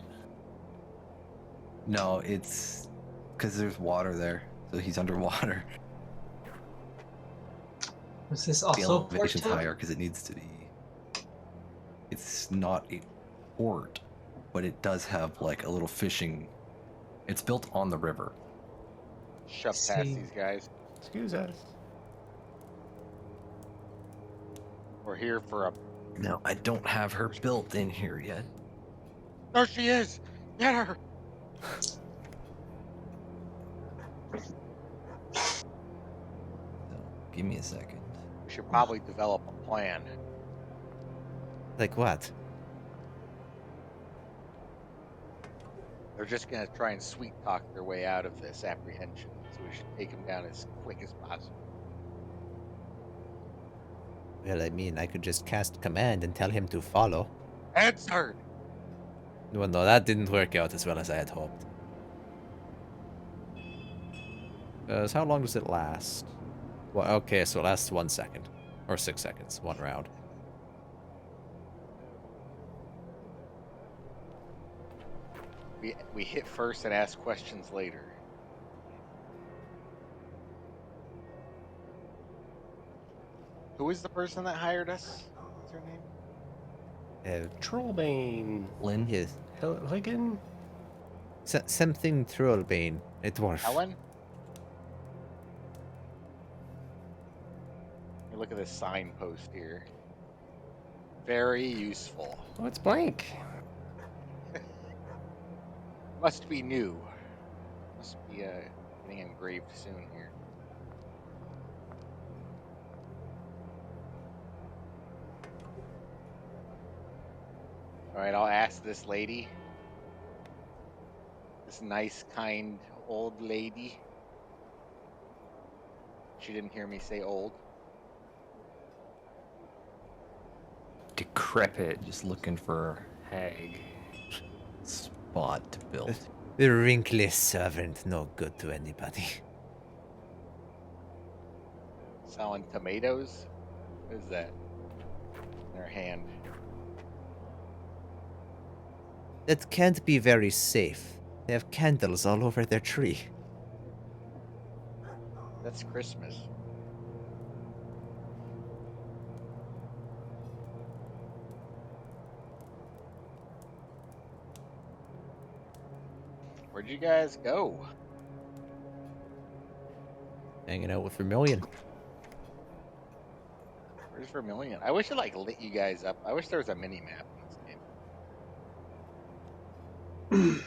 No, it's because there's water there, so he's underwater. Was this The also a elevation's port? higher because it needs to be. It's not a port, but it does have like a little fishing. It's built on the river. Shove past See. these guys. Excuse us. We're here for a. No, I don't have her built in here yet. There she is! Get her! So give me a second. We should probably develop a plan. Like what? They're just gonna try and sweet talk their way out of this apprehension, so we should take them down as quick as possible. Well, I mean, I could just cast command and tell him to follow. Answered! Well, no, that didn't work out as well as I had hoped. How long does it last? Well, okay, so it lasts 1 second. Or 6 seconds, 1 round. We hit first and ask questions later. Who is the person that hired us? What's her name? Trollbane. Lynn? Yes. Higgin? Something Trollbane. A dwarf. Ellen? Look at this signpost here. Very useful. Oh, it's blank. Must be new. Must be getting engraved soon here. Alright, I'll ask this lady. This nice, kind, old lady. She didn't hear me say old. decrepit Just looking for hag. spot to build. The wrinkly servant, no good to anybody. Selling tomatoes? What is that? In her hand. That can't be very safe. They have candles all over their tree. That's Christmas. Where'd you guys go? Hanging out with Vermilion. Where's Vermilion? I wish it like lit you guys up. I wish there was a mini map in this game.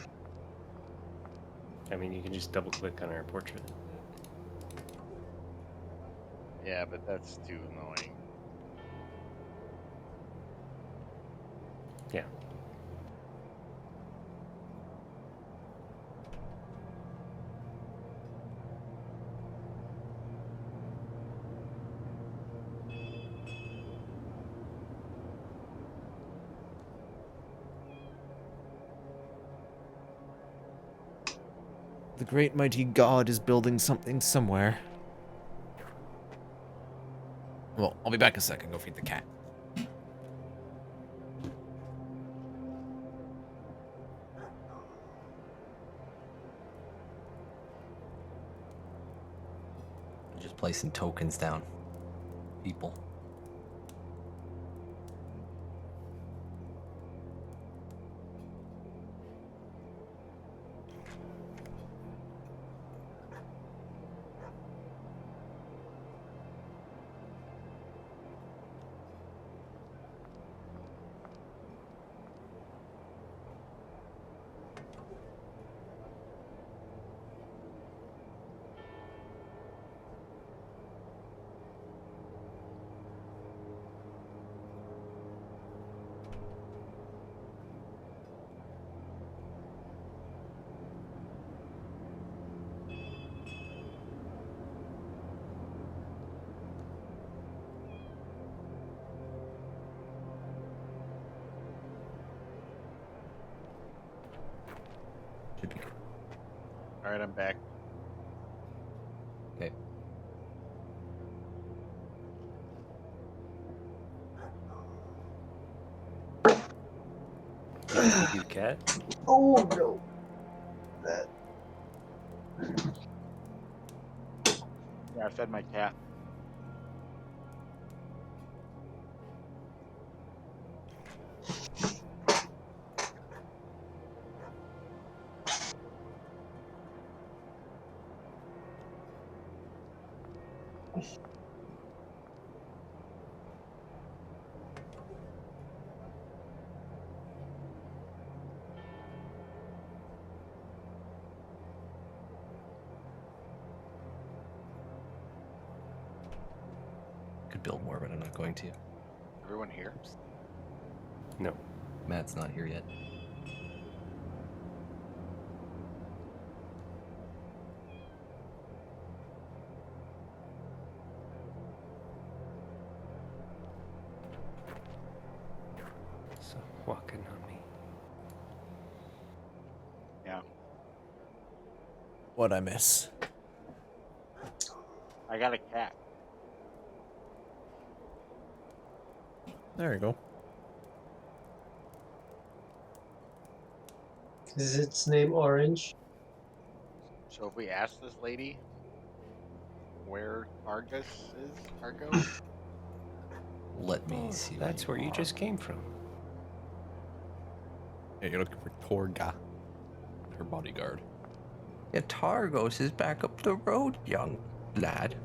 I mean, you can just double click on our portrait. Yeah, but that's too annoying. Yeah. The great mighty god is building something somewhere. Well, I'll be back in a second. Go feed the cat. Just placing tokens down. People. Should be good. Alright, I'm back. Okay. You cat? Oh no. Yeah, I fed my cat. Could build more, but I'm not going to. Everyone here? No. Matt's not here yet. So walking on me. Yeah. What'd I miss? I got a cat. There you go. Is its name Orange? So if we ask this lady where Argus is, Argo? Let me Oh, see. that's where you just came from. Yeah, you're looking for Torga, her bodyguard. Yeah, Targos is back up the road, young lad.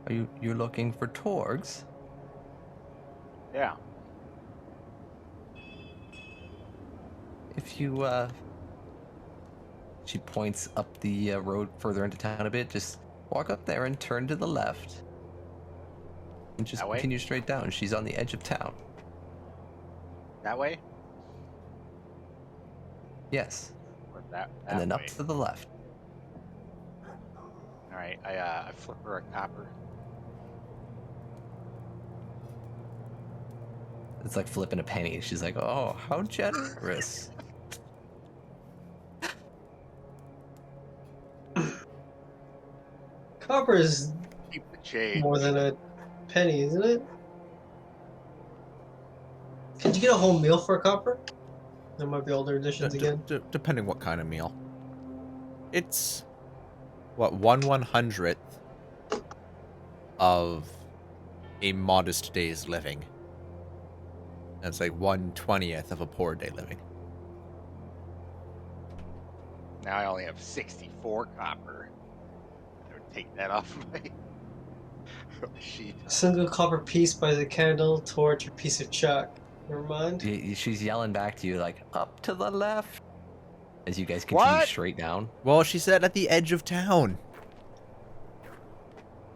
Are you're looking for Torgs? Yeah. If you she points up the road further into town a bit, just walk up there and turn to the left. And just That way? continue straight down. She's on the edge of town. That way? Yes. Or that And then way. up to the left. All right, I flip her a copper. It's like flipping a penny. She's like, oh, how generous. Copper is Keep the change. more than a penny, isn't it? Could you get a whole meal for a copper? There might be older editions again. Depending what kind of meal. It's what 1/100th of a modest day's living. That's like 1/20th of a poor day living. Now I only have 64 copper. I would take that off my sheet. A single copper piece buys a candle, torch, or piece of chalk. Never mind. She's yelling back to you like, up to the left. As you guys continue What? straight down. Well, she said at the edge of town.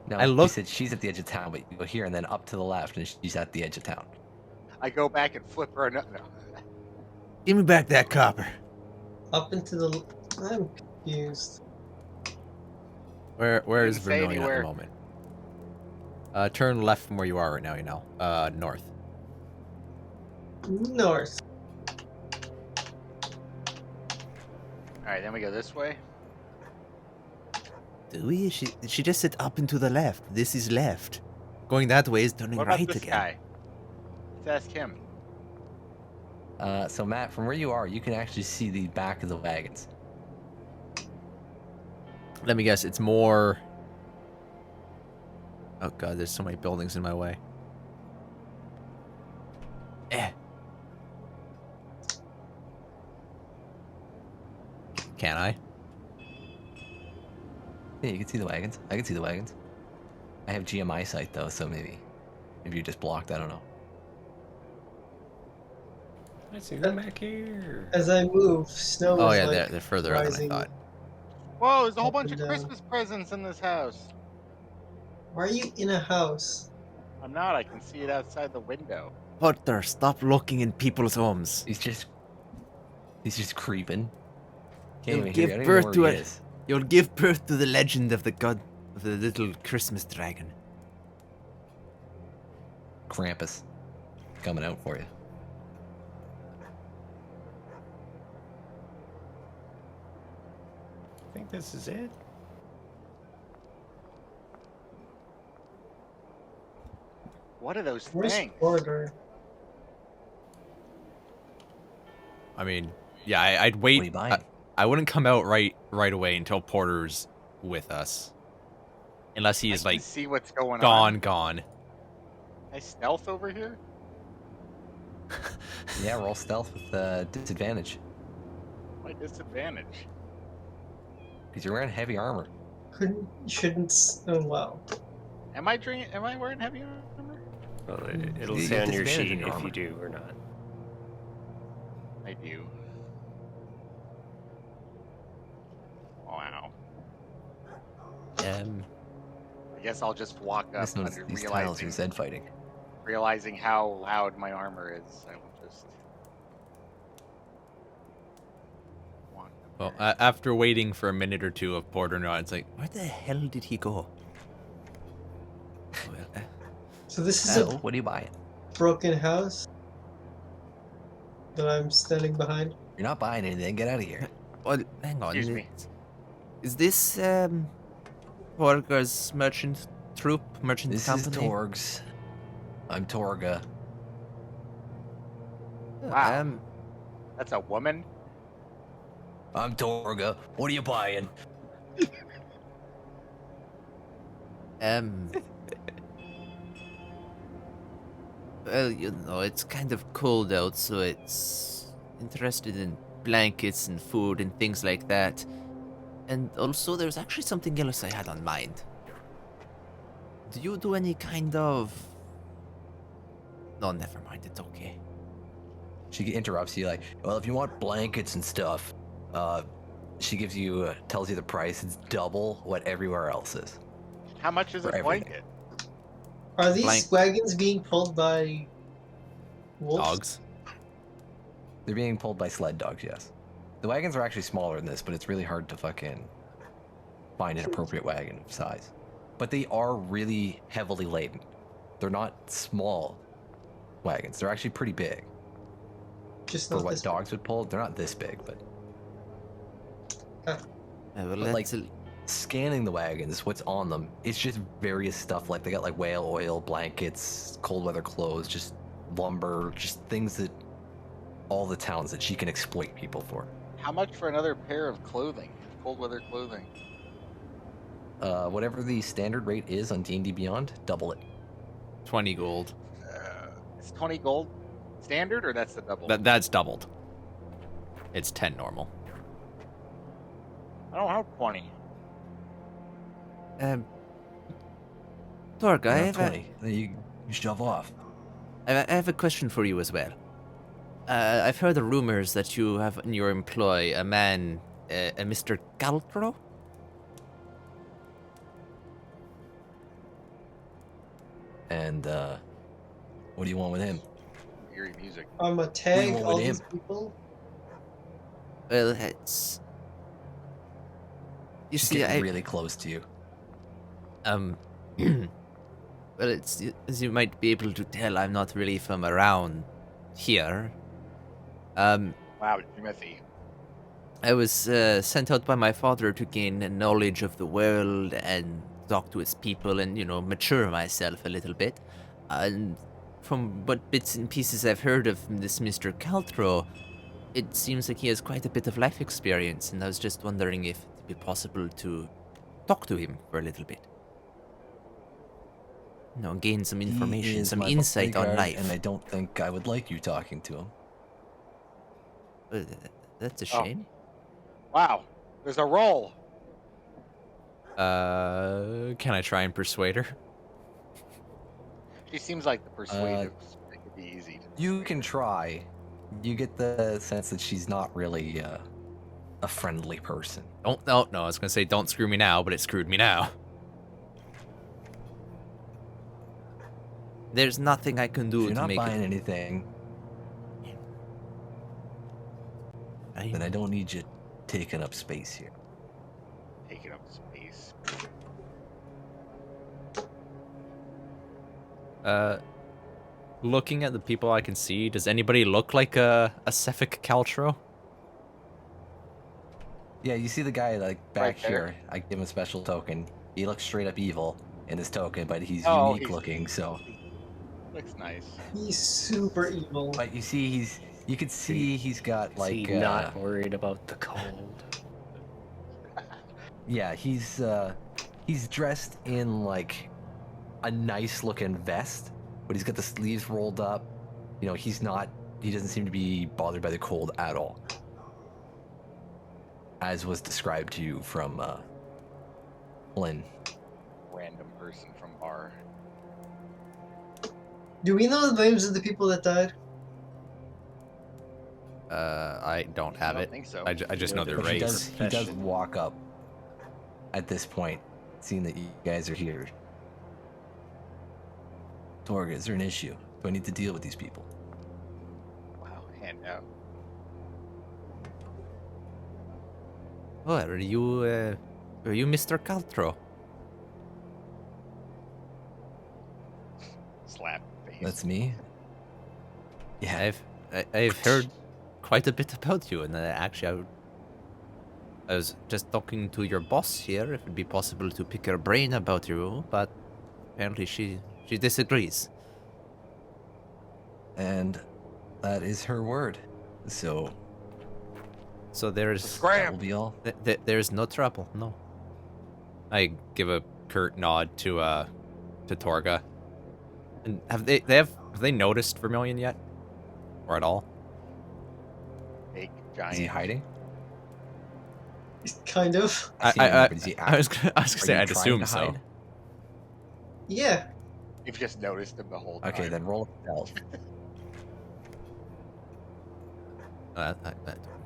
No, I look- she said she's at the edge of town, but you go here and then up to the left, and she's at the edge of town. I go back and flip her another. No. Give me back that copper. Up into the. I'm confused. Where is Didn't say Vermilion at anywhere. the moment? Turn left from where you are right now, north. North. All right, then we go this way. Do we? She just said up and to the left. This is left. Going that way is turning What about right this again. guy? Let's ask him. So Matt, from where you are, you can actually see the back of the wagons. Let me guess, it's more... Oh god, there's so many buildings in my way. Can I? Yeah, you can see the wagons. I can see the wagons. I have GMI sight though, so maybe you just blocked. I don't know. I see them back here. As I move, snow Oh is yeah, like they're further out than I rising. thought. Whoa, there's a whole Up bunch and of down. Christmas presents in this house. Why are you in a house? I'm not. I can see it outside the window. Potter, stop looking in people's homes. He's just creeping. You'll Can't even hear give you. I don't even birth know to where he it. is. You'll give birth to the legend of the god of the little Christmas dragon. Krampus coming out for you. I think this is it. What are those Where's things? Porter? I mean, yeah, I'd What are you wait. buying? I wouldn't come out right away until Porter's with us. Unless I he's can like see what's going gone. on. I stealth over here. Yeah, roll stealth with disadvantage My disadvantage. because you're wearing heavy armor. Shouldn't. Oh, wow. Am I wearing heavy armor? Well, it'll You say get on your disadvantage sheet in your if armor. you do or not. I do. Wow. I guess I'll just walk up This one's under these tiles are realizing, Zed fighting. realizing how loud my armor is. I will just walk up Well, there. after waiting for a minute or two of Porter not, it's like, Where the hell did he go? So this is Oh, a what are you buying? broken house that I'm standing behind. You're not buying anything. Get out of here. Well, hang on. Excuse me. Is this Horgar's merchant This company? is Torg's. I'm Torga. Wow. That's a woman. I'm Torga. What are you buying? Well, you know, it's kind of cold out, so it's interested in blankets and food and things like that. And also, there's actually something else I had on mind. Do you do any kind of... No, never mind, it's okay. She interrupts you like, well, if you want blankets and stuff, she gives you, tells you the price. It's double what everywhere else is. How much is For a everything. blanket? Are these Blank- wagons being pulled by wolves? dogs. They're being pulled by sled dogs, yes. The wagons are actually smaller than this, but it's really hard to fucking find an appropriate wagon of size. But they are really heavily laden. They're not small wagons. They're actually pretty big. Just For not what this dogs would pull, they're not this big, but big. Well, But, let's like, scanning the wagons, what's on them, it's just various stuff. Like they got like whale oil, blankets, cold weather clothes, just lumber, just things that all the towns that she can exploit people for. How much for another pair of clothing? Cold weather clothing. Whatever the standard rate is on D&D Beyond, double it. 20 gold. It's 20 gold standard, or that's the double? That's doubled. It's 10 normal. I don't have 20. Torg, I Around have, 20. Then you shove off. I have a question for you as well. I've heard the rumors that you have in your employ a man, a Mr. Galtro? And what do you want with him? Eerie music. I'm a tag want all with these him? people. Well, it's... You She's see, getting I... really close to you. Well, it's... As you might be able to tell, I'm not really from around here. Wow, Timothy. I was sent out by my father to gain knowledge of the world and talk to its people and, you know, mature myself a little bit. And from what bits and pieces I've heard of this Mr. Caltro, it seems like he has quite a bit of life experience, and I was just wondering if it'd be possible to talk to him for a little bit. You know, gain some He information, is some my insight on bodyguard, life. and I don't think I would like you talking to him. That's a Oh. shame. Wow, there's a roll. Can I try and persuade her? She seems like the persuasive. It could be easy. You can try. You get the sense that she's not really a friendly person. No, I was gonna say don't screw me now, but it screwed me now. There's nothing I can If do you're to not make buying it. anything, then I don't need you taking up space here. Taking up space. Looking at the people I can see, does anybody look like a Cephalic Caltro? Yeah, you see the guy like back Right there. here. I give him a special token. He looks straight up evil in his token, but he's Oh, unique looking. So, Looks nice. He's super evil. but you see, you can see he's got Is like he not worried about the cold? yeah, he's dressed in like a nice looking vest, but he's got the sleeves rolled up. You know, he doesn't seem to be bothered by the cold at all. As was described to you from Lynn. Random person from bar. Do we know the names of the people that died? I don't have I don't it. think so. I just know their But he race. does walk up at this point, seeing that you guys are here. Torg, is there an issue? Do I need to deal with these people? Wow, hand out. Oh, are you Mr. Caltro? Slap face. That's me. Yeah, I've heard quite a bit about you, and actually, I was just talking to your boss here. If it'd be possible to pick her brain about you, but apparently she disagrees. and that is her word. So So there's that Scram! will be all. there's no trouble. No. I give a curt nod to Torga. And have they noticed Vermilion yet, or at all? Big, Is giant. he hiding? Kind of. I see him, but is he I was acting? gonna say Are you I'd trying assume to so. hide? Yeah. You've just noticed him the whole time. Okay, then roll a stealth.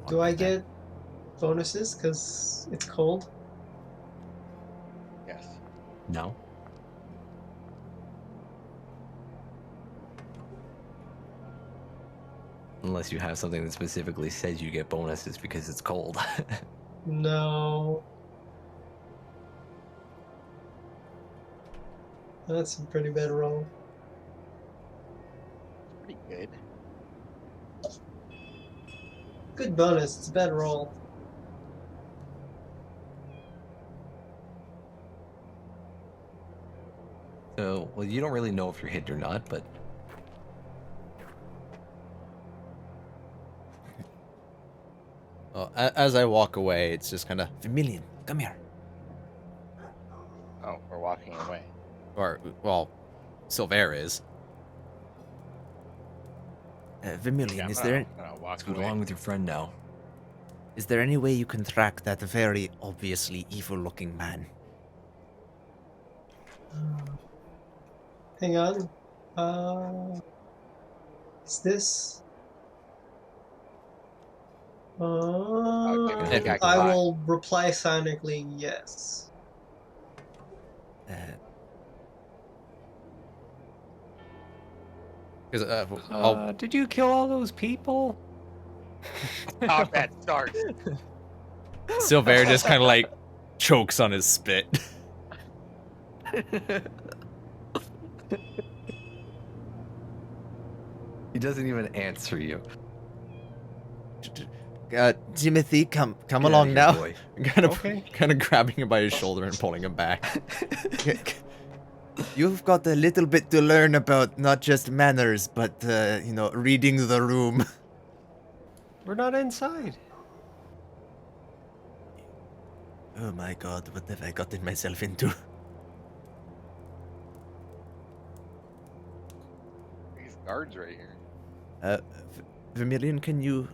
Do I get bonuses because it's cold? Yes. No. Unless you have something that specifically says you get bonuses because it's cold. No. That's a pretty bad roll. Pretty good. Good bonus, it's a bad roll. So, well, you don't really know if you're hit or not, but Well, as I walk away, it's just kind of, Vermilion, come here. Oh, we're walking away. or well, Silver is. Vermilion, Yeah, is there I'm gonna walk scoot away. along with your friend now. any way you can track that very obviously evil-looking man? Hang on. Is this? I think I I caught. will reply sonically yes. Uh, Because I'll Did you kill all those people? Stop that start. Silver just kind of like chokes on his spit. He doesn't even answer you. Timothy, come Get along outta here, now. boy. kind of grabbing him by his shoulder and pulling him back. You've got a little bit to learn about not just manners, but, reading the room. We're not inside. Oh my god, what have I gotten myself into? These guards right here. Vermilion, can you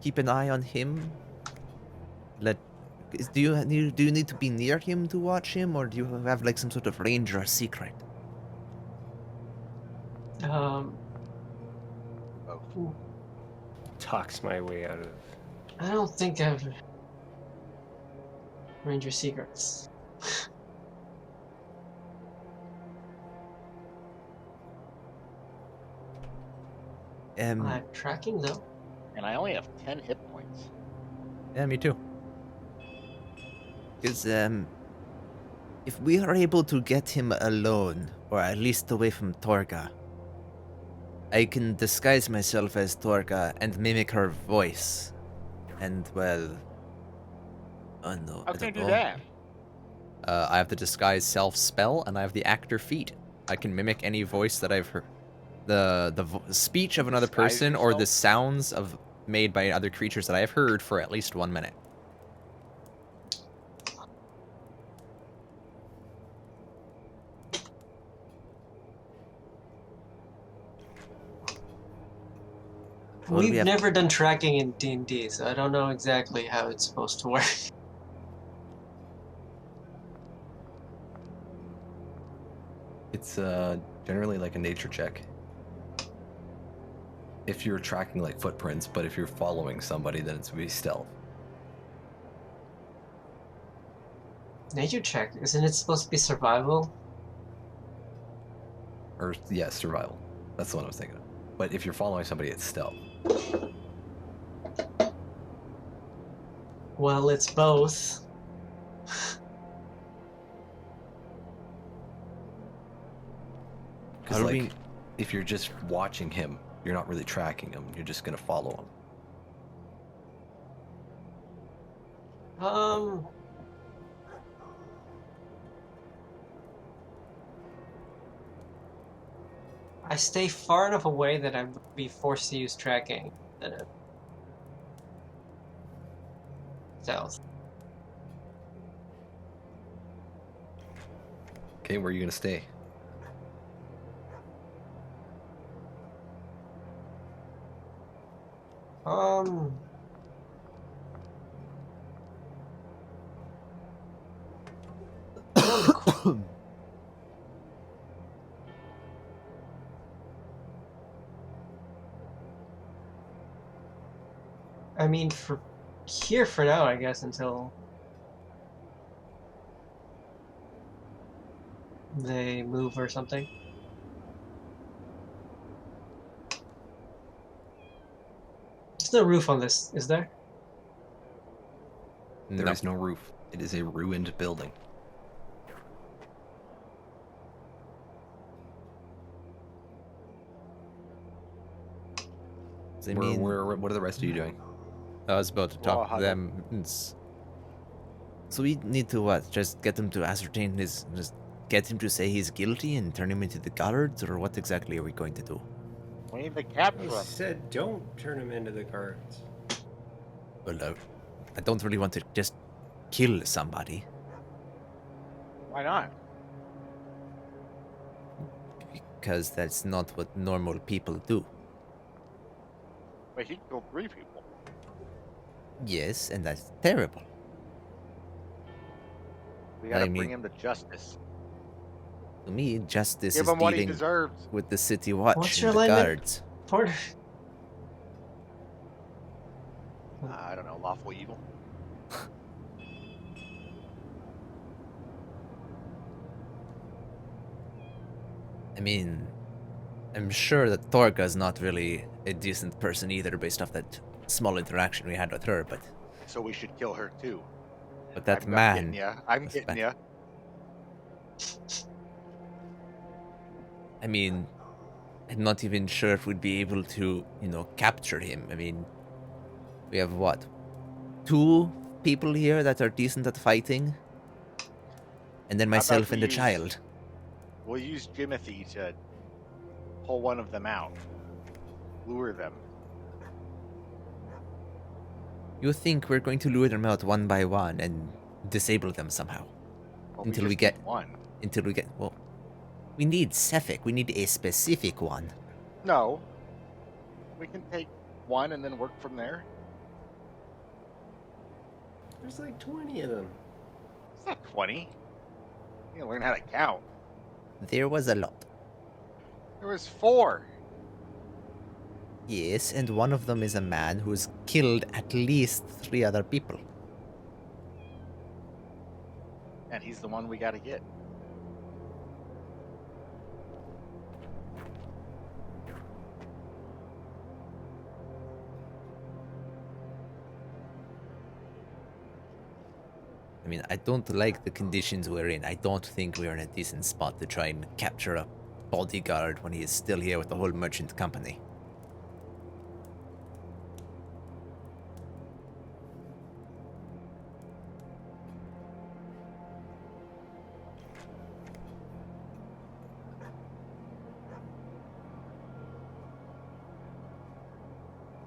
keep an eye on him? Do you need to be near him to watch him, or do you have like some sort of ranger secret? Oh, Talks my way out of. I don't think I've Ranger secrets. I'm tracking though. and I only have 10 hit points. Yeah, me too. Because if we are able to get him alone, or at least away from Torga, I can disguise myself as Torga and mimic her voice. And, well... Oh no, How I can I don't do know. that? I have the disguise self spell, and I have the actor feat. I can mimic any voice that I've heard. The speech of another Disguise person or the yourself? sounds of made by other creatures that I have heard for at least 1 minute. Well, we We've have- never done tracking in D&D, so I don't know exactly how it's supposed to work. It's generally like a nature check. If you're tracking like footprints, but if you're following somebody, then it's be stealth. Nature check, isn't it supposed to be survival? Or yeah, survival. That's the one I was thinking of. But if you're following somebody, it's stealth. Well, it's both. Because Are like, we- if you're just watching him, you're not really tracking him. You're just gonna follow him. I stay far enough away that I would be forced to use tracking than a stealth. Okay, where are you gonna stay? I mean, for here for now, I guess, until they move or something. There's no roof on this, is there? There is no roof. It is a ruined building. I mean, What are the rest of you doing? I was about to talk to huddled. them. So we need to what? Just get him to ascertain just get him to say he's guilty and turn him into the guards, or what exactly are we going to do? We need to capture I him. said don't turn him into the guards. Well, I don't really want to just kill somebody Why not? because that's not what normal people do. But he killed 3 people. Yes, and that's terrible. We gotta I bring mean- him to justice. To me, justice Give is him what he dealing deserves. with the city watch What's and your the alignment? guards. Porter. I don't know, lawful evil. I mean, I'm sure that Thorga's not really a decent person either, based off that small interaction we had with her. So we should kill her too. But that I'm man, getting ya. I'm was getting bad. ya. I mean, I'm not even sure if we'd be able to, capture him. I mean, we have what? 2 people here that are decent at fighting? And then How about myself we and the use- child. We'll use Jimothy to pull one of them out. Lure them. You think we're going to lure them out one by one and disable them somehow? Well, Until we just get- need one. Well, we need Cephik. We need a specific one. No. We can take one and then work from there. There's like 20 of them. It's not 20. You gotta learn how to count. There was a lot. There was 4. Yes, and one of them is a man who's killed at least 3 other people. And he's the one we gotta get. I mean, I don't like the conditions we're in. I don't think we're in a decent spot to try and capture a bodyguard when he is still here with the whole merchant company.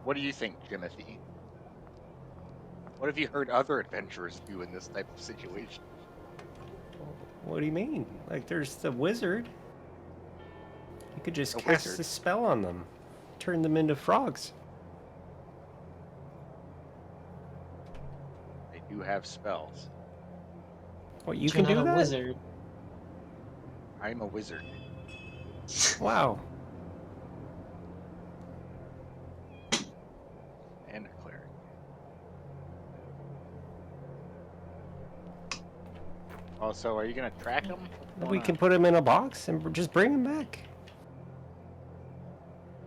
What do you think, Jimothy? What have you heard other adventurers do in this type of situation? What do you mean? Like, there's the wizard. You could just The cast wizard? a spell on them, turn them into frogs. They do have spells. What, you You're can not do a that? wizard. I'm a wizard. Wow. And a cleric. Oh, so are you gonna track them? We can put him in a box and just bring him back.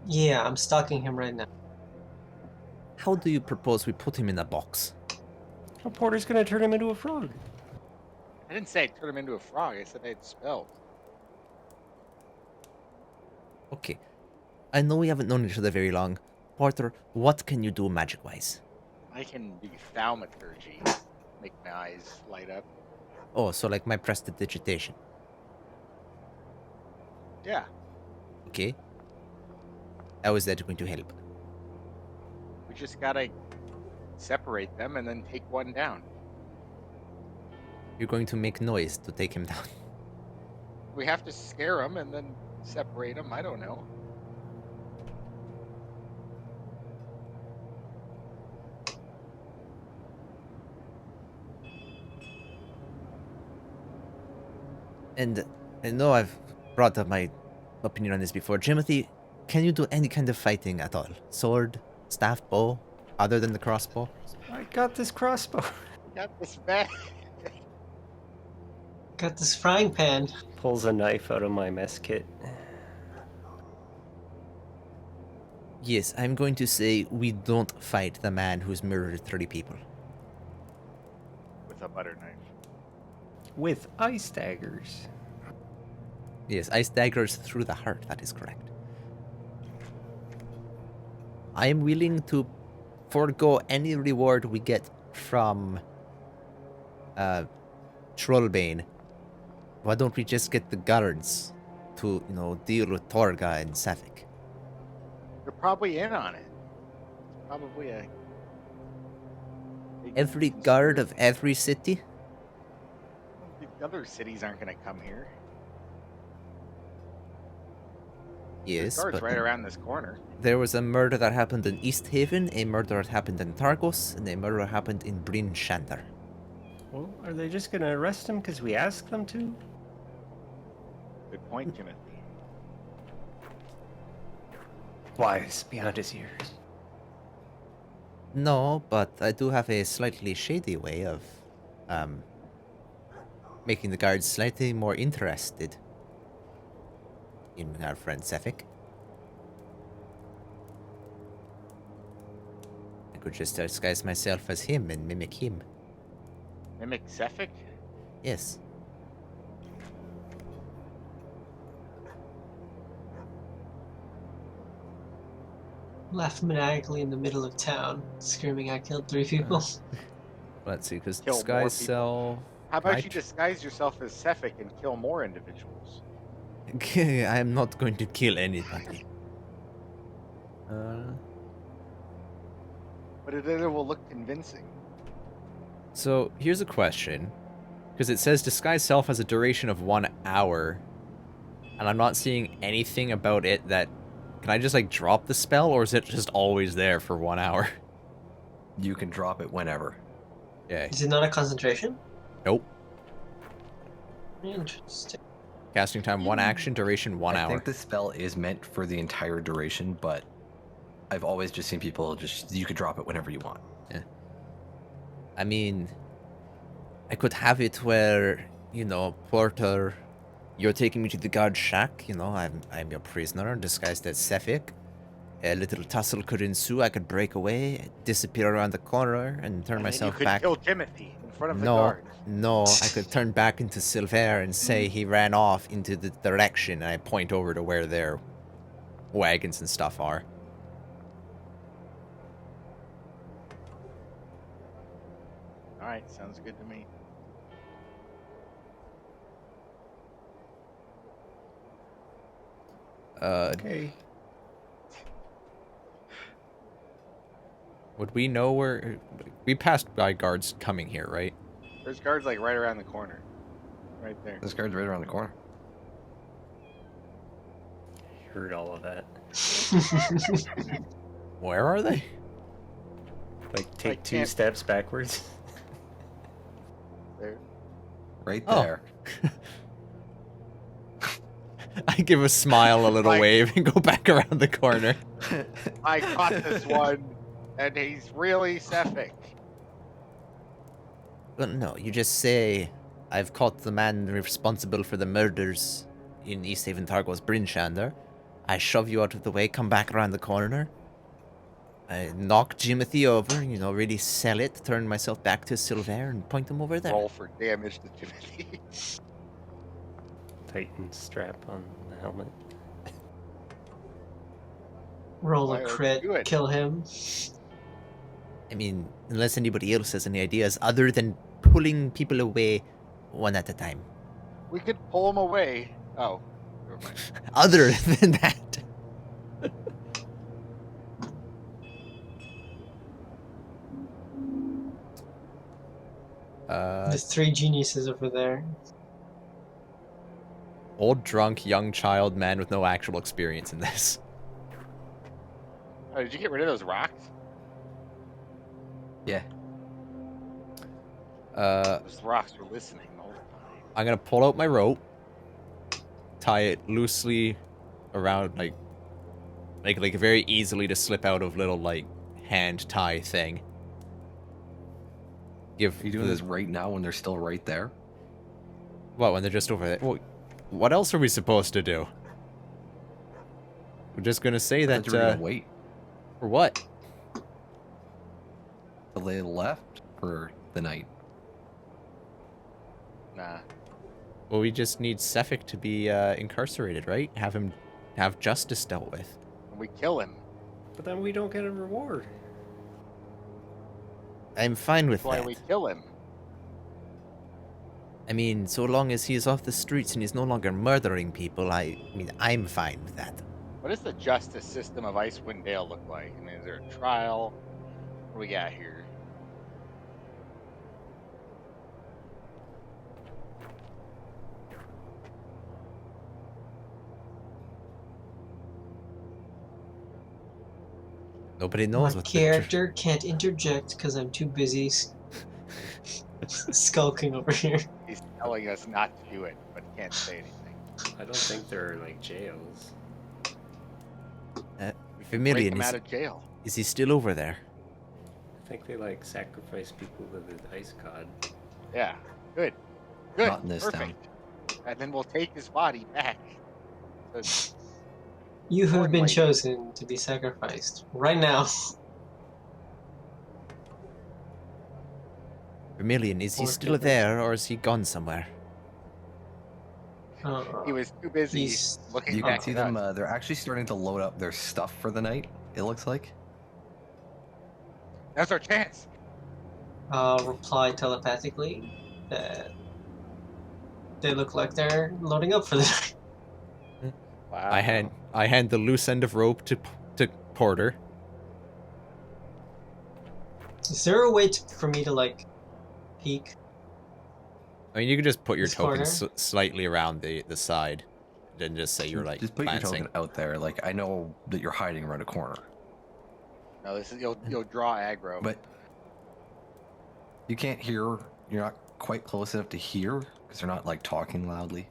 Yeah, I'm stalking him right now. How do you propose we put him in a box? A porter's gonna turn him into a frog. I didn't say I turned him into a frog. I said I had spells. Okay. I know we haven't known each other very long. Porter, what can you do magic-wise? I can do thaumaturgy. Make my eyes light up. Oh, so like my prestidigitation. Yeah. Okay. How is that going to help? We just gotta separate them and then take one down. You're going to make noise to take him down. We have to scare them and then separate them. I don't know. And I know I've brought up my opinion on this before. Timothy, can you do any kind of fighting at all? Sword, staff, bow, other than the crossbow? I got this crossbow. We got this back. Got this frying pan. Pulls a knife out of my mess kit. Yes, I'm going to say we don't fight the man who's murdered 30 people. with a butter knife. With ice daggers. Yes, ice daggers through the heart, that is correct. I am willing to forego any reward we get from Trollbane. Why don't we just get the guards to, deal with Torga and Safik? They're probably in on it. Probably a big Every guard of conspiracy. every city? The other cities aren't going to come here. There's Yes, guards but right around this corner. there was a murder that happened in East Haven, a murder that happened in Targos, and a murder that happened in Bryn Shander. Well, are they just gonna arrest him because we asked them to? Good point, Timothy. Wise beyond his years. No, but I do have a slightly shady way of making the guards slightly more interested in our friend Sefik. I could just disguise myself as him and mimic him. Mimic Sefik? Yes. Laugh maniacally in the middle of town, screaming, "I killed 3 people." Let's see, because Kill more disguise people. self. How about I you disguise yourself as Sefik and kill more individuals? I'm not going to kill anybody. But then it will look convincing. So here's a question, because it says disguise self has a duration of 1 hour, and I'm not seeing anything about it that. Can I just like drop the spell, or is it just always there for 1 hour? You can drop it whenever. Okay. Is it not a concentration? Nope. Interesting. Casting time 1 action, duration 1 I hour. think the spell is meant for the entire duration, but I've always just seen people you could drop it whenever you want. I mean, I could have it where, Porter, you're taking me to the guard shack, I'm your prisoner, disguised as Sefik. A little tussle could ensue, I could break away, disappear around the corner, and turn And then myself you could back. kill Timothy in front of the No, guard. no, I could turn back into Silver and say he ran off into the direction, and I point over to where their wagons and stuff are. Alright, sounds good to me. Okay. Would we know where... We passed by guards coming here, right? There's guards like right around the corner. Right there. This guard's right around the corner. Heard all of that. Where are they? Like, take I 2 can't- steps backwards. There. Right Oh. there. I give a smile, a little Like- wave, and go back around the corner. I caught this one, and he's really Sefik. Well, no, you just say, I've caught the man responsible for the murders in East Haven Targos Bryn Shander. I shove you out of the way, come back around the corner. I knock Jimothy over, really sell it, turn myself back to Silver and point him over there. Roll for damage to Timothy. Tighten strap on the helmet. Roll Why, a let's crit, do it. kill him. I mean, unless anybody else has any ideas other than pulling people away one at a time. We could pull him away. Oh, never mind. Other than that. There's 3 geniuses over there. Old, drunk, young child, man with no actual experience in this. Oh, did you get rid of those rocks? Yeah. Those rocks were listening the whole time. I'm gonna pull out my rope, tie it loosely around, like very easily to slip out of little, hand tie thing. Give Are you doing this right now when they're still right there? What, when they're just over there? Well, what else are we supposed to do? We're just gonna say that, We're gonna wait. For what? So they left for the night. Nah. Well, we just need Sefik to be incarcerated, right? Have justice dealt with. And we kill him. But then we don't get a reward. I'm fine with That's why that. we kill him. I mean, so long as he's off the streets and he's no longer murdering people, I mean, I'm fine with that. What does the justice system of Icewind Dale look like? I mean, is there a trial? What do we got here? Nobody My knows what character can't interject because I'm too busy skulking over here. He's telling us not to do it, but can't say anything. I don't think there are like jails. Break Vermilion, him out of jail. is he still over there? I think they like sacrifice people to the ice god. Yeah. Good. Good. Not in this Perfect. And then we'll take his body back. So, You have been Accordingly. chosen to be sacrificed right now. Vermilion, is he Or still different. there or is he gone somewhere? he was too busy He's- looking You back can see at them. us. They're actually starting to load up their stuff for the night. It looks like. That's our chance. reply telepathically that they look like they're loading up for the night. Wow. I hand the loose end of rope to Porter. Is there a way for me to like peek? I mean, you could just put your This token corner? slightly around the side, then just say you're like just put glancing. your token out there. Like I know that you're hiding around a corner, No, this is you'll draw aggro. but you can't hear. You're not quite close enough to hear because they're not like talking loudly.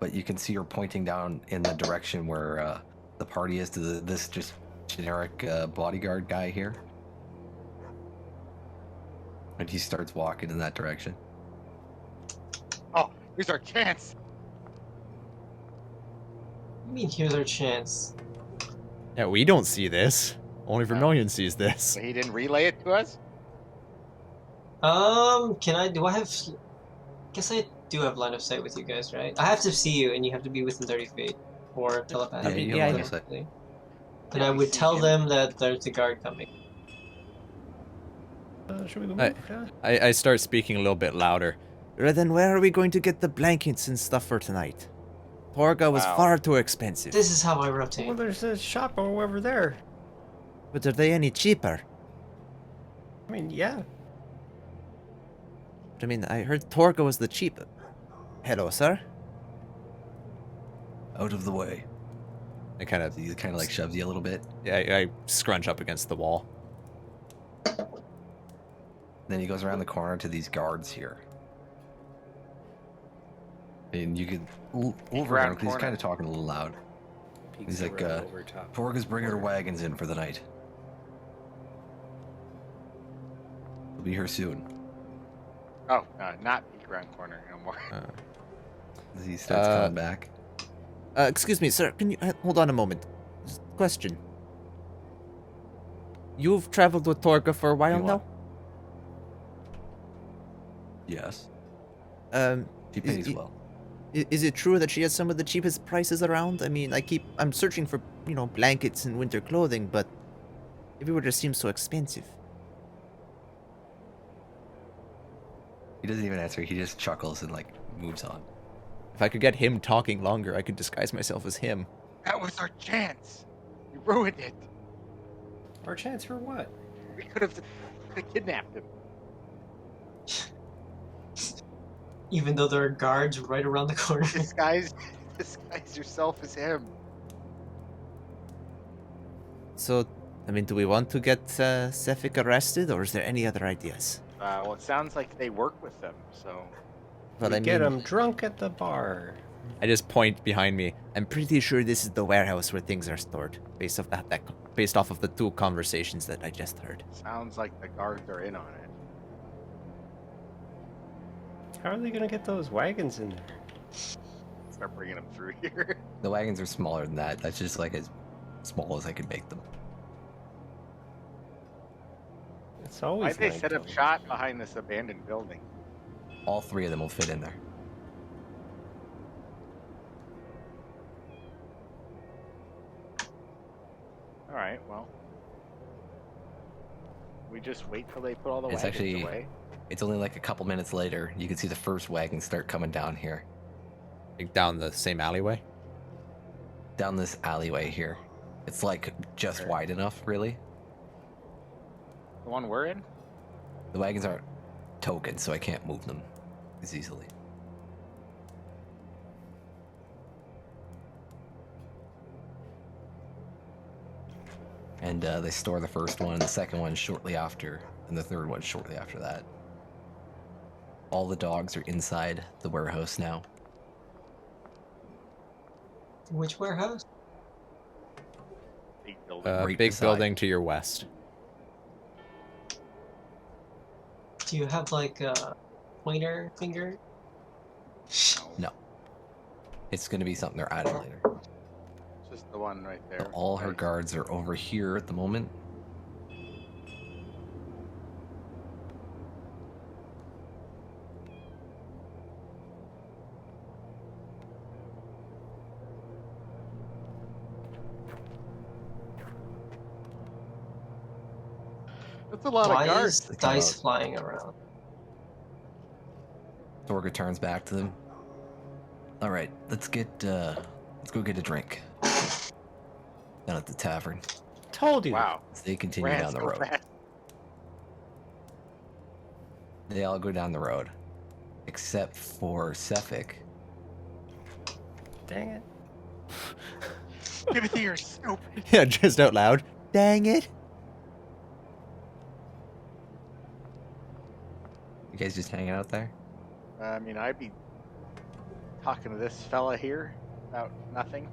But you can see her pointing down in the direction where the party is to this just generic bodyguard guy here, and he starts walking in that direction. Oh, here's our chance. I mean, here's our chance. Yeah, we don't see this. Only Vermilion sees this. So he didn't relay it to us. Can I? Do I have? Guess I do have line of sight with you guys, right? I have to see you, and you have to be within 30 feet or telepathy. Yeah, you yeah, have line yeah. of sight. And Yeah, I we would see tell him. them that there's a guard coming. Should we move? Hey. I start speaking a little bit louder. Then where are we going to get the blankets and stuff for tonight? Torga was Wow. far too expensive. This is how I Well, rotate. there's a shop over there. But are they any cheaper? I mean, yeah. I mean, I heard Torga was the cheap. Hello, sir. Out of the way. I kind of, He kind of like shoves you a little bit. I scrunch up against the wall. Then he goes around the corner to these guards here. And you could around he's corner. kind of talking a little loud. Peeks He's like, around over top. Torga's bringing her wagons in for the night. We'll be here soon. Oh, not peek around corner no more. As he starts Uh, coming back. Excuse me, sir. Can you hold on a moment? Question. You've traveled with Torga for a while You now? what? Yes. Um, She Is- pays i- well. is it true that she has some of the cheapest prices around? I mean, I'm searching for, blankets and winter clothing, but everywhere just seems so expensive. He doesn't even answer. He just chuckles and like moves on. If I could get him talking longer, I could disguise myself as him. That was our chance. We ruined it. Our chance for what? We could have kidnapped him. Even though there are guards right around the corner. Disguise yourself as him. So, I mean, do we want to get Sefik arrested, or is there any other ideas? Well, it sounds like they work with them, so Well, We I get mean, him drunk at the bar. I just point behind me. I'm pretty sure this is the warehouse where things are stored, based off of the two conversations that I just heard. sounds like the guards are in on it. How are they gonna get those wagons in there? Start bringing them through here. The wagons are smaller than that. That's just like as small as I could make them. It's always Why'd they night set up time. shop behind this abandoned building? All three of them will fit in there. All right, well, we just wait till they put all the It's wagons actually- away. It's only like a couple minutes later. You can see the first wagon start coming down here. Like down the same alleyway. Down this alleyway here. It's like just Where? wide enough, really. The one we're in? The wagons aren't tokens, so I can't move them as easily. And they store the first one, the second one shortly after, and the third one shortly after that. All the dogs are inside the warehouse now. Which warehouse? Big building. Right Big beside. building to your west. Do you have like a pointer finger? No. It's going to be something they're adding later. It's just the one right there. All her Nice. guards are over here at the moment. That's a lot Why of guards. is dice flying around? Thorga turns back to them. All right, let's go get a drink down at the tavern. Told you. Wow. As they continue Ran down the so road. fast. They all go down the road, except for Sefik. Dang it. Timothy, you're stupid. Yeah, just out loud. Dang it. You guys just hanging out there? I mean, I'd be talking to this fella here about nothing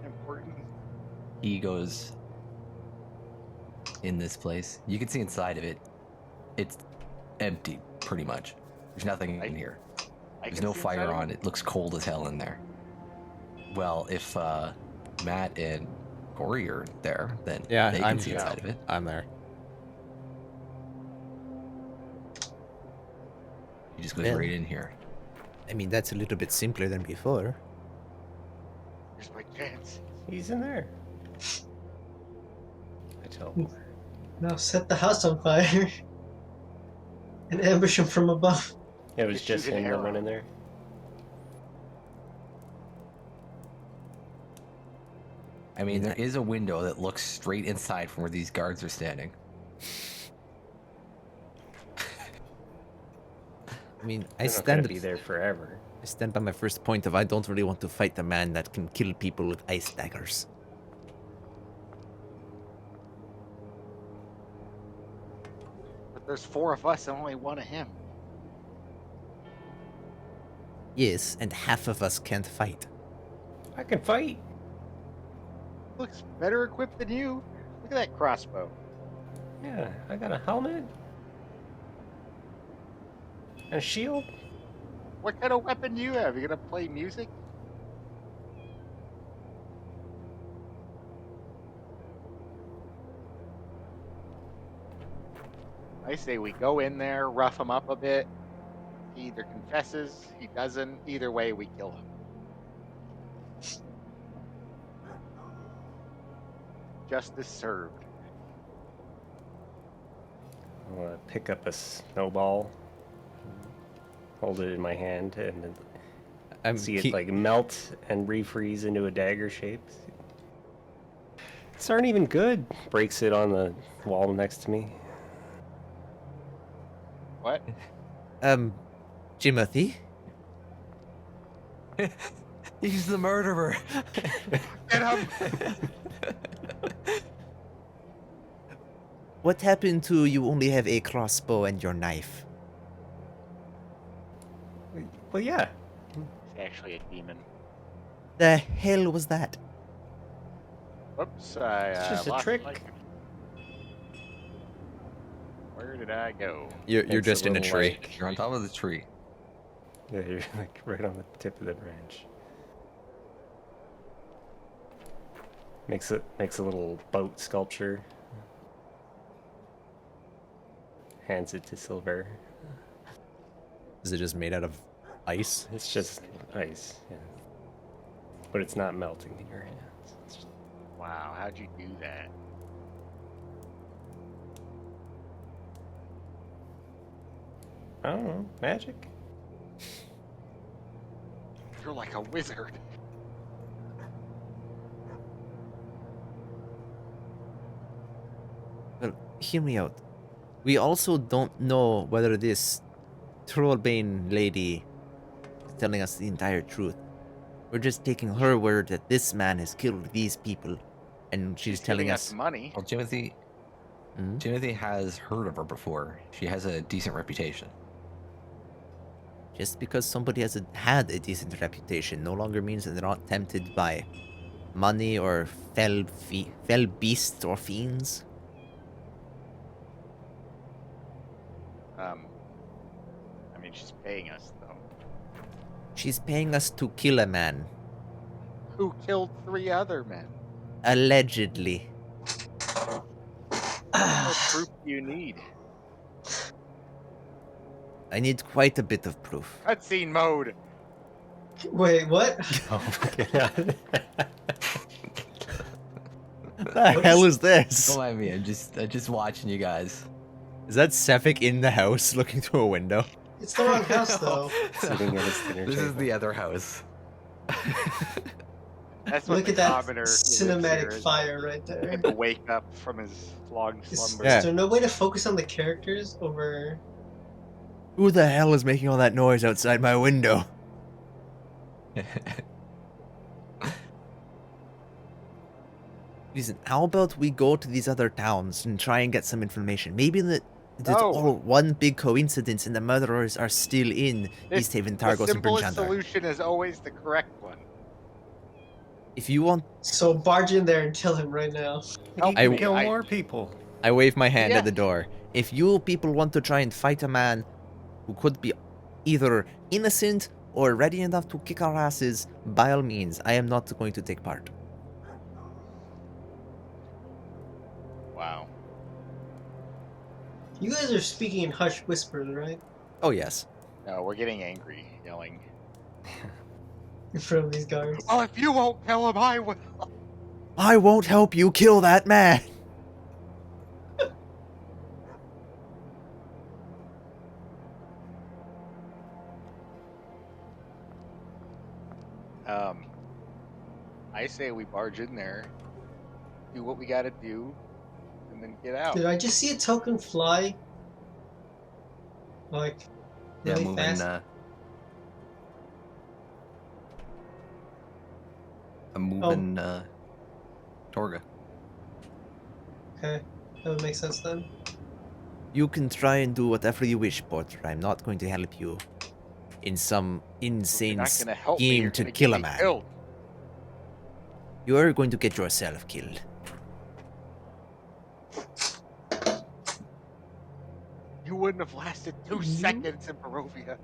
important. He goes in this place. You can see inside of it. It's empty, pretty much. There's nothing in here. There's no fire on. It looks cold as hell in there. Well, if Matt and Corey are there, then Yeah, they can I'm see inside of it. I'm there. He just goes Well. right in here. I mean, that's a little bit simpler than before. Here's my chance. He's in there. I tell him. Now set the house on fire and ambush him from above. Yeah, it was Just just shoot an him that arrow. went in there. I mean, there is a window that looks straight inside from where these guards are standing. I mean, They're not gonna be there forever. I stand by my first point of I don't really want to fight the man that can kill people with ice daggers. But there's 4 of us and only 1 of him. Yes, and half of us can't fight. I can fight. Looks better equipped than you. Look at that crossbow. Yeah, I got a helmet. And a shield. What kind of weapon do you have? You gonna play music? I say we go in there, rough him up a bit. He either confesses, he doesn't. Either way, we kill him. Justice served. I'll pick up a snowball. Hold it in my hand and then I'm see it like melt and refreeze into a dagger shape. These aren't even good. Breaks it on the wall next to me. What? Jimothy? He's the murderer. Get him! What happened to you only have a crossbow and your knife? Well, yeah. He's actually a demon. The hell was that? Whoops, I It's just a lost trick. my- Where did I go? You're Makes just it in a look tree. like- You're on top of the tree. Yeah, you're like right on the tip of the branch. Makes a little boat sculpture. hands it to Silver. Is it just made out of ice? It's just ice, yeah. But it's not melting in your hands. It's just... Wow, how'd you do that? I don't know, magic? You're like a wizard. Well, hear me out. We also don't know whether this Trollbane lady is telling us the entire truth. We're just taking her word that this man has killed these people, and she's telling giving us. money. Well, Timothy has heard of her before. She has a decent reputation. Just because somebody has had a decent reputation no longer means that they're not tempted by money or fell beasts or fiends. I mean, she's paying us though. She's paying us to kill a man, Who killed 3 other men? allegedly. What proof do you need? I need quite a bit of proof. Cutscene mode. Wait, what? Oh my god. The What hell is- is this? Don't mind me. I'm just watching you guys. Is that Sefik in the house looking through a window? It's the wrong house, though. Sitting at his dinner This is table. the other house. That's what Look the at that commoner cinematic is. fire right there. Get to wake up from his long Is, slumber. Yeah. is there no way to focus on the characters over? Who the hell is making all that noise outside my window? Listen, how about we go to these other towns and try and get some information? Maybe that it's No. all one big coincidence and the murderers are still in This- East Haven, The Targos, and simplest Brinjandar. solution is always the correct one. If you want, So barge in there and kill him right now. You I- can kill I- more people. I wave my hand Yeah. at the door. if you people want to try and fight a man who could be either innocent or ready enough to kick our asses, by all means, I am not going to take part. Wow. You guys are speaking in hushed whispers, right? Oh yes. No, we're getting angry, yelling. In front of these guards. Oh, if you won't kill him, I will. I won't help you kill that man. I say we barge in there, do what we gotta do, and then get out. Did I just see a token fly? Like, Yeah, really moving. fast? I'm moving. Torga. Okay, that would make sense then. You can try and do whatever you wish, Porter. I'm not going to help you in some If you're insane not gonna help me, scheme you're to gonna kill get a me man. killed. You are going to get yourself killed. You wouldn't have lasted 2 seconds in Barovia.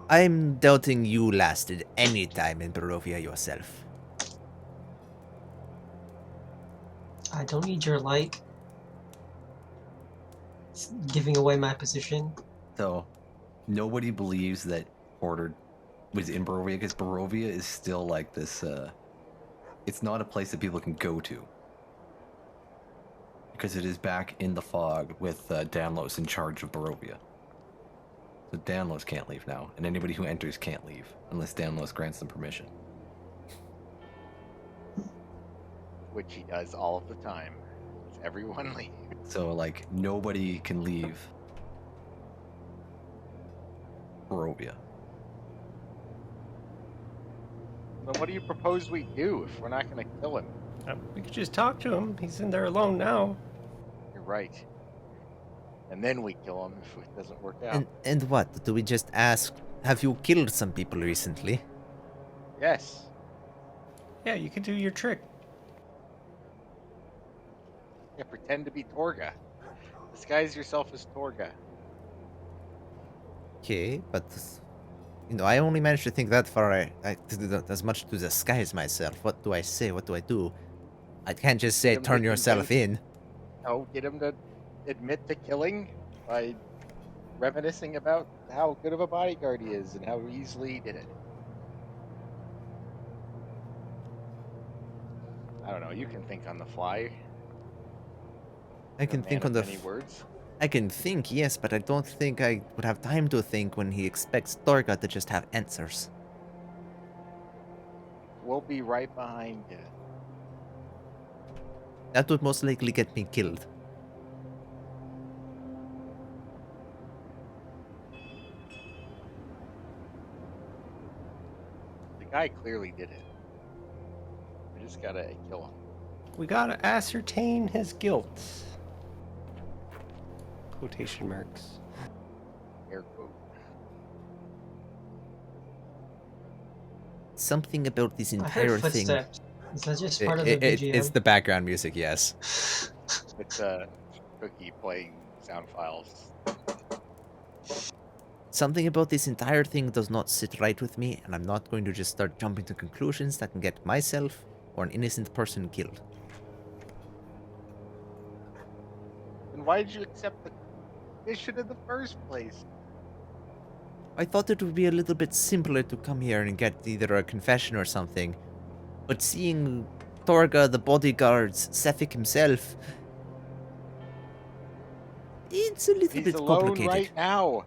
I'm doubting you lasted any time in Barovia yourself. I don't need your light. It's giving away my position. So, nobody believes that Porter was in Barovia because Barovia is still like this. It's not a place that people can go to because it is back in the fog with Danlos in charge of Barovia. So Danlos can't leave now, and anybody who enters can't leave unless Danlos grants them permission. Which he does all of the time. Lets everyone leave. So like nobody can leave Barovia. Then what do you propose we do if we're not gonna kill him? We could just talk to him. He's in there alone now. You're right. And then we kill him if it doesn't work out. And what? Do we just ask, have you killed some people recently? Yes. Yeah, you could do your trick. Yeah, pretend to be Torga. Disguise yourself as Torga. Okay, but I only managed to think that far. I did not as much to disguise myself. What do I say? What do I do? I can't just say Them turn to yourself convince- in. No, get him to admit to killing by reminiscing about how good of a bodyguard he is and how easily he did it. I don't know. You can think on the fly. I You're a can man think on of the. many words. I can think, yes, but I don't think I would have time to think when he expects Torga to just have answers. We'll be right behind you. That would most likely get me killed. The guy clearly did it. We just gotta kill him. We gotta ascertain his guilt. Quotation marks. Air quote. Something about this I entire heard thing. footsteps. Is that just part of the BGM? It's the background music, yes. It's Cookie playing sound files. Something about this entire thing does not sit right with me, and I'm not going to just start jumping to conclusions that can get myself or an innocent person killed. Then why did you accept the mission in the first place? I thought it would be a little bit simpler to come here and get either a confession or something, but seeing Torga, the bodyguards, Sefik himself, it's a little He's bit alone complicated. right now.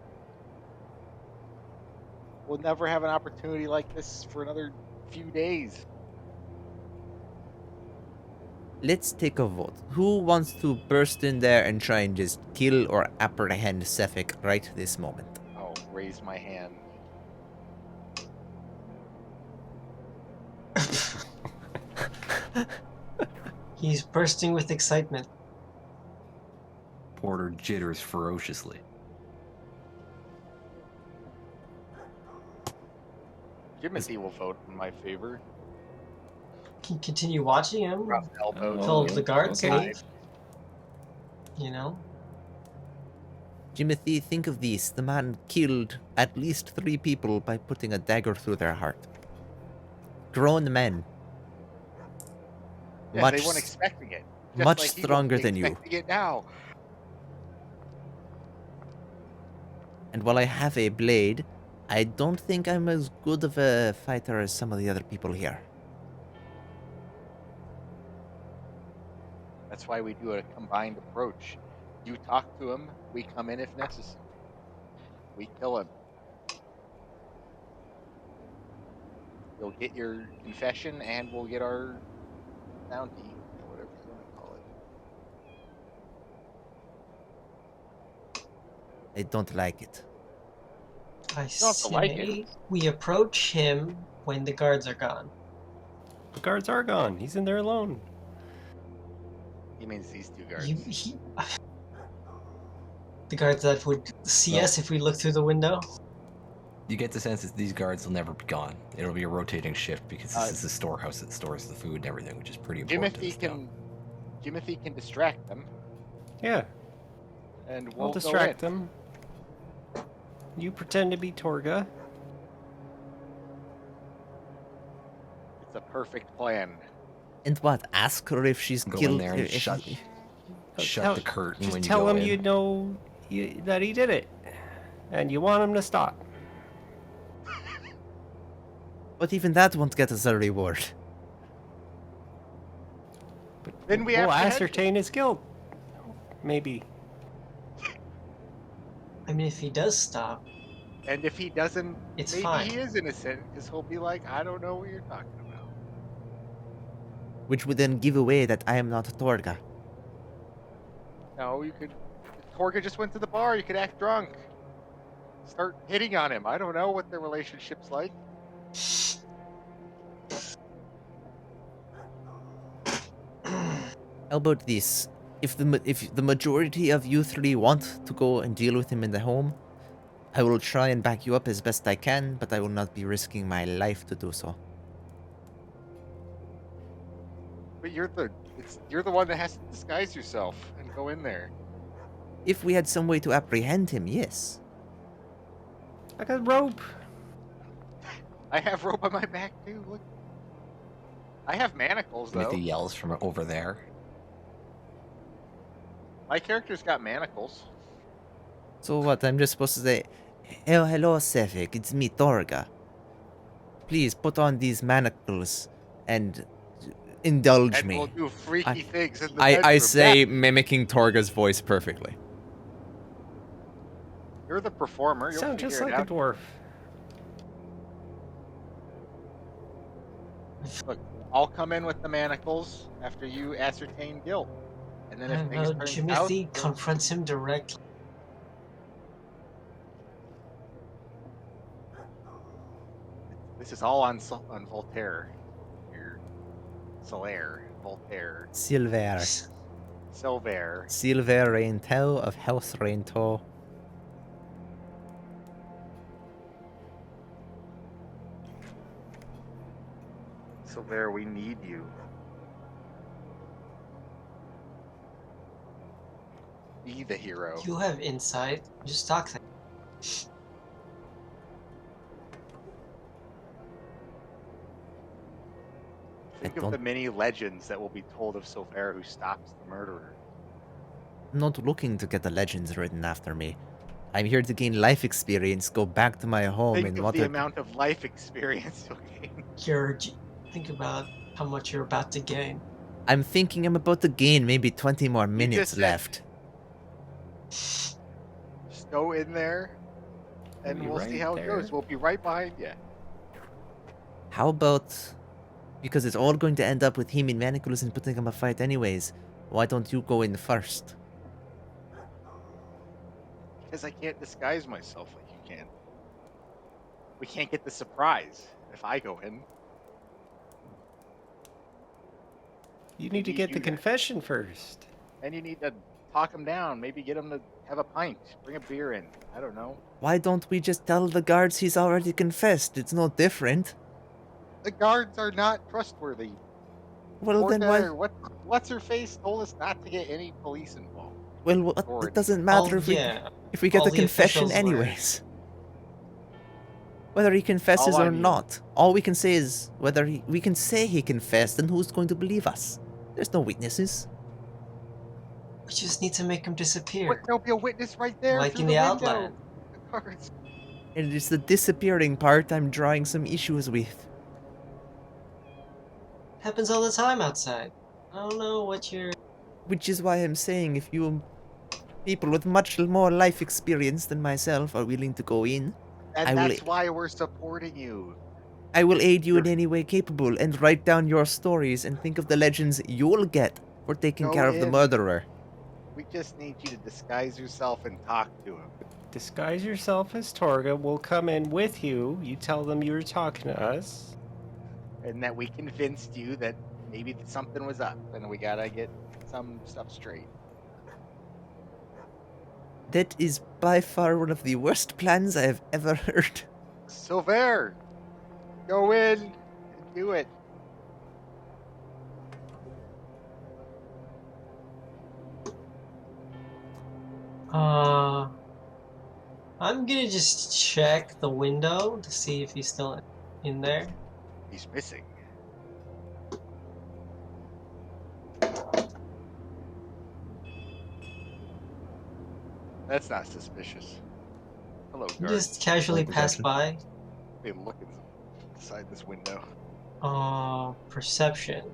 We'll never have an opportunity like this for another few days. Let's take a vote. Who wants to burst in there and try and just kill or apprehend Sefik right this moment? I'll raise my hand. He's bursting with excitement. Porter jitters ferociously. Jimothy will vote in my favor. Can continue watching him. Rough elbow. Till okay, the guards okay. leave. You know? Jimothy, think of this. The man killed at least 3 people by putting a dagger through their heart. Grown men. Yeah, they weren't expecting it. Just much like he stronger wasn't than you. expecting it now. And while I have a blade, I don't think I'm as good of a fighter as some of the other people here. That's why we do a combined approach. You talk to him, we come in if necessary. We kill him. You'll get your confession and we'll get our bounty, or whatever you want to call it. I don't like it. I don't have to like say it. we approach him when the guards are gone. The guards are gone. He's in there alone. He means these 2 guards. The guards that would see us if we look through the window. You get the sense that these guards will never be gone. It'll be a rotating shift because this is the storehouse that stores the food and everything, which is pretty important. Jimothy can distract them, Yeah, and we'll I'll go distract in. them. You pretend to be Torga. It's a perfect plan. And what? Ask her if she's Go killed. in there and if- shut Tell- the curtain Just when you tell go him in. you know that he did it, and you want him to stop. But even that won't get us a reward. But Then we we'll apprehend ascertain his guilt. Maybe. I mean, if he does stop, And if he doesn't, It's maybe fine. he is innocent, because he'll be like, I don't know what you're talking about. Which would then give away that I am not Torga. No, you could. If Torga just went to the bar, you could act drunk. Start hitting on him. I don't know what their relationship's like. How about this? If the majority of you 3 want to go and deal with him in the home, I will try and back you up as best I can, but I will not be risking my life to do so. But you're the one that has to disguise yourself and go in there. If we had some way to apprehend him, yes. I got rope. I have rope on my back too. Look, I have manacles though. Timothy yells from over there. My character's got manacles. So what? I'm just supposed to say, "Oh, hello, Sefik. It's me, Torga. Please put on these manacles and indulge And we'll me." do freaky things in the I bedroom. say, Yeah, mimicking Torga's voice perfectly. you're the performer. You'll Sound just figure it like a out. dwarf. Look, I'll come in with the manacles after you ascertain guilt. And then if things turn south, Jimothy confronts him directly. this is all on Voltaire. Your Solaire, Voltaire, Silver. Silver. Silver Raintow of House Raintow. Silver, we need you. Be the hero. You have insight. Just talk to him. Think of don't- the many legends that will be told of Silver who stops the murderer. I'm not looking to get the legends written after me. I'm here to gain life experience, go back to my home Think in of the Water. amount of life experience you'll gain. Think about how much you're about to gain. I'm thinking I'm about to gain maybe 20 more minutes just said- left. Just go in there, and Be we'll see right how there. it goes. We'll be right behind you. How about, because it's all going to end up with him in manacles and putting him a fight anyways, why don't you go in first? Because I can't disguise myself like you can. We can't get the surprise if I go in. You need to need get the you to- confession first. And you need to talk him down. Maybe get him to have a pint. Bring a beer in. I don't know. Why don't we just tell the guards he's already confessed? It's no different. The guards are not trustworthy. Well, then why? What's her face told us not to get any police involved. Well, it doesn't matter if we get all the the confession officials were- anyways. Whether he confesses All I or mean- not, all we can say is we can say he confessed, and who's going to believe us? There's no witnesses. We just need to make him disappear. What, there'll be a witness right there Like through in the the window. Outland. The guards. And it's the disappearing part I'm drawing some issues with. Happens all the time outside. I don't know what you're... Which is why I'm saying if you people with much more life experience than myself are willing to go in, And I will- that's why we're supporting you. I will aid you in any way capable and write down your stories and think of the legends you'll get for taking Go care of the in. murderer. We just need you to disguise yourself and talk to him. Disguise yourself as Torga. We'll come in with you. You tell them you were talking to us. And that we convinced you that maybe something was up and we gotta get some stuff straight. That is by far one of the worst plans I have ever heard. Silver! Go in and do it. I'm gonna just check the window to see if he's still in there. He's missing. That's not suspicious. Hello, You guard. just casually Roll pass perception. by. They look inside this window. Perception.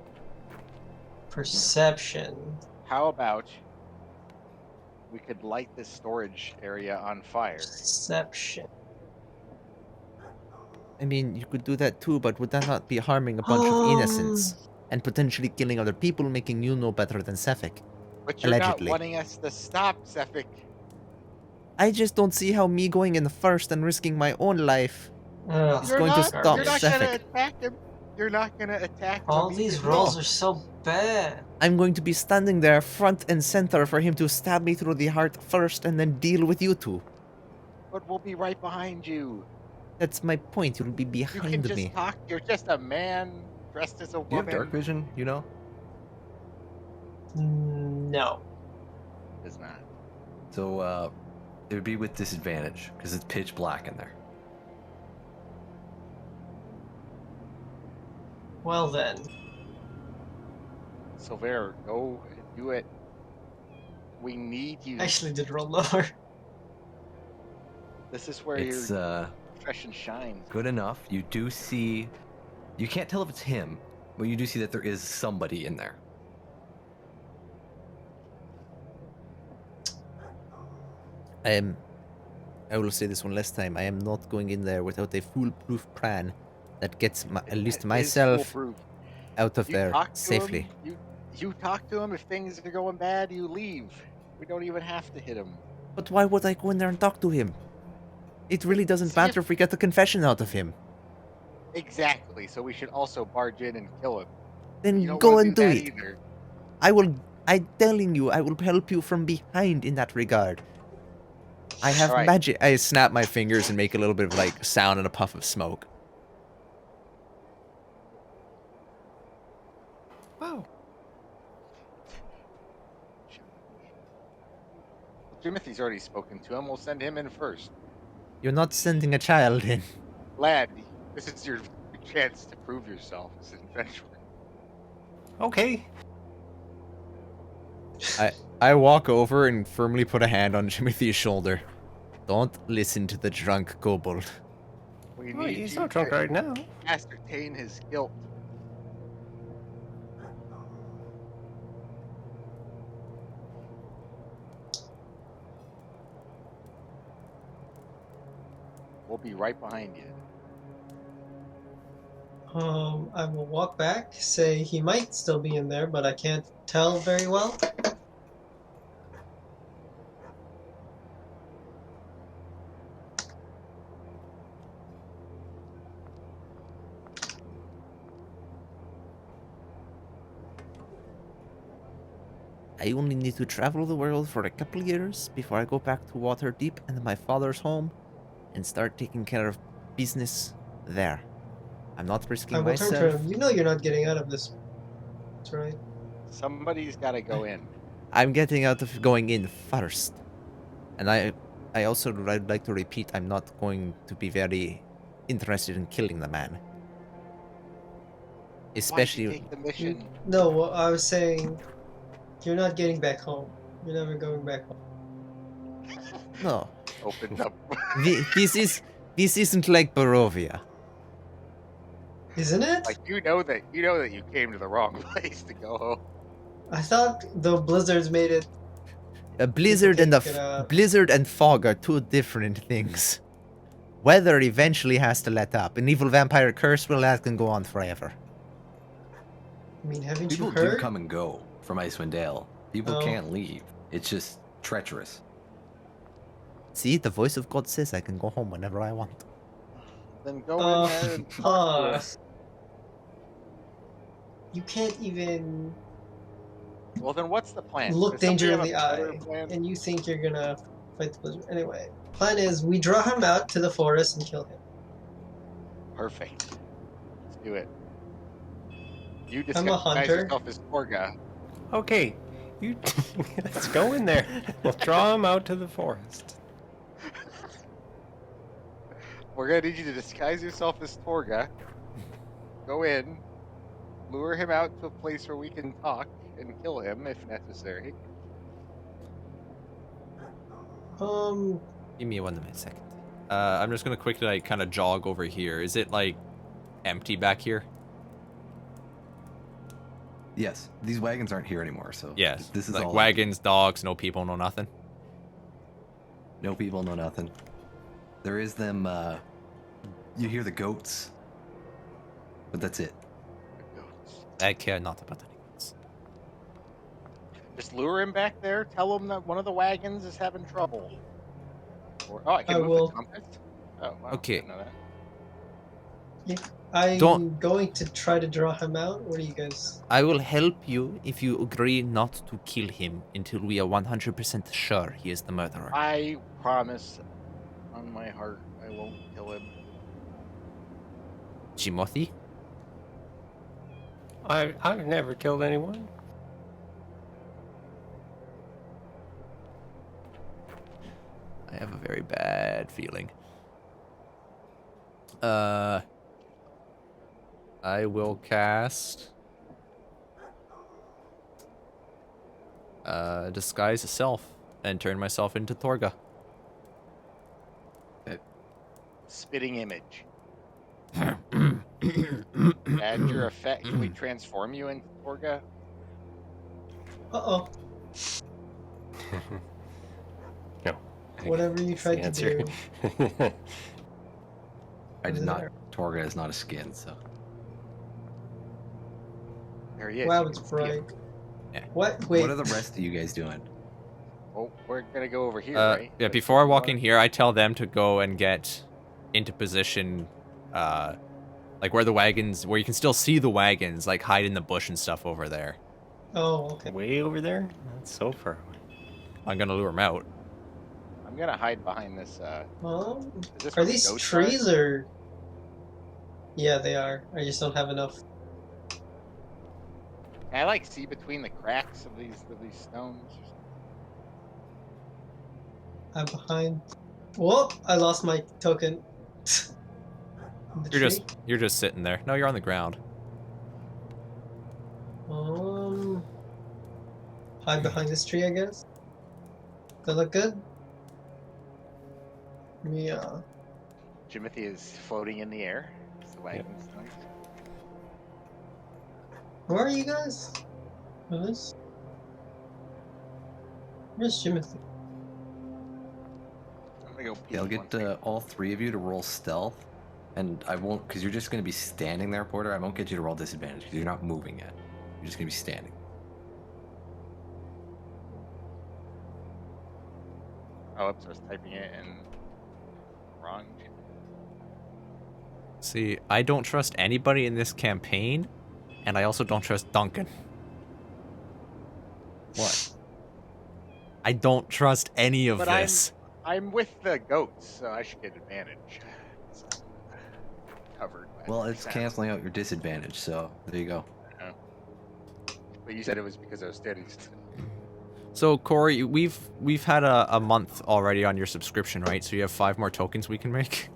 Perception. How about we could light this storage area on fire? Perception. I mean, you could do that too, but would that not be harming a bunch of innocents? And potentially killing other people, making you know better than Sefik? But you're Allegedly. not wanting us to stop, Sefik. I just don't see how me going in first and risking my own life Ugh, It's going to stop You're not Sefik. gonna attack him. You're not gonna attack him. all these immediately. rolls are so bad. I'm going to be standing there front and center for him to stab me through the heart first and then deal with you two. But we'll be right behind you. That's my point. You'll be You can behind just me. talk. You're just a man dressed as a Do you have woman. dark vision? You know? No. Does not. So it would be with disadvantage because it's pitch black in there. Well then. Silver, go and do it. We need you. I actually did roll lower. This is where It's your profession shines. good enough. You do see. You can't tell if it's him, but you do see that there is somebody in there. I will say this one last time. I am not going in there without a foolproof plan that gets at least It is myself foolproof. out of You there talk to safely. him. You talk to him. If things are going bad, you leave. We don't even have to hit him. But why would I go in there and talk to him? It really doesn't See matter if we get the confession out of him. Exactly. So we should also barge in and kill him. You Then don't go want to and do do that it. either. I'm telling you, I will help you from behind in that regard. I have Alright. magic. I snap my fingers and make a little bit of like sound and a puff of smoke. Wow. Well, Timothy's already spoken to him. We'll send him in first. You're not sending a child in. Lad, this is your chance to prove yourself as an adventurer. Okay. I walk over and firmly put a hand on Timothy's shoulder. Don't listen to the drunk kobold. We Well, need he's you not drunk to right now. ascertain his guilt. We'll be right behind you. I will walk back, say he might still be in there, but I can't tell very well. I only need to travel the world for a couple years before I go back to Waterdeep and my father's home and start taking care of business there. I'm not I risking will turn to myself. him. You know you're not getting out of this. That's right. Somebody's got to go in. I'm getting out of going in first. And I also would like to repeat, I'm not going to be very interested in killing the man. Why'd you Especially, take the mission? No, well, I was saying you're not getting back home. You're never going back home. no. Opened up. This isn't like Barovia. Isn't it? Like you know that you came to the wrong place to go home. I thought the blizzards made it. A blizzard and can't get out. blizzard and fog are two different things. Weather eventually has to let up. An evil vampire curse that can go on forever. I mean, haven't People you do heard? come and go from Icewind Dale. People Oh. can't leave. It's just treacherous. See, the voice of God says I can go home whenever I want. Then go in there and talk to us. You can't even Well, then what's the plan? look Does somebody danger in have a the better eye, plan? and you think you're gonna fight the blizzard. Anyway, plan is we draw him out to the forest and kill him. Perfect. Let's do it. You I'm a disguise hunter. yourself as Torga. Okay. You let's go in there. We'll draw him out to the forest. We're gonna need you to disguise yourself as Torga. Go in, lure him out to a place where we can talk and kill him if necessary. Give me 1 second. I'm just gonna quickly like kind of jog over here. Is it like empty back here? Yes, these wagons aren't here anymore, so Yes. this is like all wagons, dogs, no people, no nothing. no people, no nothing. There is them. You hear the goats, but that's it. I care not about any goats. Just lure him back there. Tell him that one of the wagons is having trouble. Or I can I move will. the compass. Oh wow! Okay. Didn't know that. I'm Don't- going to try to draw him out. What do you guys? I will help you if you agree not to kill him until we are 100% sure he is the murderer. I promise, on my heart, I won't kill him. Timothy? I've never killed anyone. I have a very bad feeling. I will cast disguise self and turn myself into Torga. Spitting image. Add your effect. Can we transform you into Torga? Uh-oh. No. Whatever you That's the tried to answer. do. I Was did it not. there? Torga is not a skin, so. There he is. Wow, You it's can see him. bright. Yeah. What? Wait. What are the rest of you guys doing? Oh, we're gonna go over here, right? Yeah, Like, before I you walk wanna- in here, I tell them to go and get into position, like where you can still see the wagons, like hide in the bush and stuff over there. Oh, okay. Way over there? That's so far away. I'm gonna lure them out. I'm gonna hide behind this. Um, Is this are where the these goats trees or? Yeah, they are. I just don't have enough. Can I like see between the cracks of these stones? I'm behind. Whoop! I lost my token. In the tree. You're just sitting there. No, you're on the ground. Hide behind this tree, I guess. That look good. Yeah. Jimothy is floating in the air. It's the wagon's noise. Where are you guys? Where's Jimothy? I'm gonna go pee. Yeah, I'll one get second. all three of you to roll stealth, and I won't, because you're just going to be standing there, Porter. I won't get you to roll disadvantage because you're not moving yet. You're just going to be standing. Oh, oops, I was typing it in wrong. See, I don't trust anybody in this campaign, and I also don't trust Duncan. What? I don't trust any of But this. I'm with the goats, so I should get advantage. So, covered. by Well, it's sound. canceling out your disadvantage, so there you go. But you said it was because I was steady. So Corey, we've had a month already on your subscription, right? So you have 5 more tokens we can make.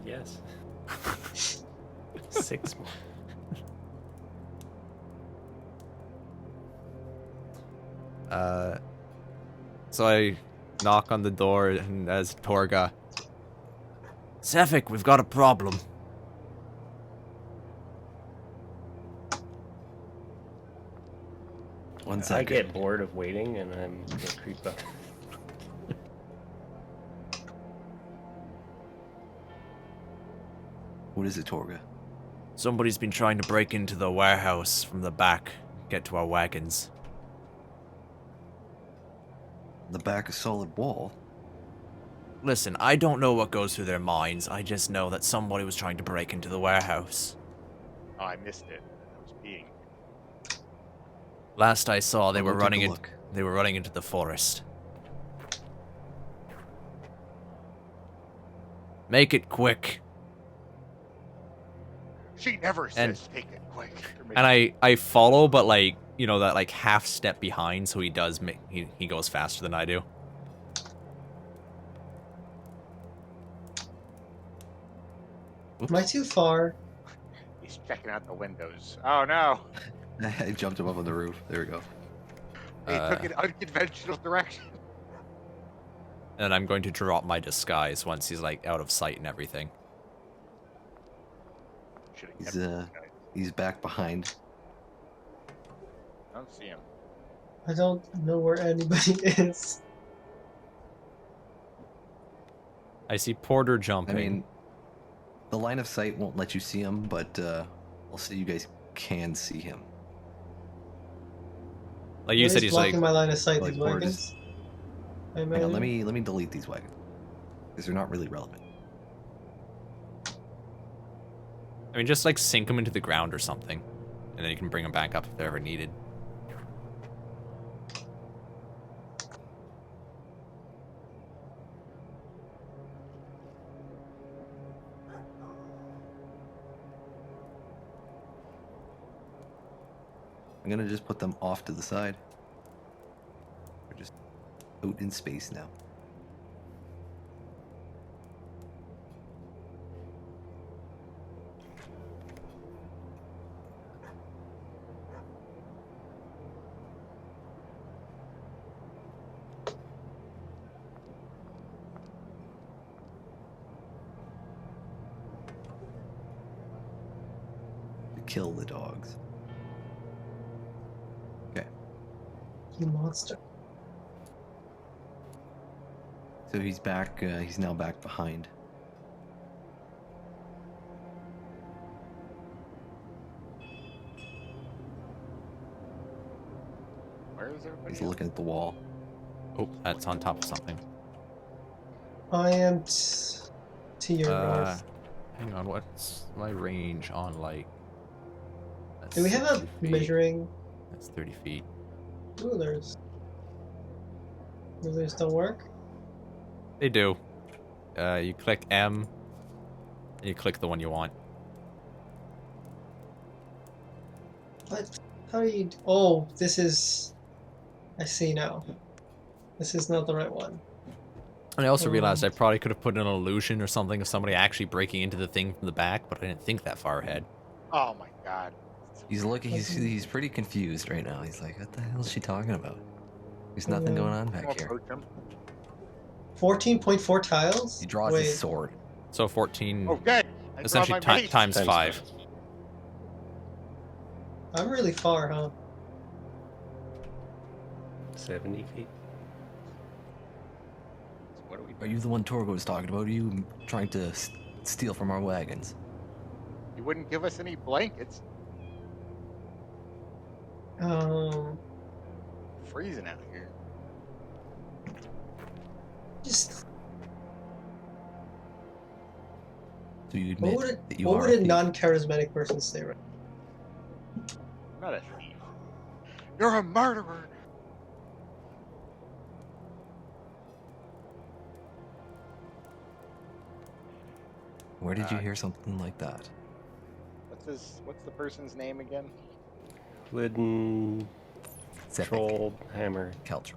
Yes. 6 more. So I knock on the door and as Torga, Sefik, we've got a problem. One I second. get bored of waiting and I'm gonna creep up. What is it, Torga? Somebody's been trying to break into the warehouse from the back, get to our wagons. The back of solid wall. Listen, I don't know what goes through their minds. I just know that somebody was trying to break into the warehouse. Oh, I missed it. I was peeing. Last I saw, they I'll were go take running a in, look. they were running into the forest. Make it quick. She never And- says take it quick. And I follow, but like, you know, that like half step behind, so he does make he goes faster than I do. Am I too far? He's checking out the windows. Oh no! I jumped him up on the roof. There we go. He took an unconventional direction. And I'm going to drop my disguise once he's like out of sight and everything. Should've He's kept this guy. he's back behind. I don't see him. I don't know where anybody is. I see Porter I jumping. mean, the line of sight won't let you see him, but I'll say you guys can see him. like you What said, is he's blocking like, my line of sight. like These where wagons. I Hang on, imagine. let me delete these wagons because they're not really relevant. I mean, just like sink him into the ground or something, and then you can bring him back up if they're ever needed. I'm gonna just put them off to the side. They're just out in space now. kill the dogs. Okay. You monster. So he's back. He's now back behind. Where is everybody? He's else? looking at the wall. Oh, that's on top of something. I am to your north. Hang on, what's my range on, like... That's Do we have 60 a feet. measuring? That's 30 feet. Rulers. Rulers don't work? They do. You click M, and you click the one you want. What? How do you... Oh, this is... I see now. This is not the right one. And I also realized I probably could have put an illusion or something of somebody actually breaking into the thing from the back, but I didn't think that far ahead. Oh my god. He's looking. He's pretty confused right now. He's like, "What the hell is she talking about? There's nothing going on I'll back here." approach him. 14.4 tiles? He draws Wait, his sword. So 14, Okay. I essentially draw my mace. times 5. five. I'm really far, huh? 70 feet. So what do we Are do? you the one Torgo was talking about? Are you trying to steal from our wagons? You wouldn't give us any blankets. Freezing out here. Just... Do you What admit would, that you what are would a a thief? non-charismatic person say right I'm not a thief. You're a murderer. Where did you hear something like that? What's the person's name again? Wooden Zephyr. troll hammer. Keltr.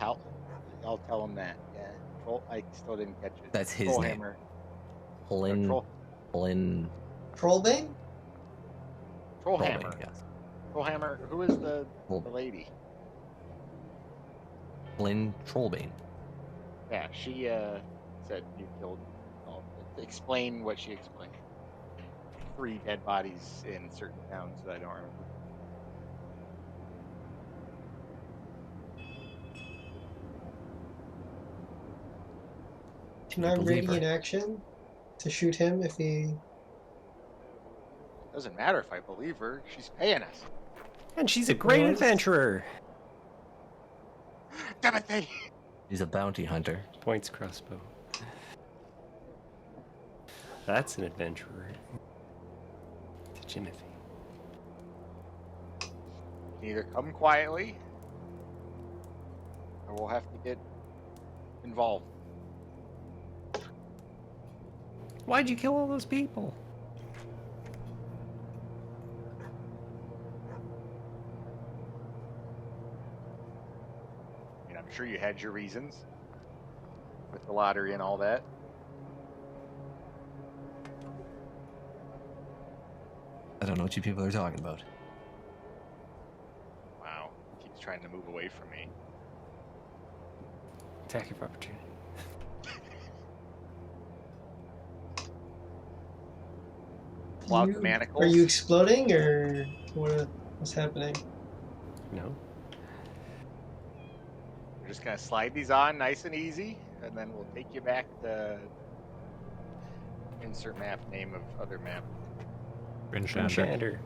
I'll tell him that. Yeah. Troll. I still didn't catch it. That's his Troll name. Hammer. Plin. Troll. Plin. Trollbane? Hammer. Yes. Troll Hammer. Who is the Troll- lady? Plin Trollbane. Yeah, she said you killed. Oh, explain what she explained. 3 dead bodies in certain towns that I don't remember. Can You I believe her? radiant action to shoot him if he... Doesn't matter if I believe her. She's paying us. And she's a great What? adventurer. Timothy. He's a bounty hunter. Points crossbow. That's an adventurer. Timothy. You can either come quietly, or we'll have to get involved. Why'd you kill all those people? I mean, I'm sure you had your reasons with the lottery and all that. I don't know what you people are talking about. Wow, he keeps trying to move away from me. Attack of opportunity. Cloud You- manacles. Are you exploding or what's happening? No. We're just gonna slide these on nice and easy, and then we'll take you back to insert map name of other map. Brinshander. Enchanter.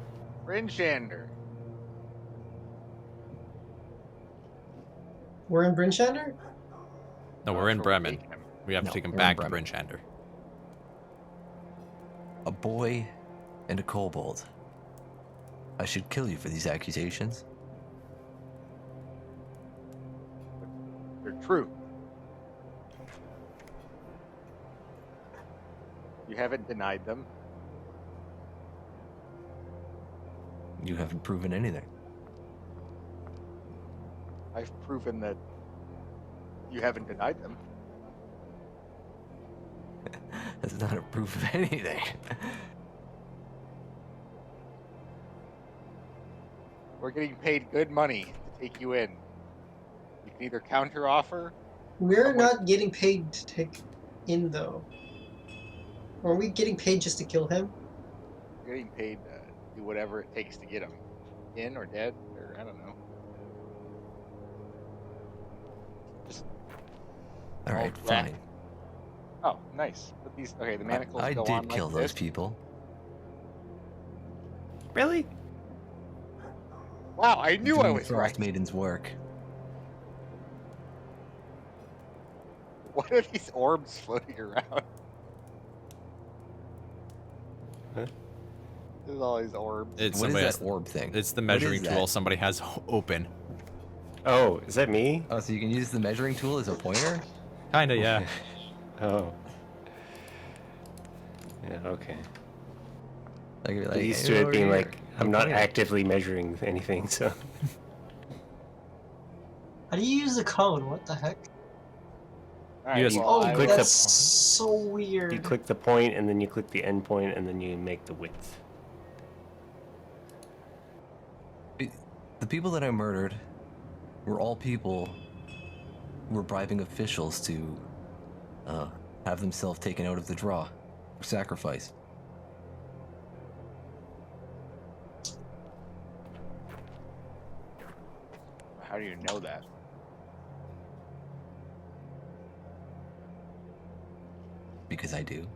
Brinshander. We're in Brinshander? No, we're in That's where Bremen. taking him. We have No, to take him we're in back to Bremen. Brinshander. A boy and a kobold. I should kill you for these accusations. They're true. You haven't denied them. You haven't proven anything. I've proven that you haven't denied them. That's not a proof of anything. We're getting paid good money to take you in. You can either counter offer. We're Someone- not getting paid to take in though. Or are we getting paid just to kill him? You're getting paid do whatever it takes to get him in or dead, or I don't know. Just All right, all rat- fine. Oh, nice. Put these. Okay, the manacles I go did on kill like those this. people. Really? Wow, I knew I Doing was right. Frostmaiden's work. What are these orbs floating around? Huh? There's all these orbs. It's What is somebody that has, orb thing? it's the What measuring is tool that? somebody has open. Oh, is that me? Oh, so you can use the measuring tool as a pointer? Kinda, yeah. Oh. Yeah, okay. Like, you're I'm like, used hey, to it over being here, like, I'm not pointer. actively measuring anything, so. How do you use the cone? What the heck? All right, just- well, Oh, I click will- the- that's so You weird. click the point, and then you click the end point, and then you make the width. The people that I murdered were all people who were bribing officials to have themselves taken out of the draw for sacrifice. How do you know that? Because I do.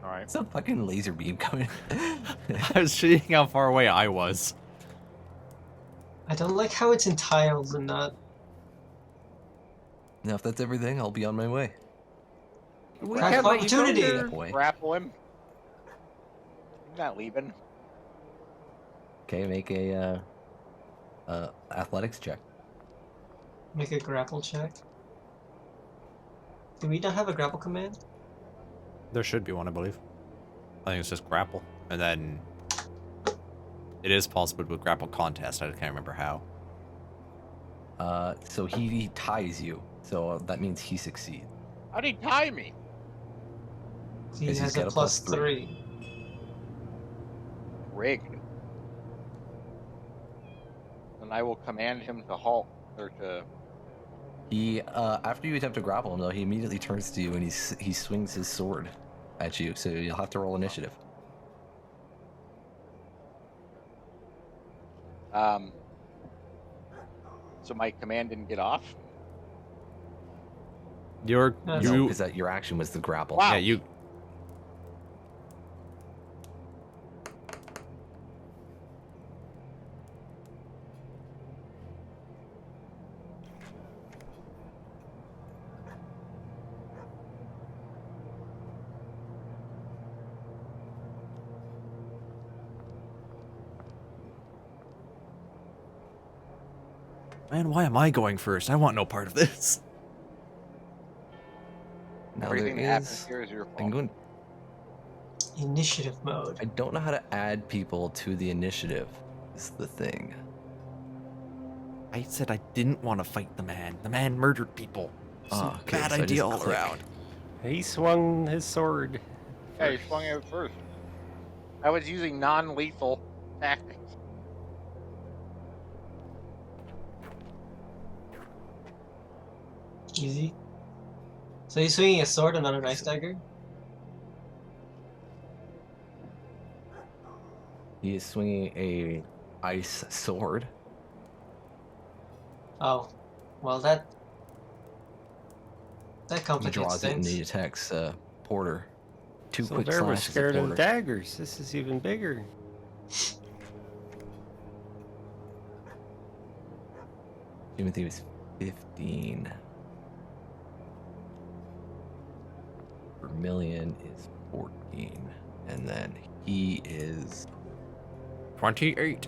All right. It's a fucking laser beam coming. I was seeing how far away I was. I don't like how it's in tiles and not. Now, if that's everything, I'll be on my way. We Crack can't let you go opportunity. there. Step away. Grapple him. He's not leaving. Okay, make a athletics check. Make a grapple check. Do we not have a grapple command? There should be one, I believe. I think it's just grapple. And then it is possible to do a grapple contest. I can't remember how. So he ties you. So that means he succeeds. How'd he tie me? He Because he's has a got a plus plus 3. Rigged. And I will command him to halt or to. He after you attempt to grapple him, though, he immediately turns to you and he swings his sword at you. So you'll have to roll initiative. So my command didn't get off. You're No, No, you because that your action was the grapple. Wow. yeah, you Man, why am I going first? I want no part of this. Now Everything that there happens is. here is your I'm fault. going. Initiative mode. I don't know how to add people to the initiative. Is the thing. I said I didn't want to fight the man. The man murdered people. Some Okay, bad so I idea just all click. around. He swung his sword. Yeah, he swung out first. I was using non-lethal tactics. Easy. So he's swinging a sword and not a knife dagger? He is swinging a ice sword. Oh. Well, that He complicates draws it and things. he attacks Porter. Two So quick there we're slashes at scared of Porter. daggers. This is even bigger. Timothy was 15. Vermilion is 14. And then he is 28.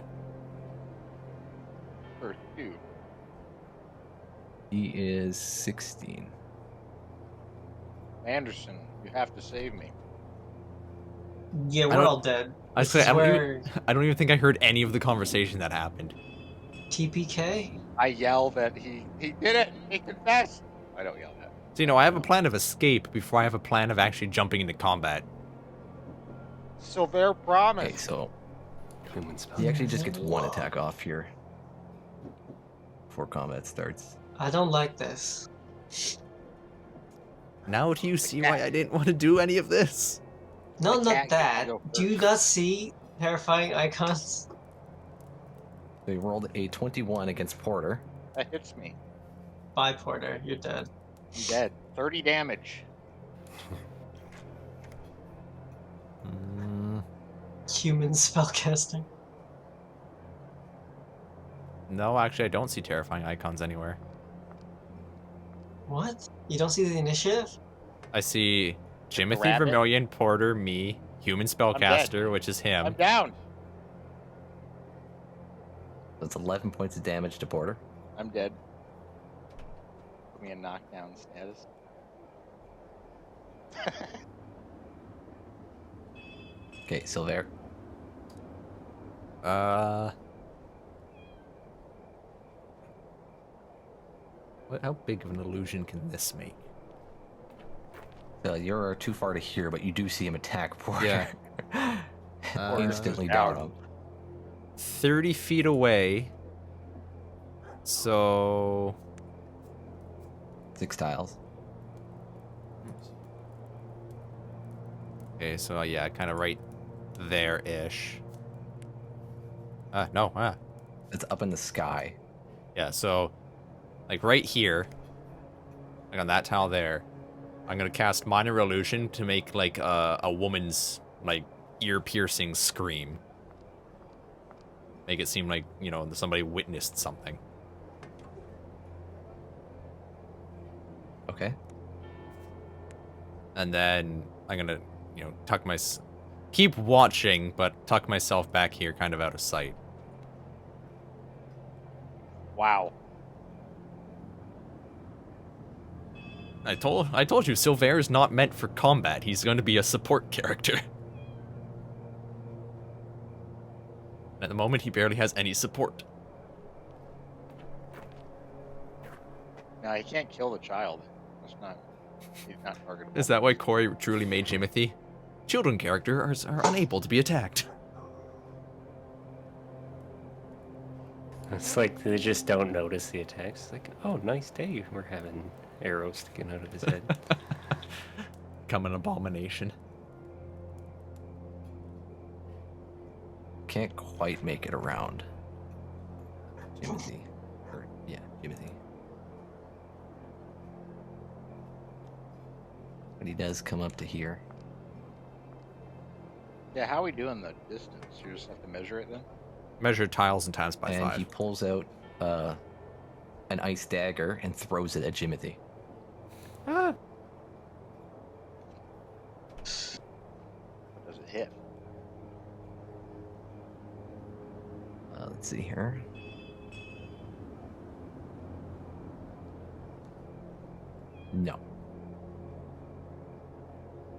Or two. he is 16. Anderson, you have to save me. Yeah, I we're don't- all dead. I This say is I don't where I don't even think I heard any of the conversation that happened. TPK? I yell that he did it. He confessed. I don't yell that. So, I have a plan of escape before I have a plan of actually jumping into combat. So their promise. Okay, so Human spell. he actually just gets one Whoa. attack off here before combat starts. I don't like this. Now do you see why I didn't want to do any of this? No, The not cat gets to that. go Do you first. not see terrifying icons? They rolled a 21 against Porter. That hits me. Bye, Porter. You're dead. I'm dead. 30 damage. Mm, Human spellcasting. no, actually, I don't see terrifying icons anywhere. What? You don't see the initiative? I see Jimothy rabbit? Vermilion, Porter, me, human dead. spellcaster, which is him. I'm down. That's 11 points of damage to Porter. I'm dead. Put me in knockdown status. Okay, Silver. How big of an illusion can this make? You're too far to hear, but you do see him attack Porter. Yeah. Instantly down. down him. 30 feet away. So 6 tiles. okay, so yeah, kind of right there-ish. No, It's up in the sky. yeah. So like right here, like on that tile there, I'm gonna cast Minor Illusion to make like a woman's like ear-piercing scream. Make it seem like, you know, somebody witnessed something. Okay. And then I'm gonna, you know, keep watching, but tuck myself back here, kind of out of sight. Wow. I told you, Silver is not meant for combat. He's going to be a support character. At the moment, he barely has any support. No, he can't kill the child. That's not. He's not targetable. Is that why Corey truly made Jimothy? Children characters are unable to be attacked. It's like they just don't notice the attacks. It's like, oh, nice day. We're having arrows sticking out of his head. Come an abomination. Can't quite make it around. Jimothy. Jimothy. But he does come up to here. Yeah, how are we doing the distance? You just have to measure it then? Measure tiles and times by And 5. he pulls out an ice dagger and throws it at Jimothy. What does it hit? Let's see here. No.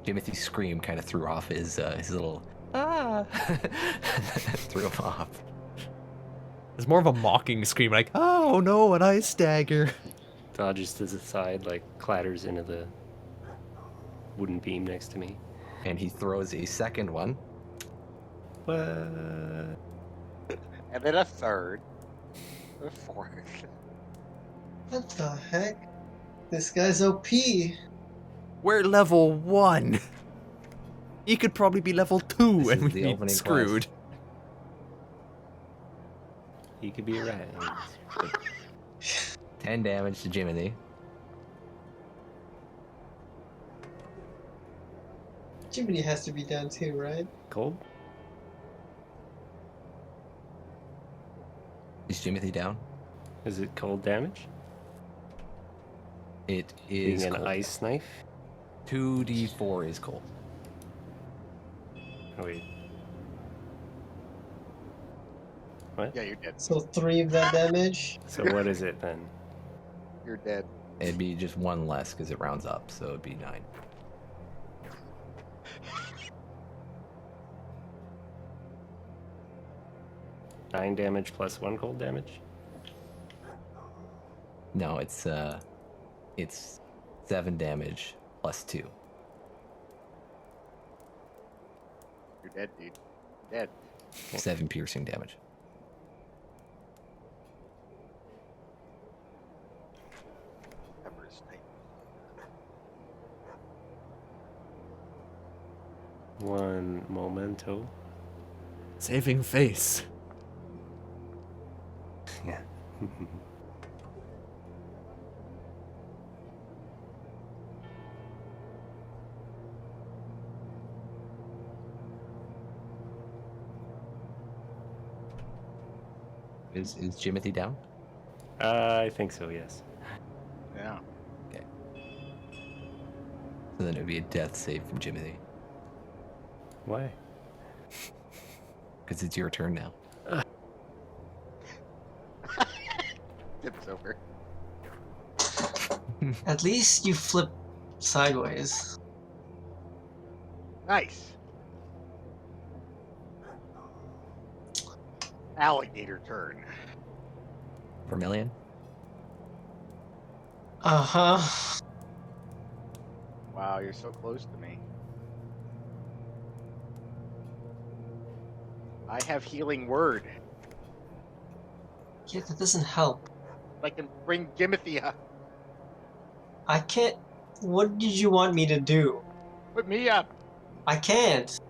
Jimothy's scream kind of threw off his little threw him off. It's more of a mocking scream, like, oh no, an ice dagger. Dodges to the side, like clatters into the wooden beam next to me. And he throws a second one. What? And then a third. A fourth. What the heck? This guy's OP. We're level 1. He could probably be level 2 This and is we'd the be opening screwed. He could be a rat. 10 damage to Jimothy. Jiminy has to be down too, right? Cold? Is Jimothy down? Is it cold damage? It Being is an cold. ice knife? 2d4 is cold. Oh, wait. What? Yeah, you're dead. So 3 of that damage. So what is it then? You're dead. It'd be just 1 less because it rounds up, so it'd be 9. Nine damage plus 1 cold damage? No, it's 7 damage plus 2. You're dead, dude. You're dead. 7 piercing damage. Pepper is tight. One momento. Saving face. Yeah. Is Jimothy down? I think so, yes. Yeah. Okay. So then it would be a death save from Jimothy. Why? Because it's your turn now. Tips over. At least you flip sideways. Nice. Alligator turn. Vermilion? Uh-huh. Wow, you're so close to me. I have healing word. Yeah, that doesn't help. I can bring Jimothy up. I can't... What did you want me to do? Put me up. I can't.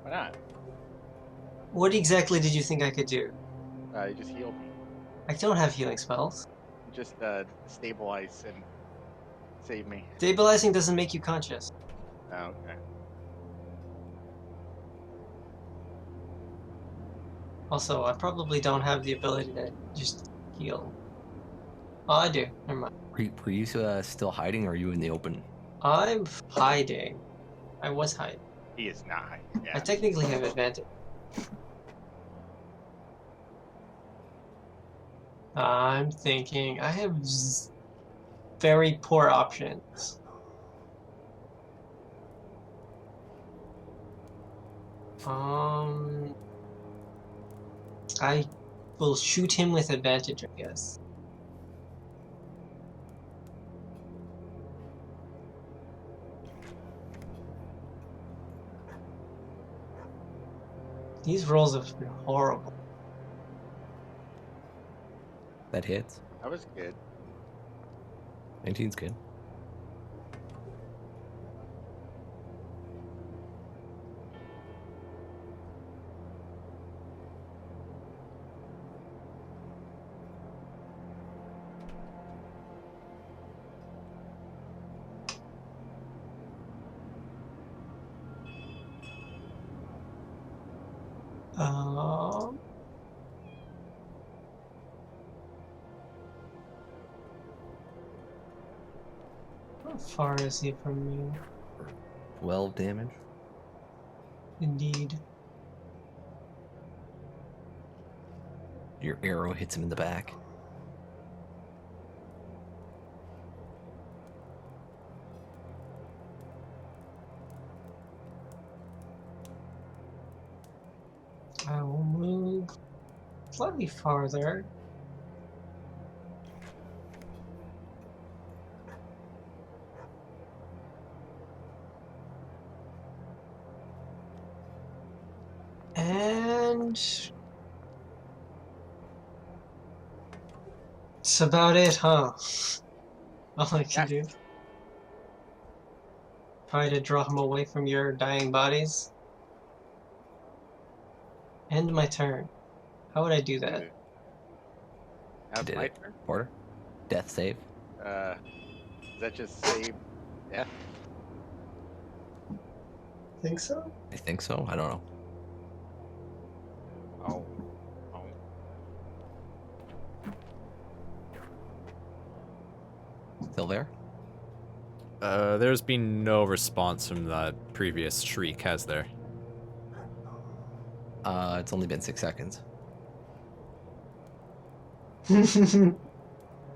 Why not? What exactly did you think I could do? You just healed me. I don't have healing spells. You just stabilize and save me. Stabilizing doesn't make you conscious. Oh, okay. Also, I probably don't have the ability to just heal. Oh, I do. Never mind. Were you still hiding, or are you in the open? I'm hiding. I was hiding. He is not. I Yeah. technically have advantage. I'm thinking I have very poor options. I will shoot him with advantage, I guess. These rolls have been horrible. That hits. That was good. 19's good. Um, how far is he from me? 12 damage. Indeed. Your arrow hits him in the back. I will move slightly farther. And that's about it, huh? All I can Yes. do. Try to draw him away from your dying bodies. End my turn. How would I do that? Now it's Did my it. turn. Porter? Death save. Does that just save death? Think so? I think so. I don't know. Oh. Oh. Still there? There's been no response from that previous shriek, has there? It's only been 6 seconds.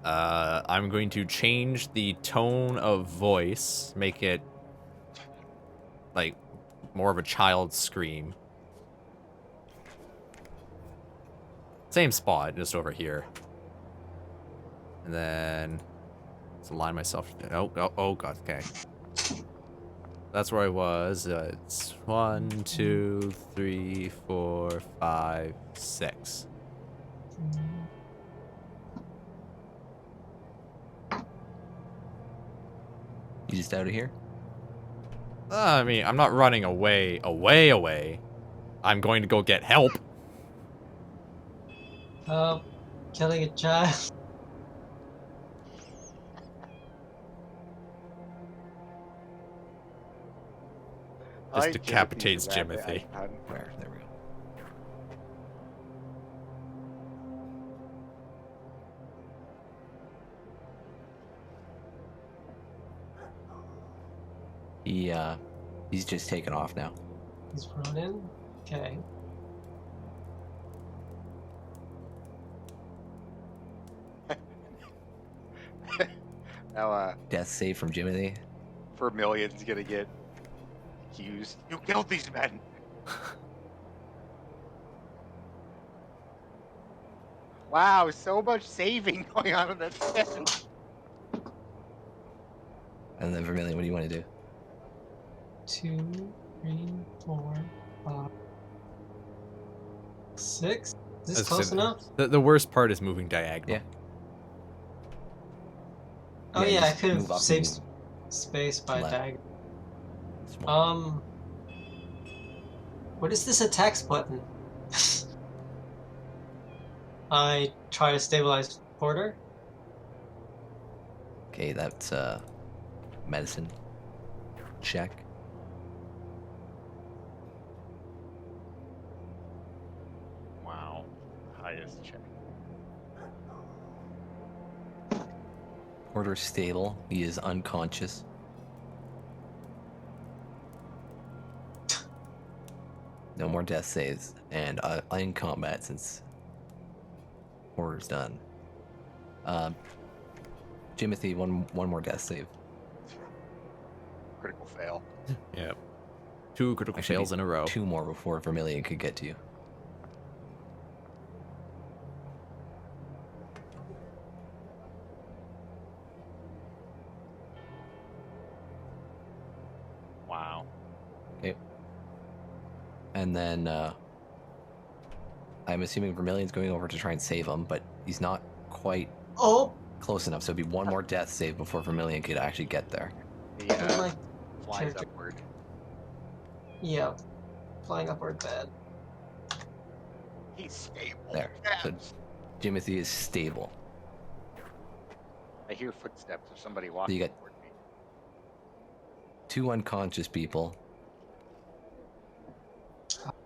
I'm going to change the tone of voice, make it like more of a child scream. Same spot, just over here. And then let's align myself. Oh god, okay. That's where I was. It's 1, 2, 3, 4, 5, 6. You just out of here? I mean, I'm not running away. I'm going to go get help. Killing a child. I Just like decapitates Timothy's rabbit Jimothy. icon. Where? There we go. He's just taken off now. He's running. Okay. Now, Death save from Jimothy. Vermilion's gonna get accused. You killed these men. Wow, so much saving going on in that session. And then Vermilion, what do you want to do? 2, 3, 4, 5, 6. Is this As I close said, enough? The worst part is moving diagonal. Yeah. Oh Yeah, yeah, I just could move have up saved and space by left. diagonal. Small. What is this attacks button? I try to stabilize Porter. Okay, that's medicine. Check. Wow, highest check. Porter's stable. He is unconscious. No more death saves, and I in combat since Porter's done. Jimothy, one more death save. Critical fail. Yep. 2 critical Actually, fails in a row. 2 more before Vermilion could get to you. Wow. Okay. And then I'm assuming Vermilion's going over to try and save him, but he's not quite Oh, close enough. So it'd be one more death save before Vermilion could actually get there. He my flies character. upward. Yeah, flying upward bad. He's stable. There. So Yes. Jimothy is stable. I hear footsteps of somebody So walking you get toward me. 2 unconscious people.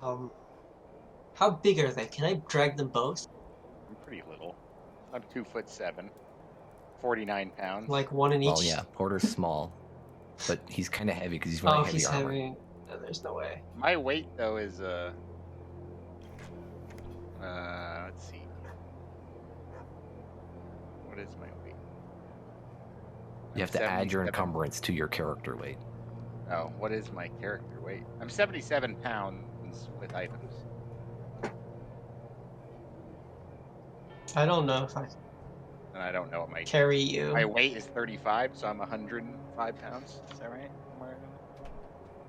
How big are they? Can I drag them both? I'm pretty little. I'm 2'7", 49 pounds. Like one in each? Well, yeah, Porter's small, but he's kind of heavy because he's wearing Oh, heavy he's armor. heavy. No, there's no way. My weight though is let's see. What is my weight? You have I'm to add your 77. encumbrance to your character weight. Oh, what is my character weight? I'm 77 pounds with items. I don't know if I can And I don't know what my carry you. my weight is 35, so I'm 105 pounds. Is that right? Somewhere in there?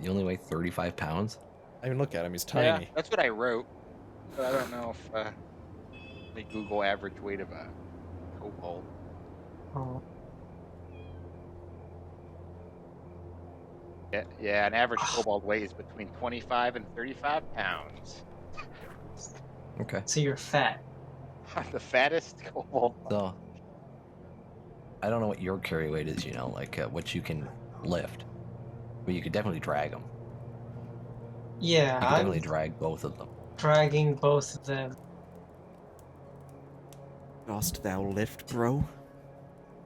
You only weigh 35 pounds? I mean, look at him. He's Yeah, tiny. that's what I wrote. But I don't know if they Google average weight of a kobold. Oh. Yeah, an average kobold weight is between 25 and 35 pounds. Okay. So you're fat. I'm the fattest kobold. So, I don't know what your carry weight is, like what you can lift. But you could definitely drag them. Yeah, You could I'm definitely drag both of them. dragging both of them Dost thou lift, bro?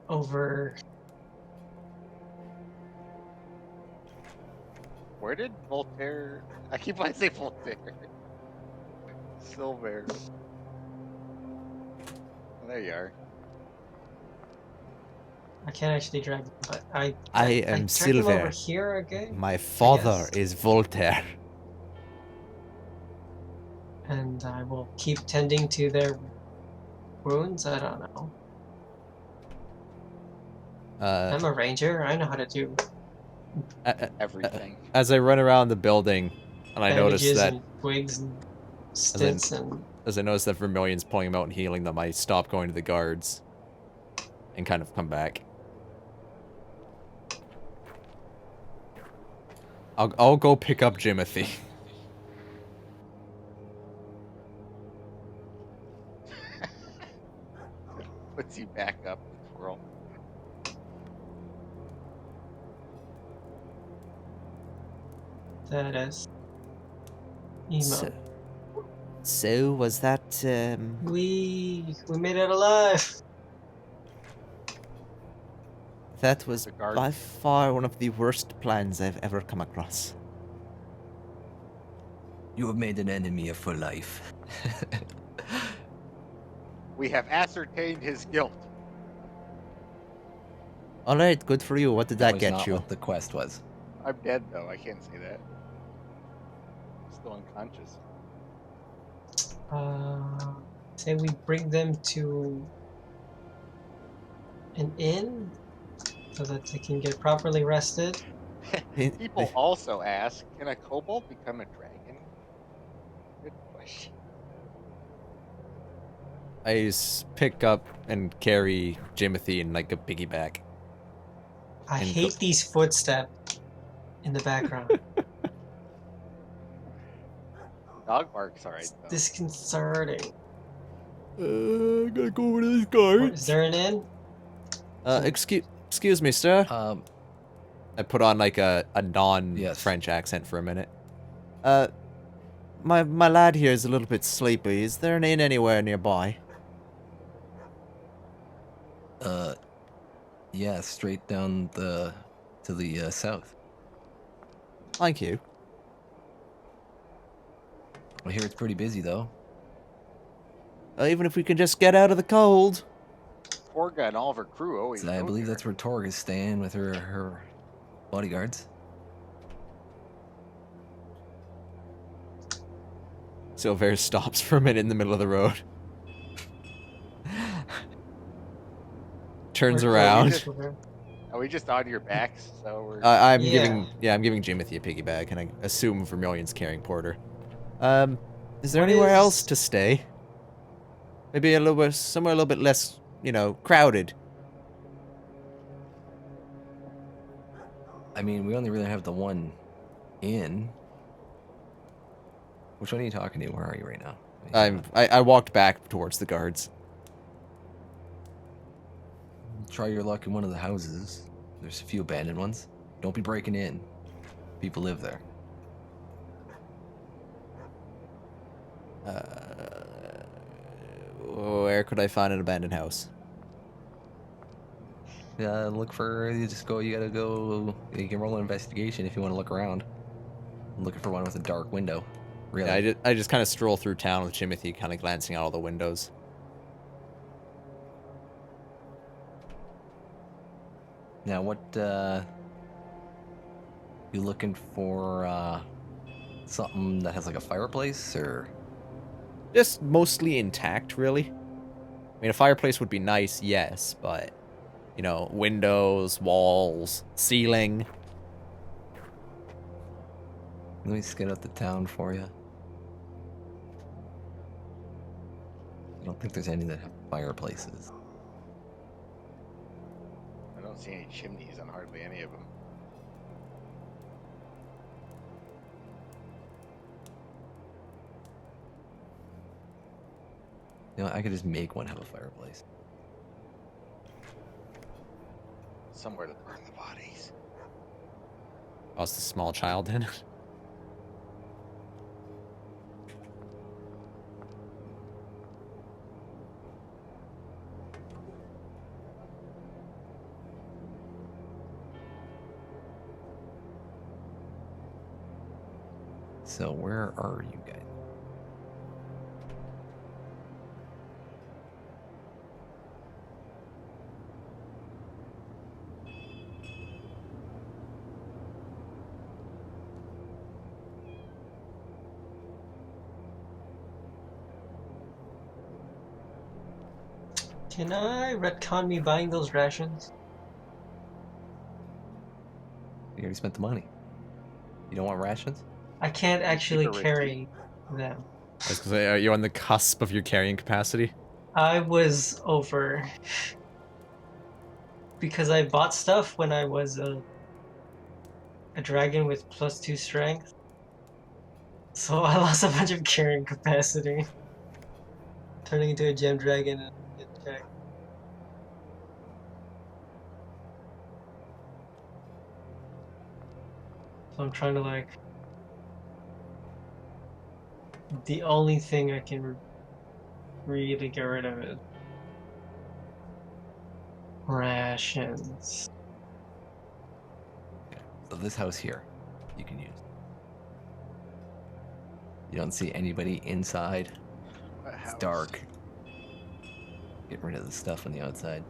over. Where did Voltaire? I keep wanting to say Voltaire. Silver. Oh, there you are. I can't actually drag them, but I I drag am them over Silver. here again, My father guess. is Voltaire. and I will keep tending to their wounds. I don't know. I'm a ranger. I know how to do Everything. As I run around the building, and I notice bandages that and twigs and stints and as I notice that Vermilion's pulling him out and healing them, I stop going to the guards and kind of come back. I'll go pick up Jimothy. Puts you back up to twirl. That is emo. So was that We made it alive. that was The guard. by far one of the worst plans I've ever come across. You have made an enemy for life. We have ascertained his guilt. All right, good for you. What did that was get not you? what the quest was. I'm dead though. I can't say that. I'm still unconscious. Say we bring them to an inn so that they can get properly rested. People also ask, can a kobold become a dragon? Good question. I just pick up and carry Jimothy in like a piggyback. I And hate these footsteps in the background. Dog bark's alright though. Disconcerting. Gotta go over to this Or, guard. is there an inn? Excuse me, sir. Um, I put on like a non-French accent for a minute. My lad here is a little bit sleepy. Is there an inn anywhere nearby? yeah, straight down to the south. Thank you. I hear it's pretty busy though. Even if we can just get out of the cold. Torga and all of her crew always So I go believe there. that's where Torg is staying with her bodyguards. Silver stops for a minute in the middle of the road. Turns Or- around. Are we just on your backs? So we're I'm Yeah. giving Jimothy a piggyback, and I assume Vermilion's carrying Porter. Is there What anywhere is- else to stay? Maybe a little bit, somewhere a little bit less, crowded. I mean, we only really have the one inn. Which one are you talking to? Where are you right now? I walked back towards the guards. Try your luck in one of the houses. There's a few abandoned ones. Don't be breaking in. People live there. Where could I find an abandoned house? Yeah, look for. You gotta go. You can roll an investigation if you want to look around. I'm looking for one with a dark window. Really? Yeah, I just kind of stroll through town with Jimothy, kind of glancing out all the windows. Now, what, you looking for, something that has like a fireplace, or? Just mostly intact, really. I mean, a fireplace would be nice, yes, but windows, walls, ceiling. Let me scout out the town for you. I don't think there's any that have fireplaces. I don't see any chimneys on hardly any of them. I could just make one have a fireplace. Somewhere to burn the bodies. Oh, it's the small child in it. So where are you guys? Can I retcon me buying those rations? You already spent the money. You don't want rations? I can't actually keep a carry them. I was gonna say, are you on the cusp of your carrying capacity? I was over because I bought stuff when I was a dragon with +2 strength. So I lost a bunch of carrying capacity. Turning into a gem dragon and get checked. So I'm trying to like. The only thing I can really get rid of is rations. So this house here, you can use. You don't see anybody inside. What It's house? dark. Get rid of the stuff on the outside.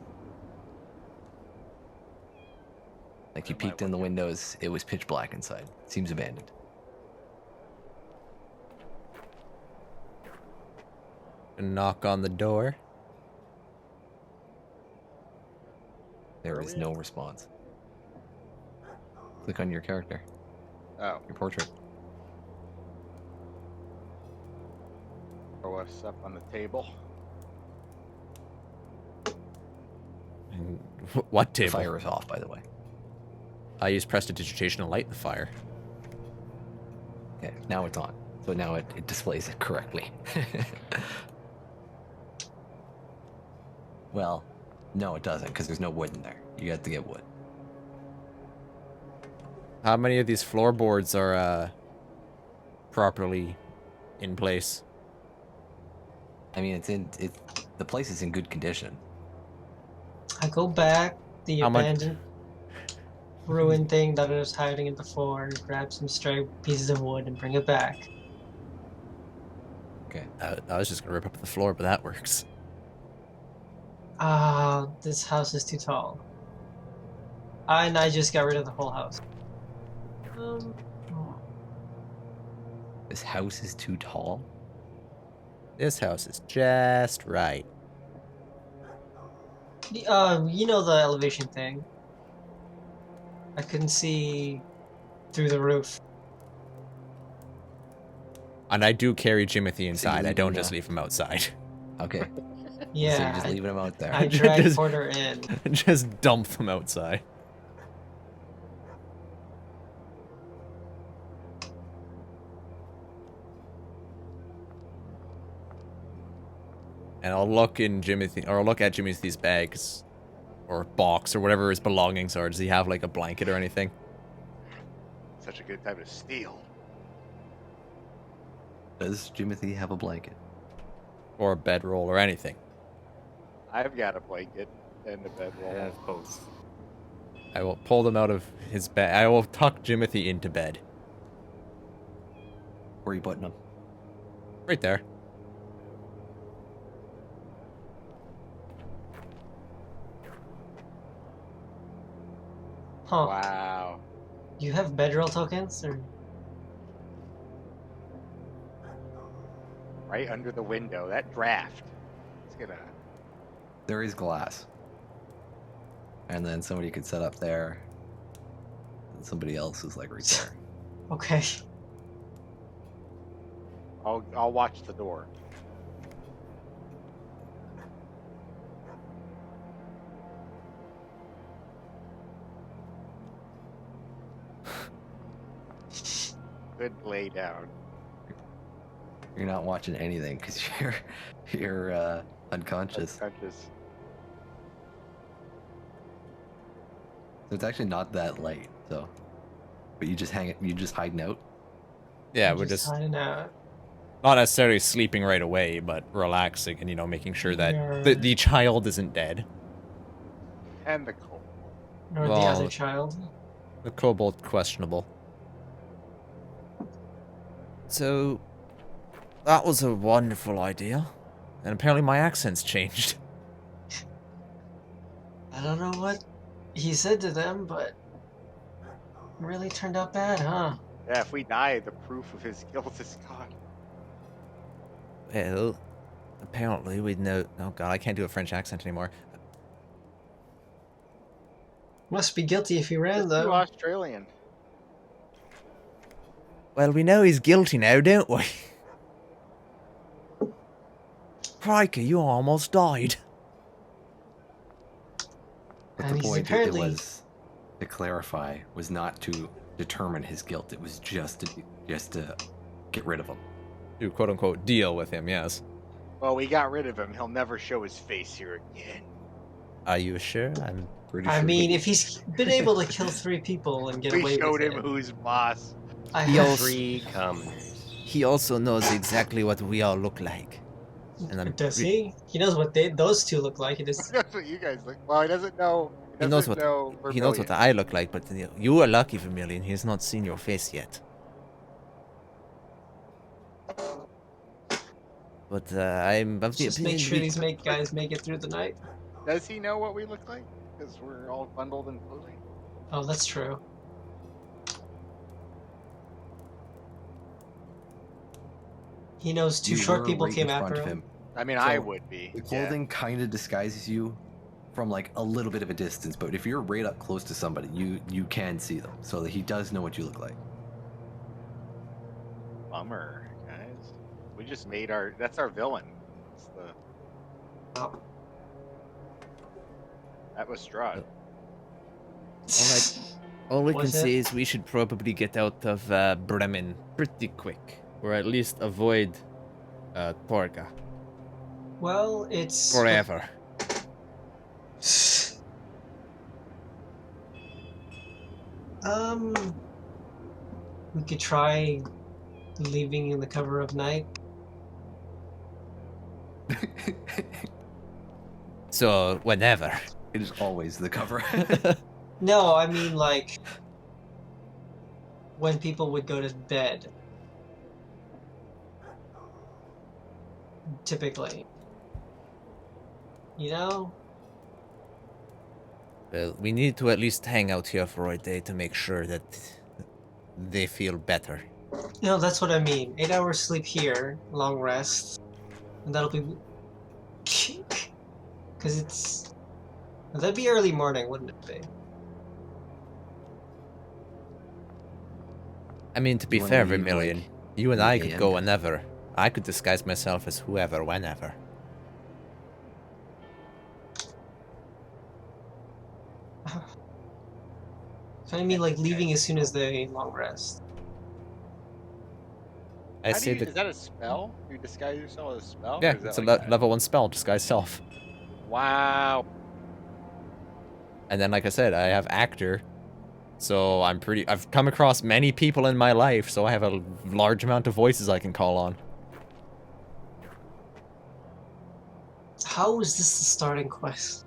Like you Where am I peeked in the looking? windows, it was pitch black inside. Seems abandoned. Knock on the door. There Where are is we no response. Click on your character, Oh, your portrait. throw us up on the table. And what The table? fire is off, by the way. I use prestidigitation to light the fire. Okay, now it's on. So now it displays it correctly. Well, no, it doesn't, because there's no wood in there. You have to get wood. How many of these floorboards are properly in place? I mean, the place is in good condition. I go back the How much- abandoned ruined thing that I was hiding in the floor, grab some stray pieces of wood and bring it back. Okay. I was just gonna rip up the floor, but that works. Ah, this house is too tall. And I just got rid of the whole house. Oh. This house is too tall. This house is just right. You know the elevation thing. I couldn't see through the roof. And I do carry Jimothy inside. I leave don't him just there? leave him outside. Okay. So Yeah, you're just leaving him out there. I dragged Just- Porter in. Just dump them outside. And I'll look in Jimothy, or I'll look at Jimothy's bags, or box, or whatever his belongings are. Does he have like a blanket or anything? Such a good time to steal. Does Jimothy have a blanket? Or a bedroll or anything? I've got a blanket and a bedroll. I have both. I will pull them out of his bed. I will tuck Jimothy into bed. Where are you putting them? Right there. Huh. Wow. You have bedroll tokens? Or... Right under the window. That draft. It's gonna. There is glass. And then somebody could set up there. And somebody else is like right there. Okay. I'll watch the door. Good lay down. You're not watching anything because you're unconscious. Unconscious. So it's actually not that late. So, but you just hiding out. Yeah, I'm we're just hiding out. not necessarily sleeping right away, but relaxing and, making sure that Yeah. the child isn't dead. And the cold. Or the Well- other child. The kobold, questionable. So, that was a wonderful idea. And apparently my accent's changed. I don't know what he said to them, but it really turned out bad, huh? Yeah, if we die, the proof of his guilt is gone. Well, apparently we'd know... Oh god, I can't do a French accent anymore. Must be guilty if he ran, Let's do though. Australian. Well, we know he's guilty now, don't we? Crikey, you almost died. But And the he's point apparently- it was to clarify was not to determine his guilt. It was just to get rid of him. To quote unquote deal with him, yes. Well, we got rid of him. He'll never show his face here again. Are you sure? I'm Pretty I sure mean, he- if he's been able to kill 3 people and get We away showed with him it, who's boss. I He have also- 3 commoners. He also knows exactly what we all look like. And I'm Does he? He knows what those two look like. It is. That's what you guys look. Well, he doesn't know. He knows doesn't what know he knows what Vermilion. I look like, but you are lucky, Vermilion. He has not seen your face yet. But I'm of the Just make opinion sure we- these guys make it through the night. Does he know what we look like? Because we're all bundled in clothing. Oh, that's true. He knows 2 You short were people right came in front after of him. I mean, I So, would be. The yeah. clothing kind of disguises you from like a little bit of a distance, but if you're right up close to somebody, you can see them, so that he does know what you look like. Bummer, guys. We just made our. That's our villain. It's the. Oh. That was Strahd. all we can Was it? say is we should probably get out of Bremen pretty quick, or at least avoid Torga Well, it's forever. We could try leaving in the cover of night. So whenever. It is always the cover. No, I mean like when people would go to bed. Typically. You know? Well, we need to at least hang out here for a day to make sure that they feel better. No, that's what I mean. 8 hours sleep here, long rest. And that'll be because it's that'd be early morning, wouldn't it be? I mean, to be You wanna fair, leave, Vermilion, like, you and I 8 could AM? go whenever. I could disguise myself as whoever, whenever. So I mean like leaving as soon as the long rest. I How do say you, that. is that a spell? You disguise yourself as a spell? Yeah, Or is that it's a like level 1 spell, disguise self. Wow. And then, like I said, I have actor, so I've come across many people in my life, so I have a large amount of voices I can call on. How is this the starting quest?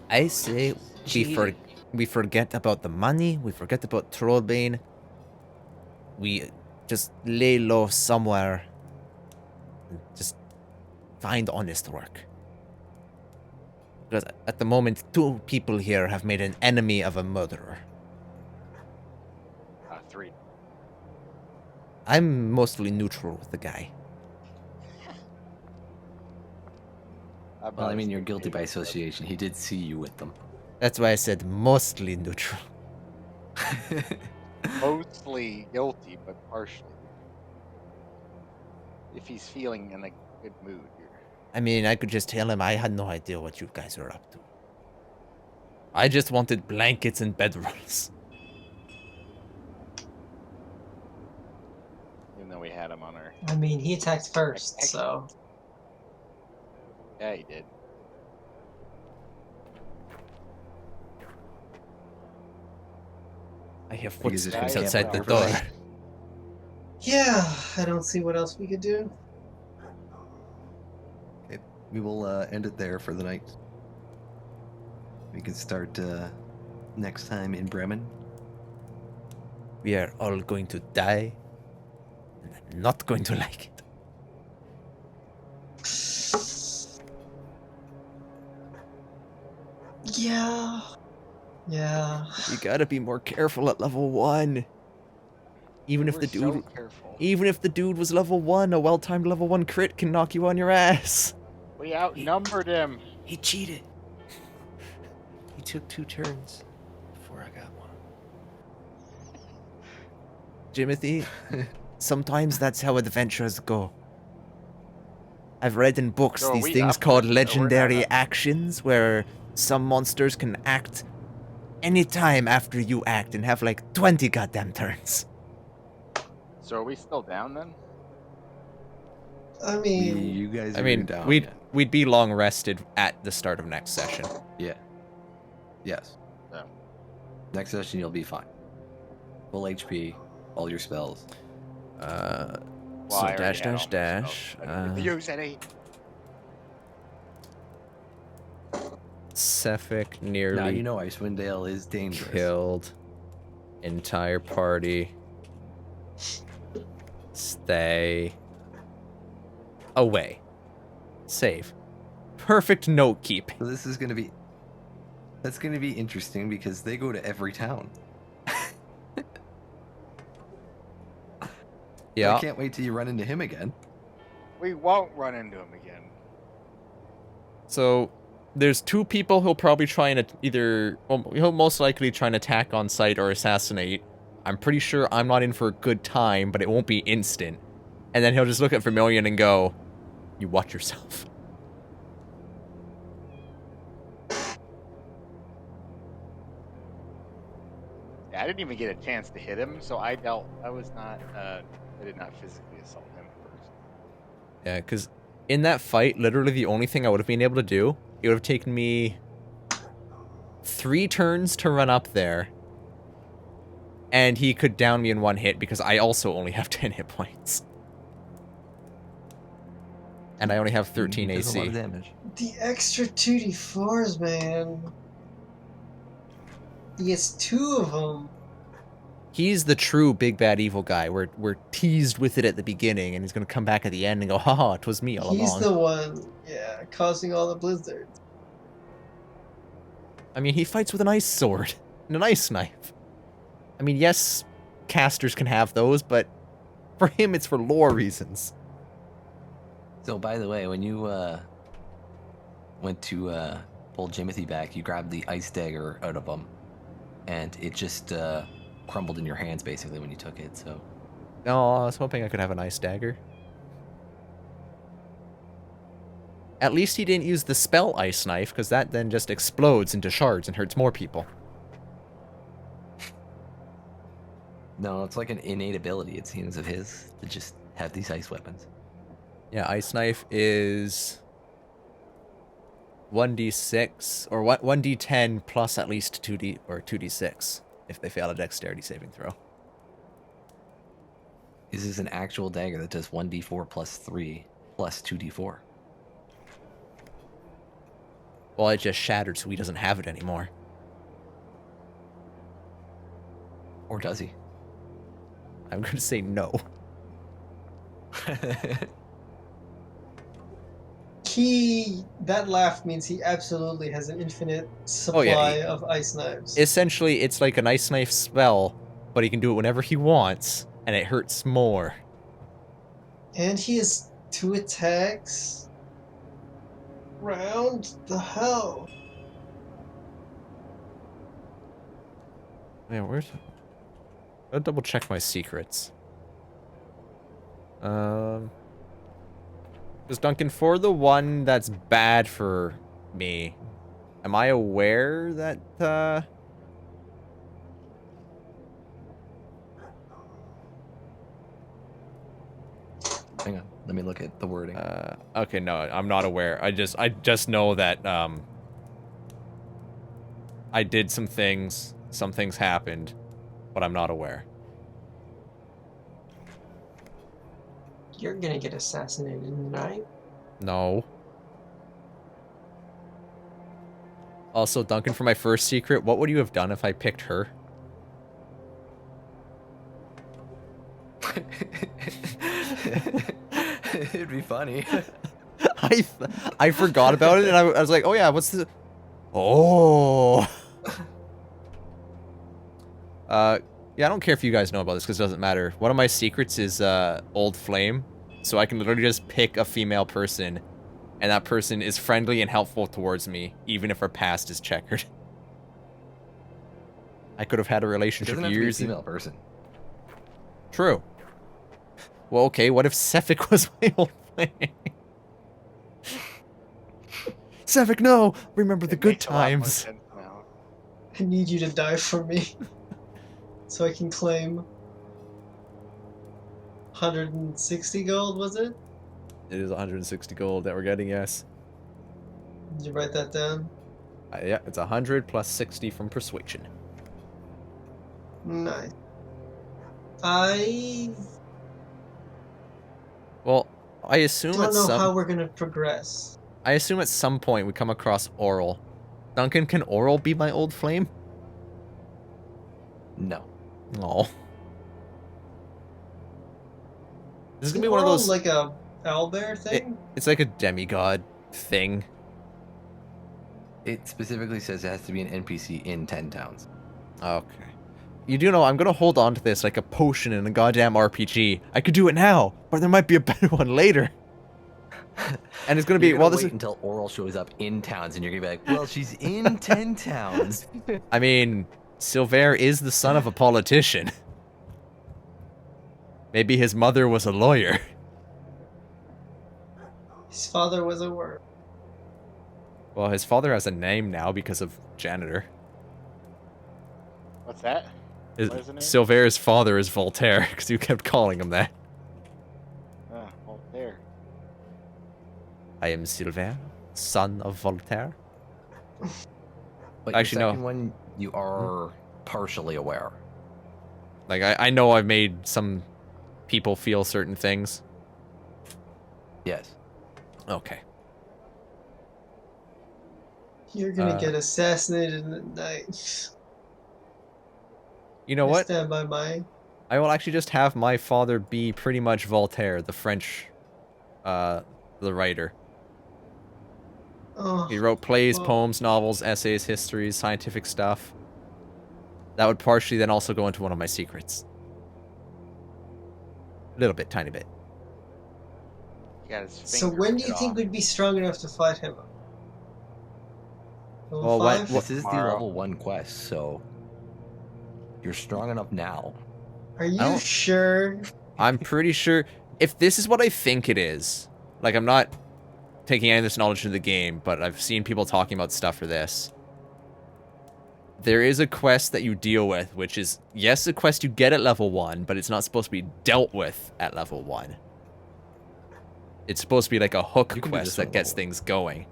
I say Cheating. we forget about the money. We forget about Trollbane. We just lay low somewhere. And just find honest work. Because at the moment, 2 people here have made an enemy of a murderer. 3. I'm mostly neutral with the guy. Well, I mean, you're guilty by association. He did see you with them. That's why I said mostly neutral. Mostly guilty, but partially. If he's feeling in a good mood here. I mean, I could just tell him I had no idea what you guys were up to. I just wanted blankets and bedrolls. Even though we had him on our. I mean he attacked first, so Yeah, he did. I hear think it's just footsteps gonna outside camp the out door. overnight. yeah, I don't see what else we could do. Okay, we will end it there for the night. We can start next time in Bremen. We are all going to die. And I'm not going to like it. Yeah. Yeah. You gotta be more careful at level 1. Even if We're the dude, so careful. even if the dude was level 1, a well-timed level 1 crit can knock you on your ass. We outnumbered him. He cheated. He took 2 turns before I got one. Jimothy, sometimes that's how adventures go. I've read in books So are these we things up? called No, we're not legendary up. actions where some monsters can act anytime after you act and have like 20 goddamn turns. So are we still down then? I mean, You guys I are mean, down. we'd be long rested at the start of next session. Yeah. Yes. No. Next session you'll be fine. Full HP, all your spells. Well, So I already dash, had all dash, my dash. spells. I didn't get to use any. Sephic Now nearly you know Icewind Dale is dangerous. killed. Entire party. Stay away. Save. Perfect note keeping. So this is gonna be. That's gonna be interesting because they go to every town. Yeah. I can't wait till you run into him again. We won't run into him again. So there's two people who'll probably try and he'll most likely try and attack on sight or assassinate. I'm pretty sure I'm not in for a good time, but it won't be instant. And then he'll just look at Vermilion and go, "You watch yourself." Yeah, I didn't even get a chance to hit him, so I did not physically assault him first. Yeah, because in that fight, literally the only thing I would have been able to do, it would have taken me 3 turns to run up there. And he could down me in 1 hit because I also only have 10 hit points. And I only have 13 He does a lot AC. of damage. the extra 2d4s, man. He gets 2 of them. He's the true big bad evil guy. We're teased with it at the beginning, and he's gonna come back at the end and go, haha, it was me all He's along. the one, yeah, causing all the blizzards. I mean, he fights with an ice sword and an ice knife. I mean, yes, casters can have those, but for him, it's for lore reasons. So, by the way, when you went to pull Jimothy back, you grabbed the ice dagger out of him, and it just crumbled in your hands basically when you took it. So, No, I was hoping I could have an ice dagger. At least he didn't use the spell ice knife, because that then just explodes into shards and hurts more people. no, it's like an innate ability, it seems, of his to just have these ice weapons. Yeah, ice knife is 1d6 or 1d10 plus at least 2d or 2d6 if they fail a dexterity saving throw. This is an actual dagger that does 1d4 plus 3 plus 2d4. Well, it just shattered, so he doesn't have it anymore. Or does he? I'm going to say no. That laugh means he absolutely has an infinite supply of ice knives. Essentially, it's like an ice knife spell, but he can do it whenever he wants, and it hurts more. And he has 2 attacks. Round the hell. Man, where's... I'll double check my secrets. Because Duncan, for the one that's bad for me, am I aware that, Hang on, let me look at the wording. okay, no, I'm not aware. I just know that, I did some things happened, but I'm not aware. You're gonna get assassinated tonight. No. Also, Duncan, for my first secret, what would you have done if I picked her? It'd be funny. I forgot about it, and I was like, oh yeah, what's the... Oh! Yeah, I don't care if you guys know about this, because it doesn't matter. One of my secrets is, Old Flame, so I can literally just pick a female person, and that person is friendly and helpful towards me, even if her past is checkered. I could have had a It relationship doesn't have to be a years... female person. True. Well, okay, what if Sephic was my Old Flame? Sevik, no! Remember the It good makes a lot more times. sense now. I need you to die for me. So I can claim 160 gold, was it? It is 160 gold that we're getting, yes. Did you write that down? Yeah, it's 100 plus 60 from persuasion. Nice. I Well, I assume don't at know some how we're gonna progress. I assume at some point we come across Oral. Duncan, can Oral be my old flame? No. Oh. This is Isn't gonna be one of Oral those. like a owlbear thing? It's like a demigod thing. It specifically says it has to be an NPC in 10 towns. Okay. You do know I'm gonna hold on to this like a potion in a goddamn RPG. I could do it now, but there might be a better one later. And it's gonna be You're well. gonna This wait is. until Oral shows up in towns, and you're gonna be like, "Well, she's in 10 towns." I mean, Silver is the son of a politician. Maybe his mother was a lawyer. His father was a worm. Well, his father has a name now because of janitor. What's that? What is the name? Silver's father is Voltaire because you kept calling him that. Well, there. I am Silver, son of Voltaire. But Actually, your no. second one, you are partially aware. Like, I know I've made some people feel certain things. Yes. Okay. You're gonna get assassinated at night. You know I what? stand by mine. I will actually just have my father be pretty much Voltaire, the French, the writer. Oh, He wrote plays, well, poems, novels, essays, histories, scientific stuff. That would partially then also go into one of my secrets. A little bit, tiny bit. He got his so finger when do you bit think off. we'd be strong enough to fight him? Level Well, what- 5? This is the Tomorrow. level 1 quest, so you're strong enough now. Are you don't- sure? I'm pretty sure if this is what I think it is, like I'm not taking any of this knowledge into the game, but I've seen people talking about stuff for this. There is a quest that you deal with, which is, yes, a quest you get at level 1, but it's not supposed to be dealt with at level 1. It's supposed to be like a hook You can do quest this that one gets level things going.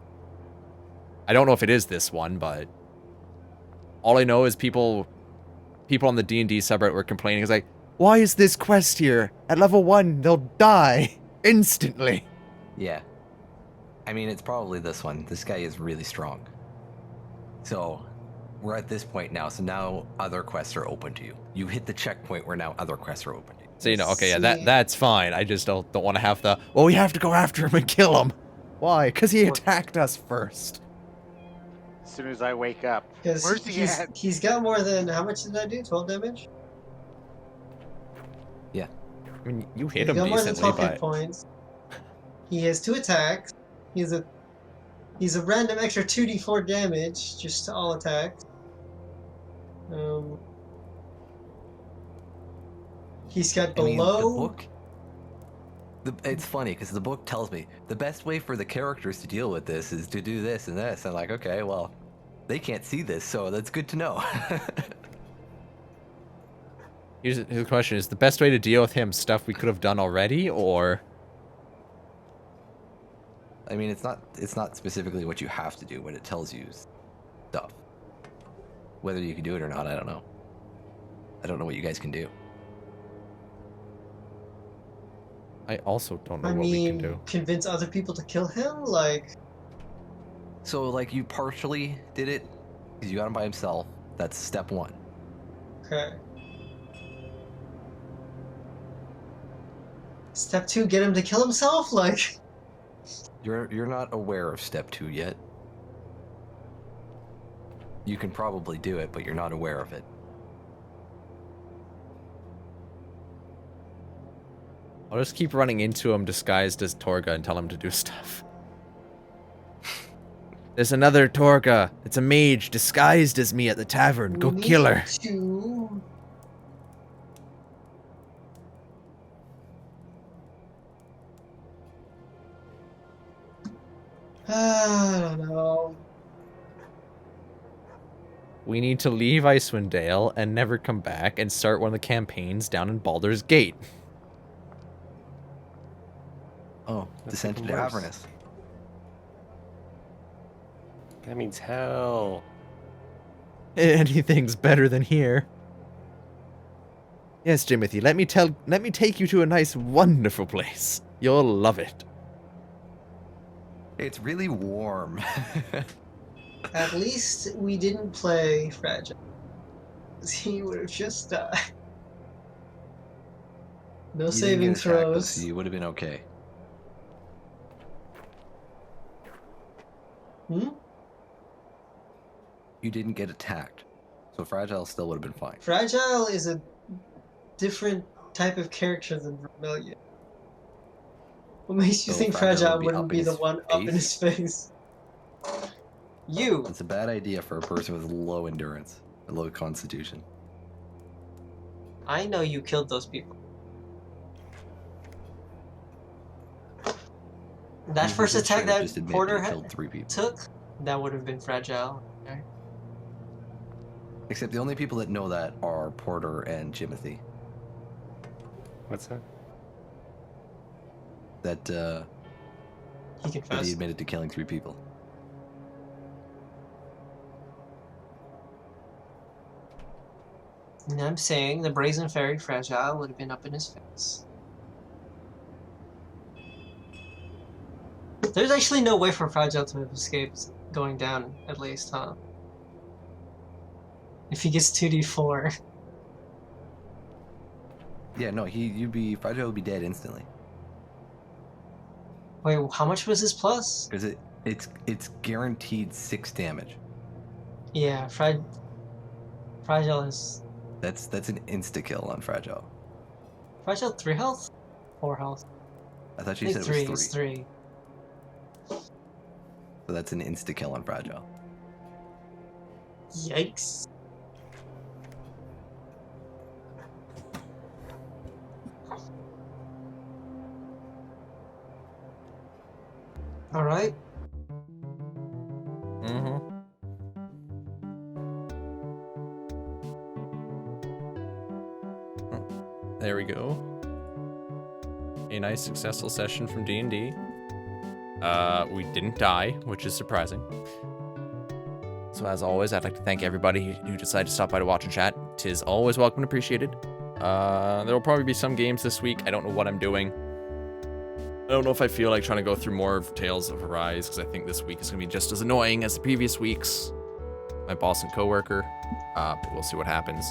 I don't know if it is this one, but all I know is people on the D&D subreddit were complaining. It's like, why is this quest here? At level 1, they'll die instantly. Yeah. I mean, it's probably this one. This guy is really strong. So, we're at this point now, so now other quests are open to you. You hit the checkpoint where now other quests are open to you. So, you know, okay, yeah, See. that's fine. I just don't want to have the, well, we have to go after him and kill him. Why? Because he attacked us first. As soon as I wake up. Because Where's he at? he's got more than, how much did I do? 12 damage? Yeah. I mean, you He's hit him got more than decently, 12 hit but points. He has 2 attacks. He's a random extra 2d4 damage just to all attacks. He's got I mean, the below. book... it's funny, because the book tells me the best way for the characters to deal with this is to do this and this. I'm like, okay, well, they can't see this, so that's good to know. here's the question. Is the best way to deal with him stuff we could have done already, or... I mean, it's not specifically what you have to do, but it tells you stuff. Whether you can do it or not, I don't know. I don't know what you guys can do. I also don't know I what we can mean, do. convince other people to kill him? Like, So, like, you partially did it because you got him by himself. That's step 1. okay. Step 2, get him to kill himself? Like, You're not aware of step 2 yet. You can probably do it, but you're not aware of it. I'll just keep running into him disguised as Torga and tell him to do stuff. There's another Torga. It's a mage disguised as me at the tavern. Go we kill need her. to- I don't know. We need to leave Icewind Dale and never come back and start one of the campaigns down in Baldur's Gate. Oh, That's Descent even into worse. Avernus. That means hell. Anything's better than here. Yes, Jimothy, let me take you to a nice, wonderful place. You'll love it. It's really warm. At least we didn't play Fragile. He would have just died. No You didn't saving get attacked, though, so throws. you would have been okay. Hmm? You didn't get attacked, so Fragile still would have been fine. Fragile is a different type of character than Vermilion. What makes you So think Fragile Fragile would be wouldn't up be in the his one up in his face? You! It's a bad idea for a person with low endurance, and low constitution. I know you killed those people. That You first just attack straight up that just admit Porter you killed 3 people. took, that would have been Fragile. Okay. Except the only people that know that are Porter and Jimothy. What's that? That He that he confessed. admitted to killing 3 people. And I'm saying the Brazen Fairy Fragile would have been up in his face. There's actually no way for Fragile to have escaped going down, at least, huh? If he gets 2d4. Yeah, no, Fragile would be dead instantly. Wait, how much was his plus? Because it's guaranteed 6 damage. Yeah, Fragile is... That's an insta kill on Fragile. Fragile 3 health? 4 health. I thought I she think said 3 it was is 3. 3. So that's an insta kill on Fragile. Yikes. Alright. Mm-hmm. There we go. A nice successful session from D&D. We didn't die, which is surprising. So as always, I'd like to thank everybody who decided to stop by to watch and chat. 'Tis always welcome and appreciated. There will probably be some games this week. I don't know what I'm doing. I don't know if I feel like trying to go through more of Tales of Arise, because I think this week is going to be just as annoying as the previous weeks. My boss and coworker, but we'll see what happens.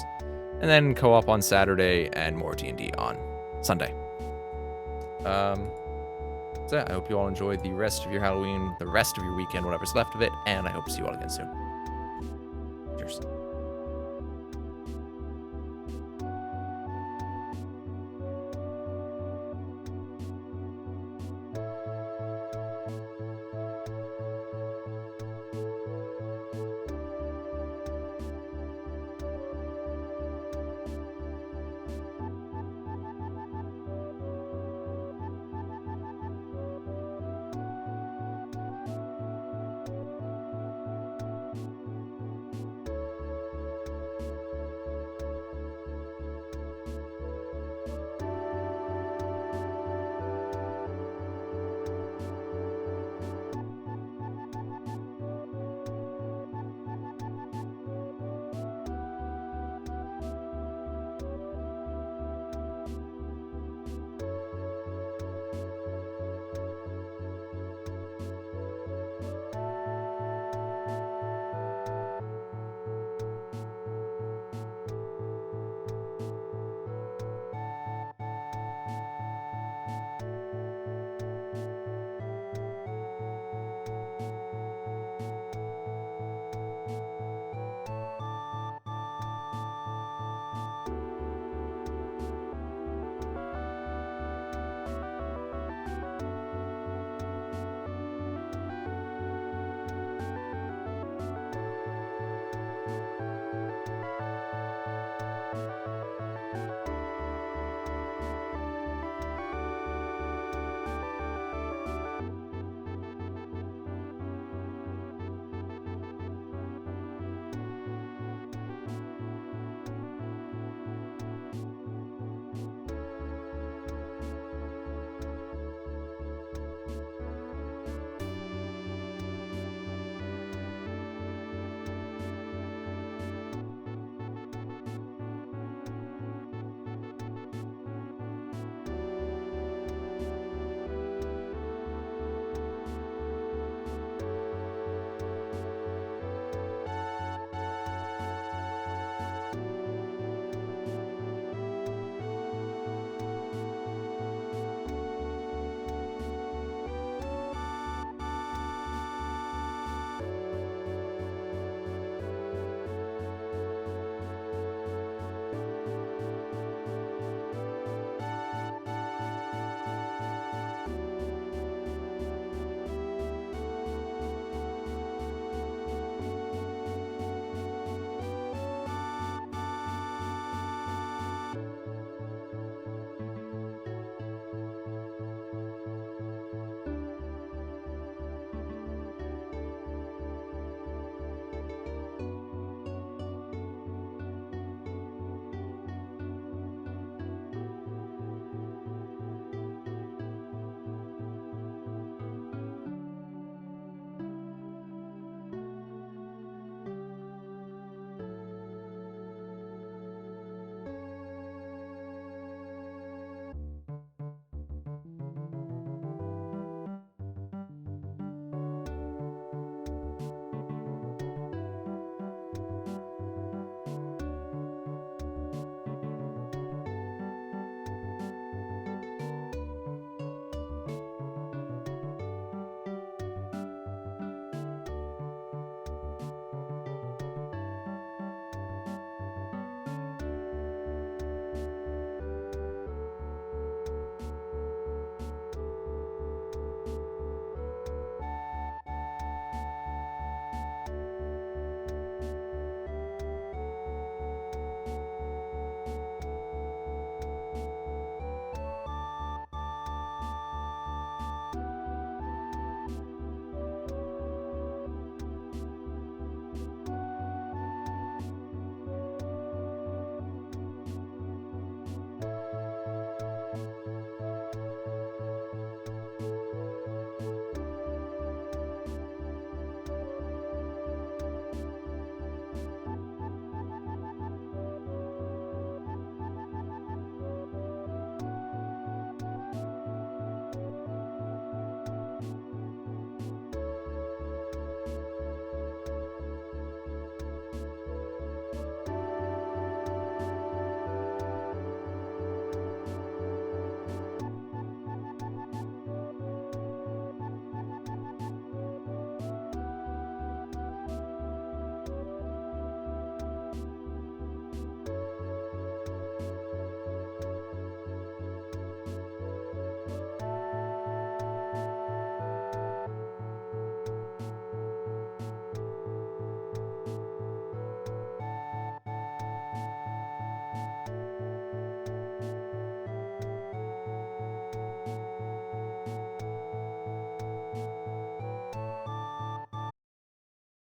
And then co-op on Saturday and more D&D on Sunday. So yeah, I hope you all enjoy the rest of your Halloween, the rest of your weekend, whatever's left of it, and I hope to see you all again soon. Cheers.